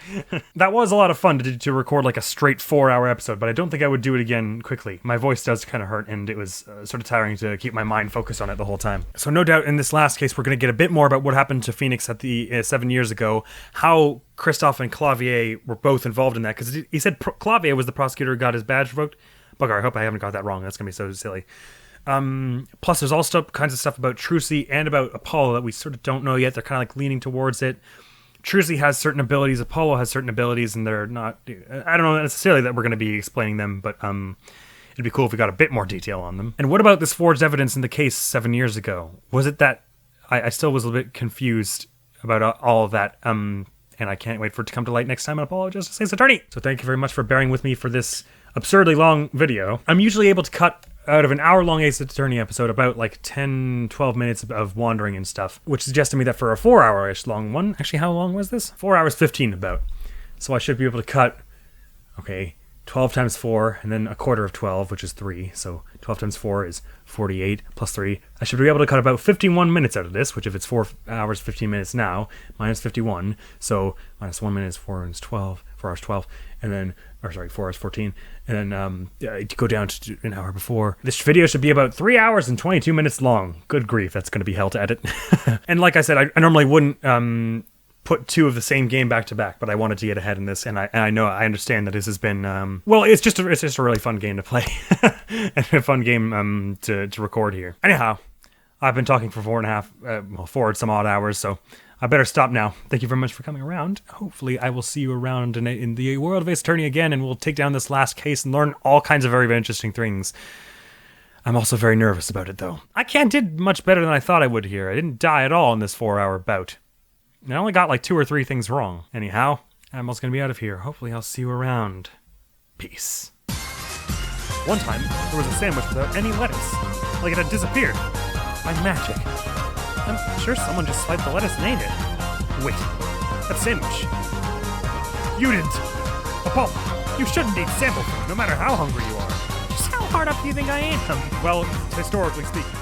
Speaker 1: That was a lot of fun to record like a straight 4-hour episode, but I don't think I would do it again quickly. My voice does kind of hurt, and it was sort of tiring to keep my mind focused on it the whole time. So no doubt in this last case, we're going to get a bit more about what happened to Phoenix at the 7 years ago, how Christophe and Clavier were both involved in that, because he said Clavier was the prosecutor who got his badge revoked. Bugger, I hope I haven't got that wrong. That's going to be so silly. Plus there's all kinds of stuff about Trucy and about Apollo that we sort of don't know yet. They're kind of like leaning towards it. Trucy has certain abilities, Apollo has certain abilities, and they're not, I don't know necessarily that we're going to be explaining them, but it'd be cool if we got a bit more detail on them. And what about this forged evidence in the case 7 years ago? Was it that, I still was a little bit confused about all of that, and I can't wait for it to come to light next time on Apollo Justice's Attorney. So thank you very much for bearing with me for this absurdly long video. I'm usually able to cut out of an hour-long Ace Attorney episode about like 10-12 minutes of wandering and stuff, which suggests to me that for a 4-hour-ish long one, actually how long was this? 4 hours 15 about. So I should be able to cut, okay, 12 times 4, and then a quarter of 12, which is 3, so 12 times 4 is 48, plus 3. I should be able to cut about 51 minutes out of this, which if it's 4 hours 15 minutes now, minus 51, so minus 1 minute is 4 and it's 12, 4 hours 12, and then, 4 hours 14, and then go down to an hour before. This video should be about 3 hours and 22 minutes long. Good grief, that's going to be hell to edit. And like I said, I normally wouldn't put 2 of the same game back to back, but I wanted to get ahead in this, and I understand that this has been well, it's just a really fun game to play and a fun game to record here. Anyhow, I've been talking for 4 and some odd hours, so I better stop now. Thank you very much for coming around. Hopefully I will see you around in the world of Ace Attorney again, and we'll take down this last case and learn all kinds of very, very interesting things. I'm also very nervous about it, though. I did much better than I thought I would here. I didn't die at all in this 4-hour bout. I only got like 2 or 3 things wrong. Anyhow, I'm almost going to be out of here. Hopefully I'll see you around. Peace.
Speaker 2: One time, there was a sandwich without any lettuce, like it had disappeared. By magic. I'm sure someone just swiped the lettuce and ate it. Wait, that sandwich. You didn't. Paul, you shouldn't eat sample food, no matter how hungry you are. Just how hard up do you think I am? Well, historically speaking.